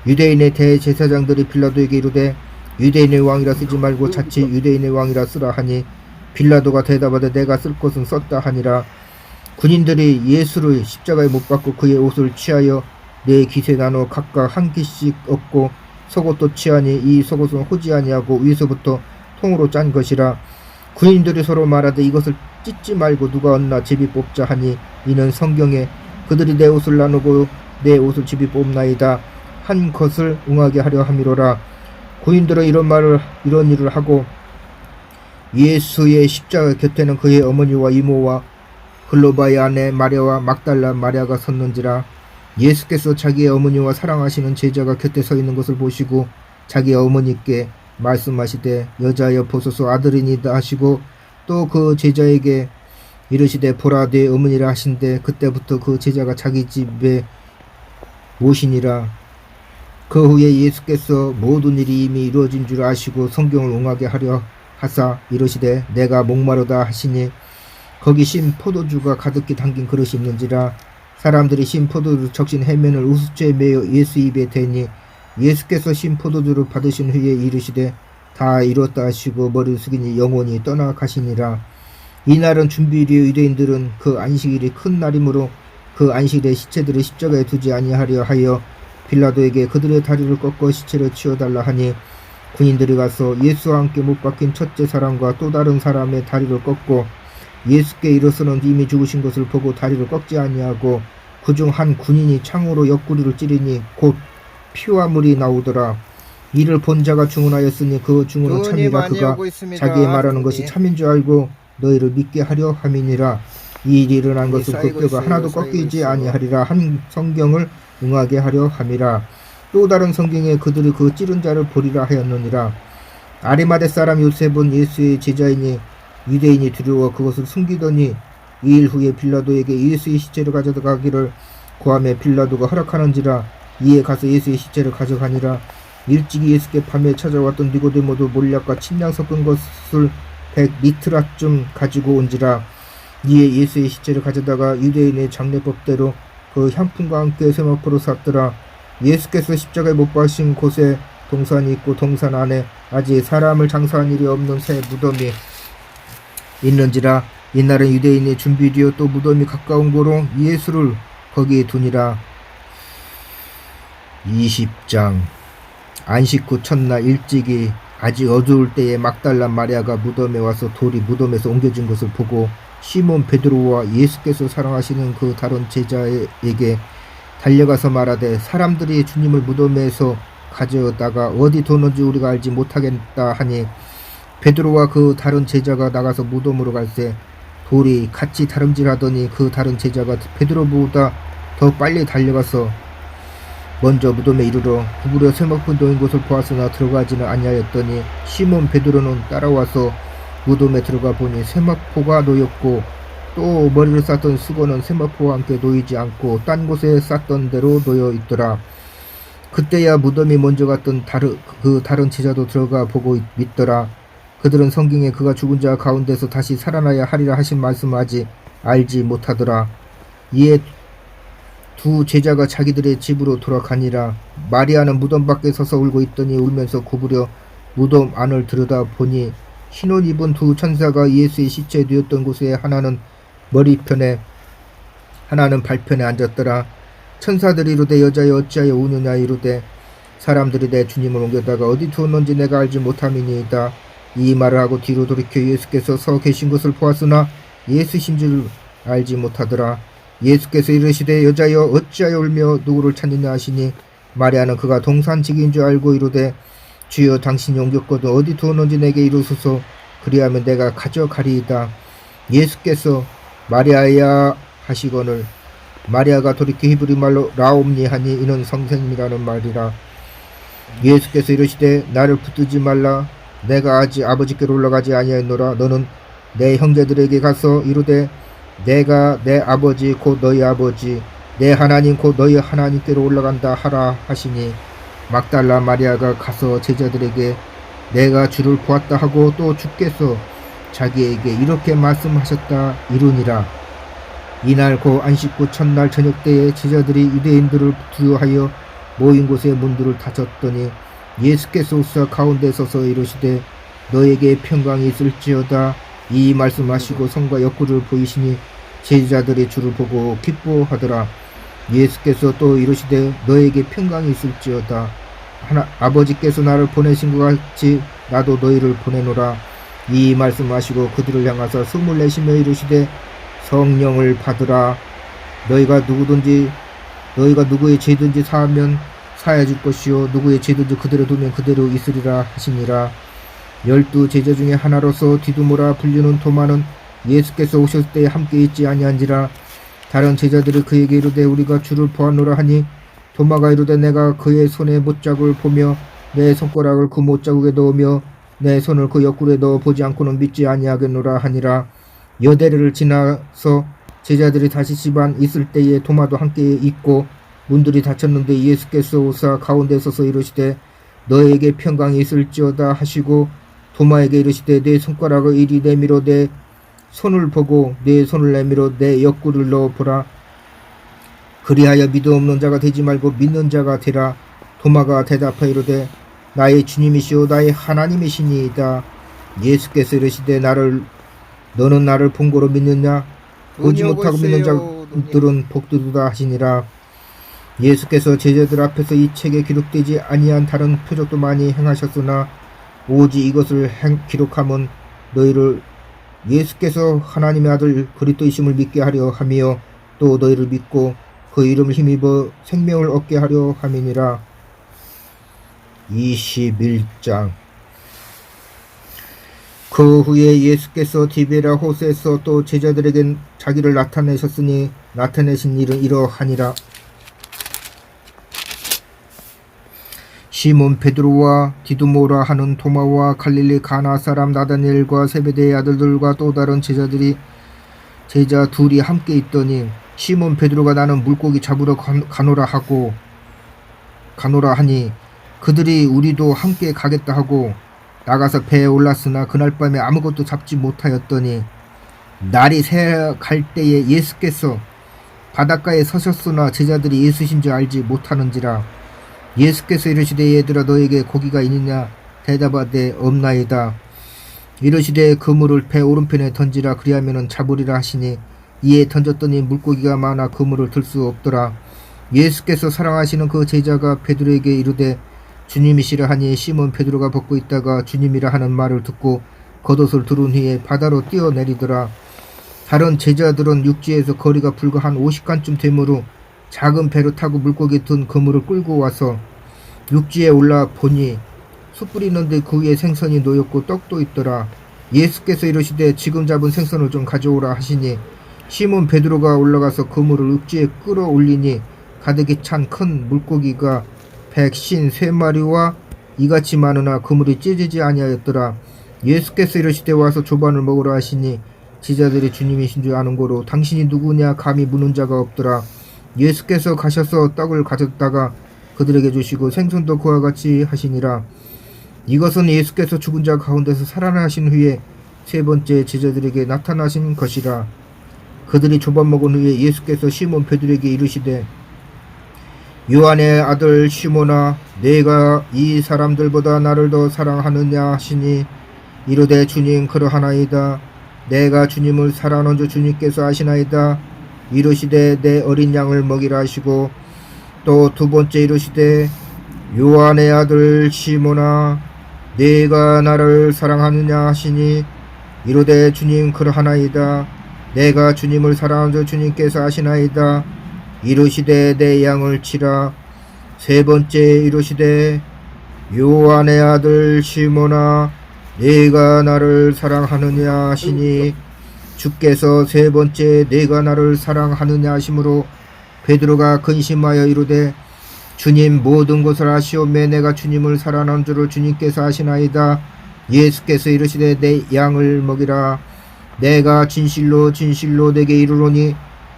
유대인의 대제사장들이 빌라도에게 이르되 유대인의 왕이라 쓰지 말고 자칫 유대인의 왕이라 쓰라 하니 빌라도가 대답하되 내가 쓸 것은 썼다 하니라. 군인들이 예수를 십자가에 못 박고 그의 옷을 취하여 네 깃에 나눠 각각 한 깃씩 얻고 속옷도 취하니 이 속옷은 호지 아니하고 위에서부터 통으로 짠 것이라. 군인들이 서로 말하되 이것을 찢지 말고 누가 얻나 제비 뽑자 하니 이는 성경에 그들이 내 옷을 나누고 내 옷을 제비 뽑나이다 한 것을 응하게 하려 함이로라. 군인들은 이런 일을 하고 예수의 십자가 곁에는 그의 어머니와 이모와 글로바의 아내 마리아와 막달라 마리아가 섰는지라. 예수께서 자기의 어머니와 사랑하시는 제자가 곁에 서 있는 것을 보시고 자기 어머니께 말씀하시되 여자여 보소서 아들이니다 하시고 또 그 제자에게 이르시되 보라 네 어머니라 하신대 그때부터 그 제자가 자기 집에 오시니라. 그 후에 예수께서 모든 일이 이미 이루어진 줄 아시고 성경을 응하게 하려 하사 이르시되 내가 목마르다 하시니 거기 신 포도주가 가득히 담긴 그릇이 있는지라. 사람들이 신 포도주 적신 해면을 우수채에 매어 예수 입에 대니 예수께서 신 포도주를 받으신 후에 이르시되 다 이뤘다 하시고 머리를 숙이니 영원히 떠나가시니라. 이날은 준비일이요 유대인들은 그 안식일이 큰 날이므로 그 안식일에 시체들을 십자가에 두지 아니하려 하여 빌라도에게 그들의 다리를 꺾어 시체를 치워달라 하니 군인들이 가서 예수와 함께 못 박힌 첫째 사람과 또 다른 사람의 다리를 꺾고 예수께 일어서는 이미 죽으신 것을 보고 다리를 꺾지 아니하고 그중 한 군인이 창으로 옆구리를 찌르니 곧 피와 물이 나오더라. 이를 본 자가 증언하였으니 그 증언은 참이라. 그가 자기의 말하는 것이 참인 줄 알고 너희를 믿게 하려 함이니라. 이 일이 일어난 것은 그 뼈가 하나도 꺾이지 아니하리라 한 성경을 응하게 하려 함이라. 또 다른 성경에 그들이 그 찌른 자를 보리라 하였느니라. 아리마대 사람 요셉은 예수의 제자이니 유대인이 두려워 그것을 숨기더니 2일 후에 빌라도에게 예수의 시체를 가져가기를 구하며 빌라도가 허락하는지라. 이에 가서 예수의 시체를 가져가니라. 일찍이 예수께 밤에 찾아왔던 니고데모도 몰약과 침량 섞은 것을 100리트라쯤 가지고 온지라. 이에 예수의 시체를 가져다가 유대인의 장례법대로 그 향품과 함께 세마포로 샀더라. 예수께서 십자가에 못 박으신 곳에 동산이 있고 동산 안에 아직 사람을 장사한 일이 없는 새 무덤이 있는지라. 이날은 유대인의 준비일이요 또 무덤이 가까운 고로 예수를 거기에 두니라. 20장. 안식 후 첫날 일찍이 아직 어두울 때에 막달라 마리아가 무덤에 와서 돌이 무덤에서 옮겨진 것을 보고 시몬 베드로와 예수께서 사랑하시는 그 다른 제자에게 달려가서 말하되 사람들이 주님을 무덤에서 가져다가 어디 두는지 우리가 알지 못하겠다 하니 베드로와 그 다른 제자가 나가서 무덤으로 갈새 돌이 같이 다름질하더니 그 다른 제자가 베드로보다 더 빨리 달려가서 먼저 무덤에 이르러 구부려 세마포 놓인 곳을 보았으나 들어가지는 아니하였더니 시몬 베드로는 따라와서 무덤에 들어가 보니 세마포가 놓였고 또 머리를 쌌던 수건은 세마포와 함께 놓이지 않고 딴 곳에 쌌던 대로 놓여 있더라. 그때야 무덤이 먼저 갔던 다른 제자도 들어가 보고 믿더라. 그들은 성경에 그가 죽은 자 가운데서 다시 살아나야 하리라 하신 말씀을 아직 알지 못하더라. 이에 두 제자가 자기들의 집으로 돌아가니라. 마리아는 무덤 밖에 서서 울고 있더니 울면서 구부려 무덤 안을 들여다보니 흰옷 입은 두 천사가 예수의 시체에 누웠던 곳에 하나는 머리편에 하나는 발편에 앉았더라. 천사들이 이르되 여자여 어찌하여 우느냐 이르되 사람들이 내 주님을 옮겨다가 어디 두었는지 내가 알지 못함이니이다. 이 말을 하고 뒤로 돌이켜 예수께서 서 계신 것을 보았으나 예수신 줄 알지 못하더라. 예수께서 이르시되 여자여 어찌하여 울며 누구를 찾느냐 하시니 마리아는 그가 동산직인 줄 알고 이르되 주여 당신이 옮겼거든 어디 두었는지 내게 이르소서 그리하면 내가 가져가리이다. 예수께서 마리아야 하시거늘 마리아가 돌이켜 히브리 말로 라옴니 하니 이는 선생님이라는 말이라. 예수께서 이르시되 나를 붙들지 말라. 내가 아직 아버지께로 올라가지 아니하였노라. 너는 내 형제들에게 가서 이르되 내가 내 아버지 곧 너희 아버지 내 하나님 곧 너희 하나님께로 올라간다 하라 하시니 막달라 마리아가 가서 제자들에게 내가 주를 보았다 하고 또 주께서 자기에게 이렇게 말씀하셨다 이르니라. 이날 곧 안식구 첫날 저녁 때에 제자들이 유대인들을 두려워하여 모인 곳에 문들을 닫았더니 예수께서 오사 가운데 서서 이르시되 너에게 평강이 있을지어다. 이 말씀하시고 성과 옆구리를 보이시니 제자들이 주를 보고 기뻐하더라. 예수께서 또 이르시되 너에게 평강이 있을지어다. 아버지께서 나를 보내신 것 같이 나도 너희를 보내노라. 이 말씀하시고 그들을 향하사 숨을 내쉬며 이르시되 성령을 받으라. 너희가 누구의 죄든지 사하면 사해 줄 것이요 누구의 죄든지 그대로 두면 그대로 있으리라 하시니라. 12 제자 중에 하나로서 디두모라 불리는 도마는 예수께서 오셨을 때 함께 있지 아니한지라. 다른 제자들이 그에게 이르되 우리가 주를 보았노라 하니 도마가 이르되 내가 그의 손에 못자국을 보며 내 손가락을 그 못자국에 넣으며 내 손을 그 옆구리에 넣어 보지 않고는 믿지 아니하겠노라 하니라. 여대를 지나서 제자들이 다시 집 안 있을 때에 도마도 함께 있고 문들이 닫혔는데 예수께서 오사 가운데 서서 이르시되 너에게 평강이 있을지어다 하시고 도마에게 이르시되 내 손가락을 이리 내밀어 내 손을 보고 내 손을 내밀어 내 옆구리를 넣어보라. 그리하여 믿음 없는 자가 되지 말고 믿는 자가 되라. 도마가 대답하여 이르되 나의 주님이시오 나의 하나님이시니이다. 예수께서 이르시되 너는 나를 본 거로 믿느냐? 보지 못하고 믿는 자들은 복되도다 하시니라. 예수께서 제자들 앞에서 이 책에 기록되지 아니한 다른 표적도 많이 행하셨으나 오직 이것을 기록함은 너희를 예수께서 하나님의 아들 그리스도이심을 믿게 하려 함이요 또 너희를 믿고 그 이름을 힘입어 생명을 얻게 하려 함이니라. 21장. 그 후에 예수께서 디베라 호수에서 또 제자들에게 자기를 나타내셨으니 나타내신 일은 이러하니라. 시몬 베드로와 디두모라 하는 도마와 갈릴리 가나 사람 나다니엘과 세베대의 아들들과 또 다른 제자 둘이 함께 있더니 시몬 베드로가 나는 물고기 잡으러 가노라 하니 그들이 우리도 함께 가겠다 하고 나가서 배에 올랐으나 그날 밤에 아무것도 잡지 못하였더니 날이 새갈 때에 예수께서 바닷가에 서셨으나 제자들이 예수신 줄 알지 못하는지라. 예수께서 이르시되 얘들아 너에게 고기가 있느냐? 대답하되 없나이다. 이르시되 그물을 배 오른편에 던지라 그리하면 잡으리라 하시니 이에 던졌더니 물고기가 많아 그물을 들 수 없더라. 예수께서 사랑하시는 그 제자가 베드로에게 이르되 주님이시라 하니 시몬 베드로가 벗고 있다가 주님이라 하는 말을 듣고 겉옷을 두른 후에 바다로 뛰어내리더라. 다른 제자들은 육지에서 거리가 불과 한 50간쯤 되므로 작은 배로 타고 물고기 든 그물을 끌고 와서 육지에 올라 보니 숯불이 있는데 그 위에 생선이 놓였고 떡도 있더라. 예수께서 이르시되 지금 잡은 생선을 좀 가져오라 하시니 시몬 베드로가 올라가서 그물을 육지에 끌어올리니 가득히 찬 큰 물고기가 153마리와 이같이 많으나 그물이 찢어지지 아니하였더라. 예수께서 이르시되 와서 조반을 먹으라 하시니 제자들이 주님이신 줄 아는 고로 당신이 누구냐 감히 묻는 자가 없더라. 예수께서 가셔서 떡을 가졌다가 그들에게 주시고 생선도 그와 같이 하시니라. 이것은 예수께서 죽은 자 가운데서 살아나신 후에 세 번째 제자들에게 나타나신 것이라. 그들이 조밥 먹은 후에 예수께서 시몬 베드로에게 이르시되 요한의 아들 시몬아 내가 이 사람들보다 나를 더 사랑하느냐 하시니 이르되 주님 그러하나이다. 내가 주님을 사랑하는 줄 주님께서 아시나이다. 이르시되 내 어린 양을 먹이라 하시고 또 두 번째 이르시되 요한의 아들 시몬아 내가 나를 사랑하느냐 하시니 이르되 주님 그러하나이다. 내가 주님을 사랑하는 줄 주님께서 아시나이다. 이르시되 내 양을 치라. 세 번째 이르시되 요한의 아들 시몬아 내가 나를 사랑하느냐 하시니 주께서 세 번째 내가 나를 사랑하느냐 하심으로 베드로가 근심하여 이르되 주님 모든 것을 아시오매 내가 주님을 사랑하는 줄을 주님께서 아시나이다. 예수께서 이르시되 내 양을 먹이라. 내가 진실로 진실로 내게 이르노니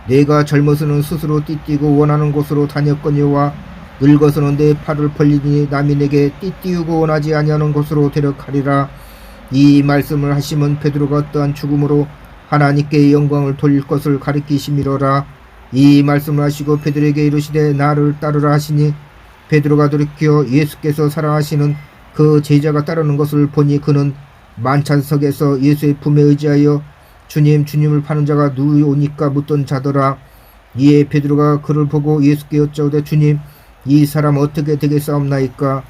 내가 젊어서는 스스로 띠띠고 원하는 곳으로 다녔거니와 늙어서는 내 팔을 벌리니 남이 내게 띠띠우고 원하지 아니하는 곳으로 데려가리라. 이 말씀을 하시면 베드로가 어떠한 죽음으로 하나님께 영광을 돌릴 것을 가리키심이로라. 이 말씀을 하시고 베드로에게 이르시되 나를 따르라 하시니 베드로가 돌이켜 예수께서 사랑하시는 그 제자가 따르는 것을 보니 그는 만찬석에서 예수의 품에 의지하여 주님을 파는 자가 누구오니까 묻던 자더라. 이에 베드로가 그를 보고 예수께 여짜오되 주님 이 사람 어떻게 되겠사옵나이까.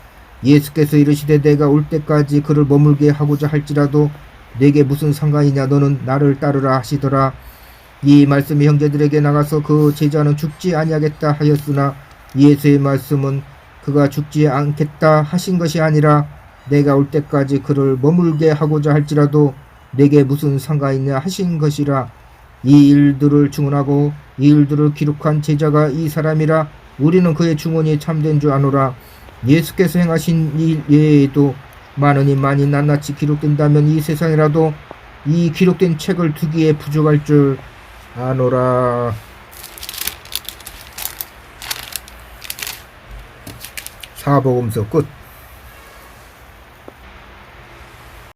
예수께서 이르시되 내가 올 때까지 그를 머물게 하고자 할지라도 내게 무슨 상관이냐 너는 나를 따르라 하시더라. 이 말씀이 형제들에게 나가서 그 제자는 죽지 아니하겠다 하였으나 예수의 말씀은 그가 죽지 않겠다 하신 것이 아니라 내가 올 때까지 그를 머물게 하고자 할지라도 내게 무슨 상관이냐 하신 것이라. 이 일들을 증언하고 이 일들을 기록한 제자가 이 사람이라. 우리는 그의 증언이 참된 줄 아노라. 예수께서 행하신 일 외에도 많으니 많이 낱낱이 기록된다면 이 세상이라도 이 기록된 책을 두기에 부족할 줄 아노라. 사복음서 끝.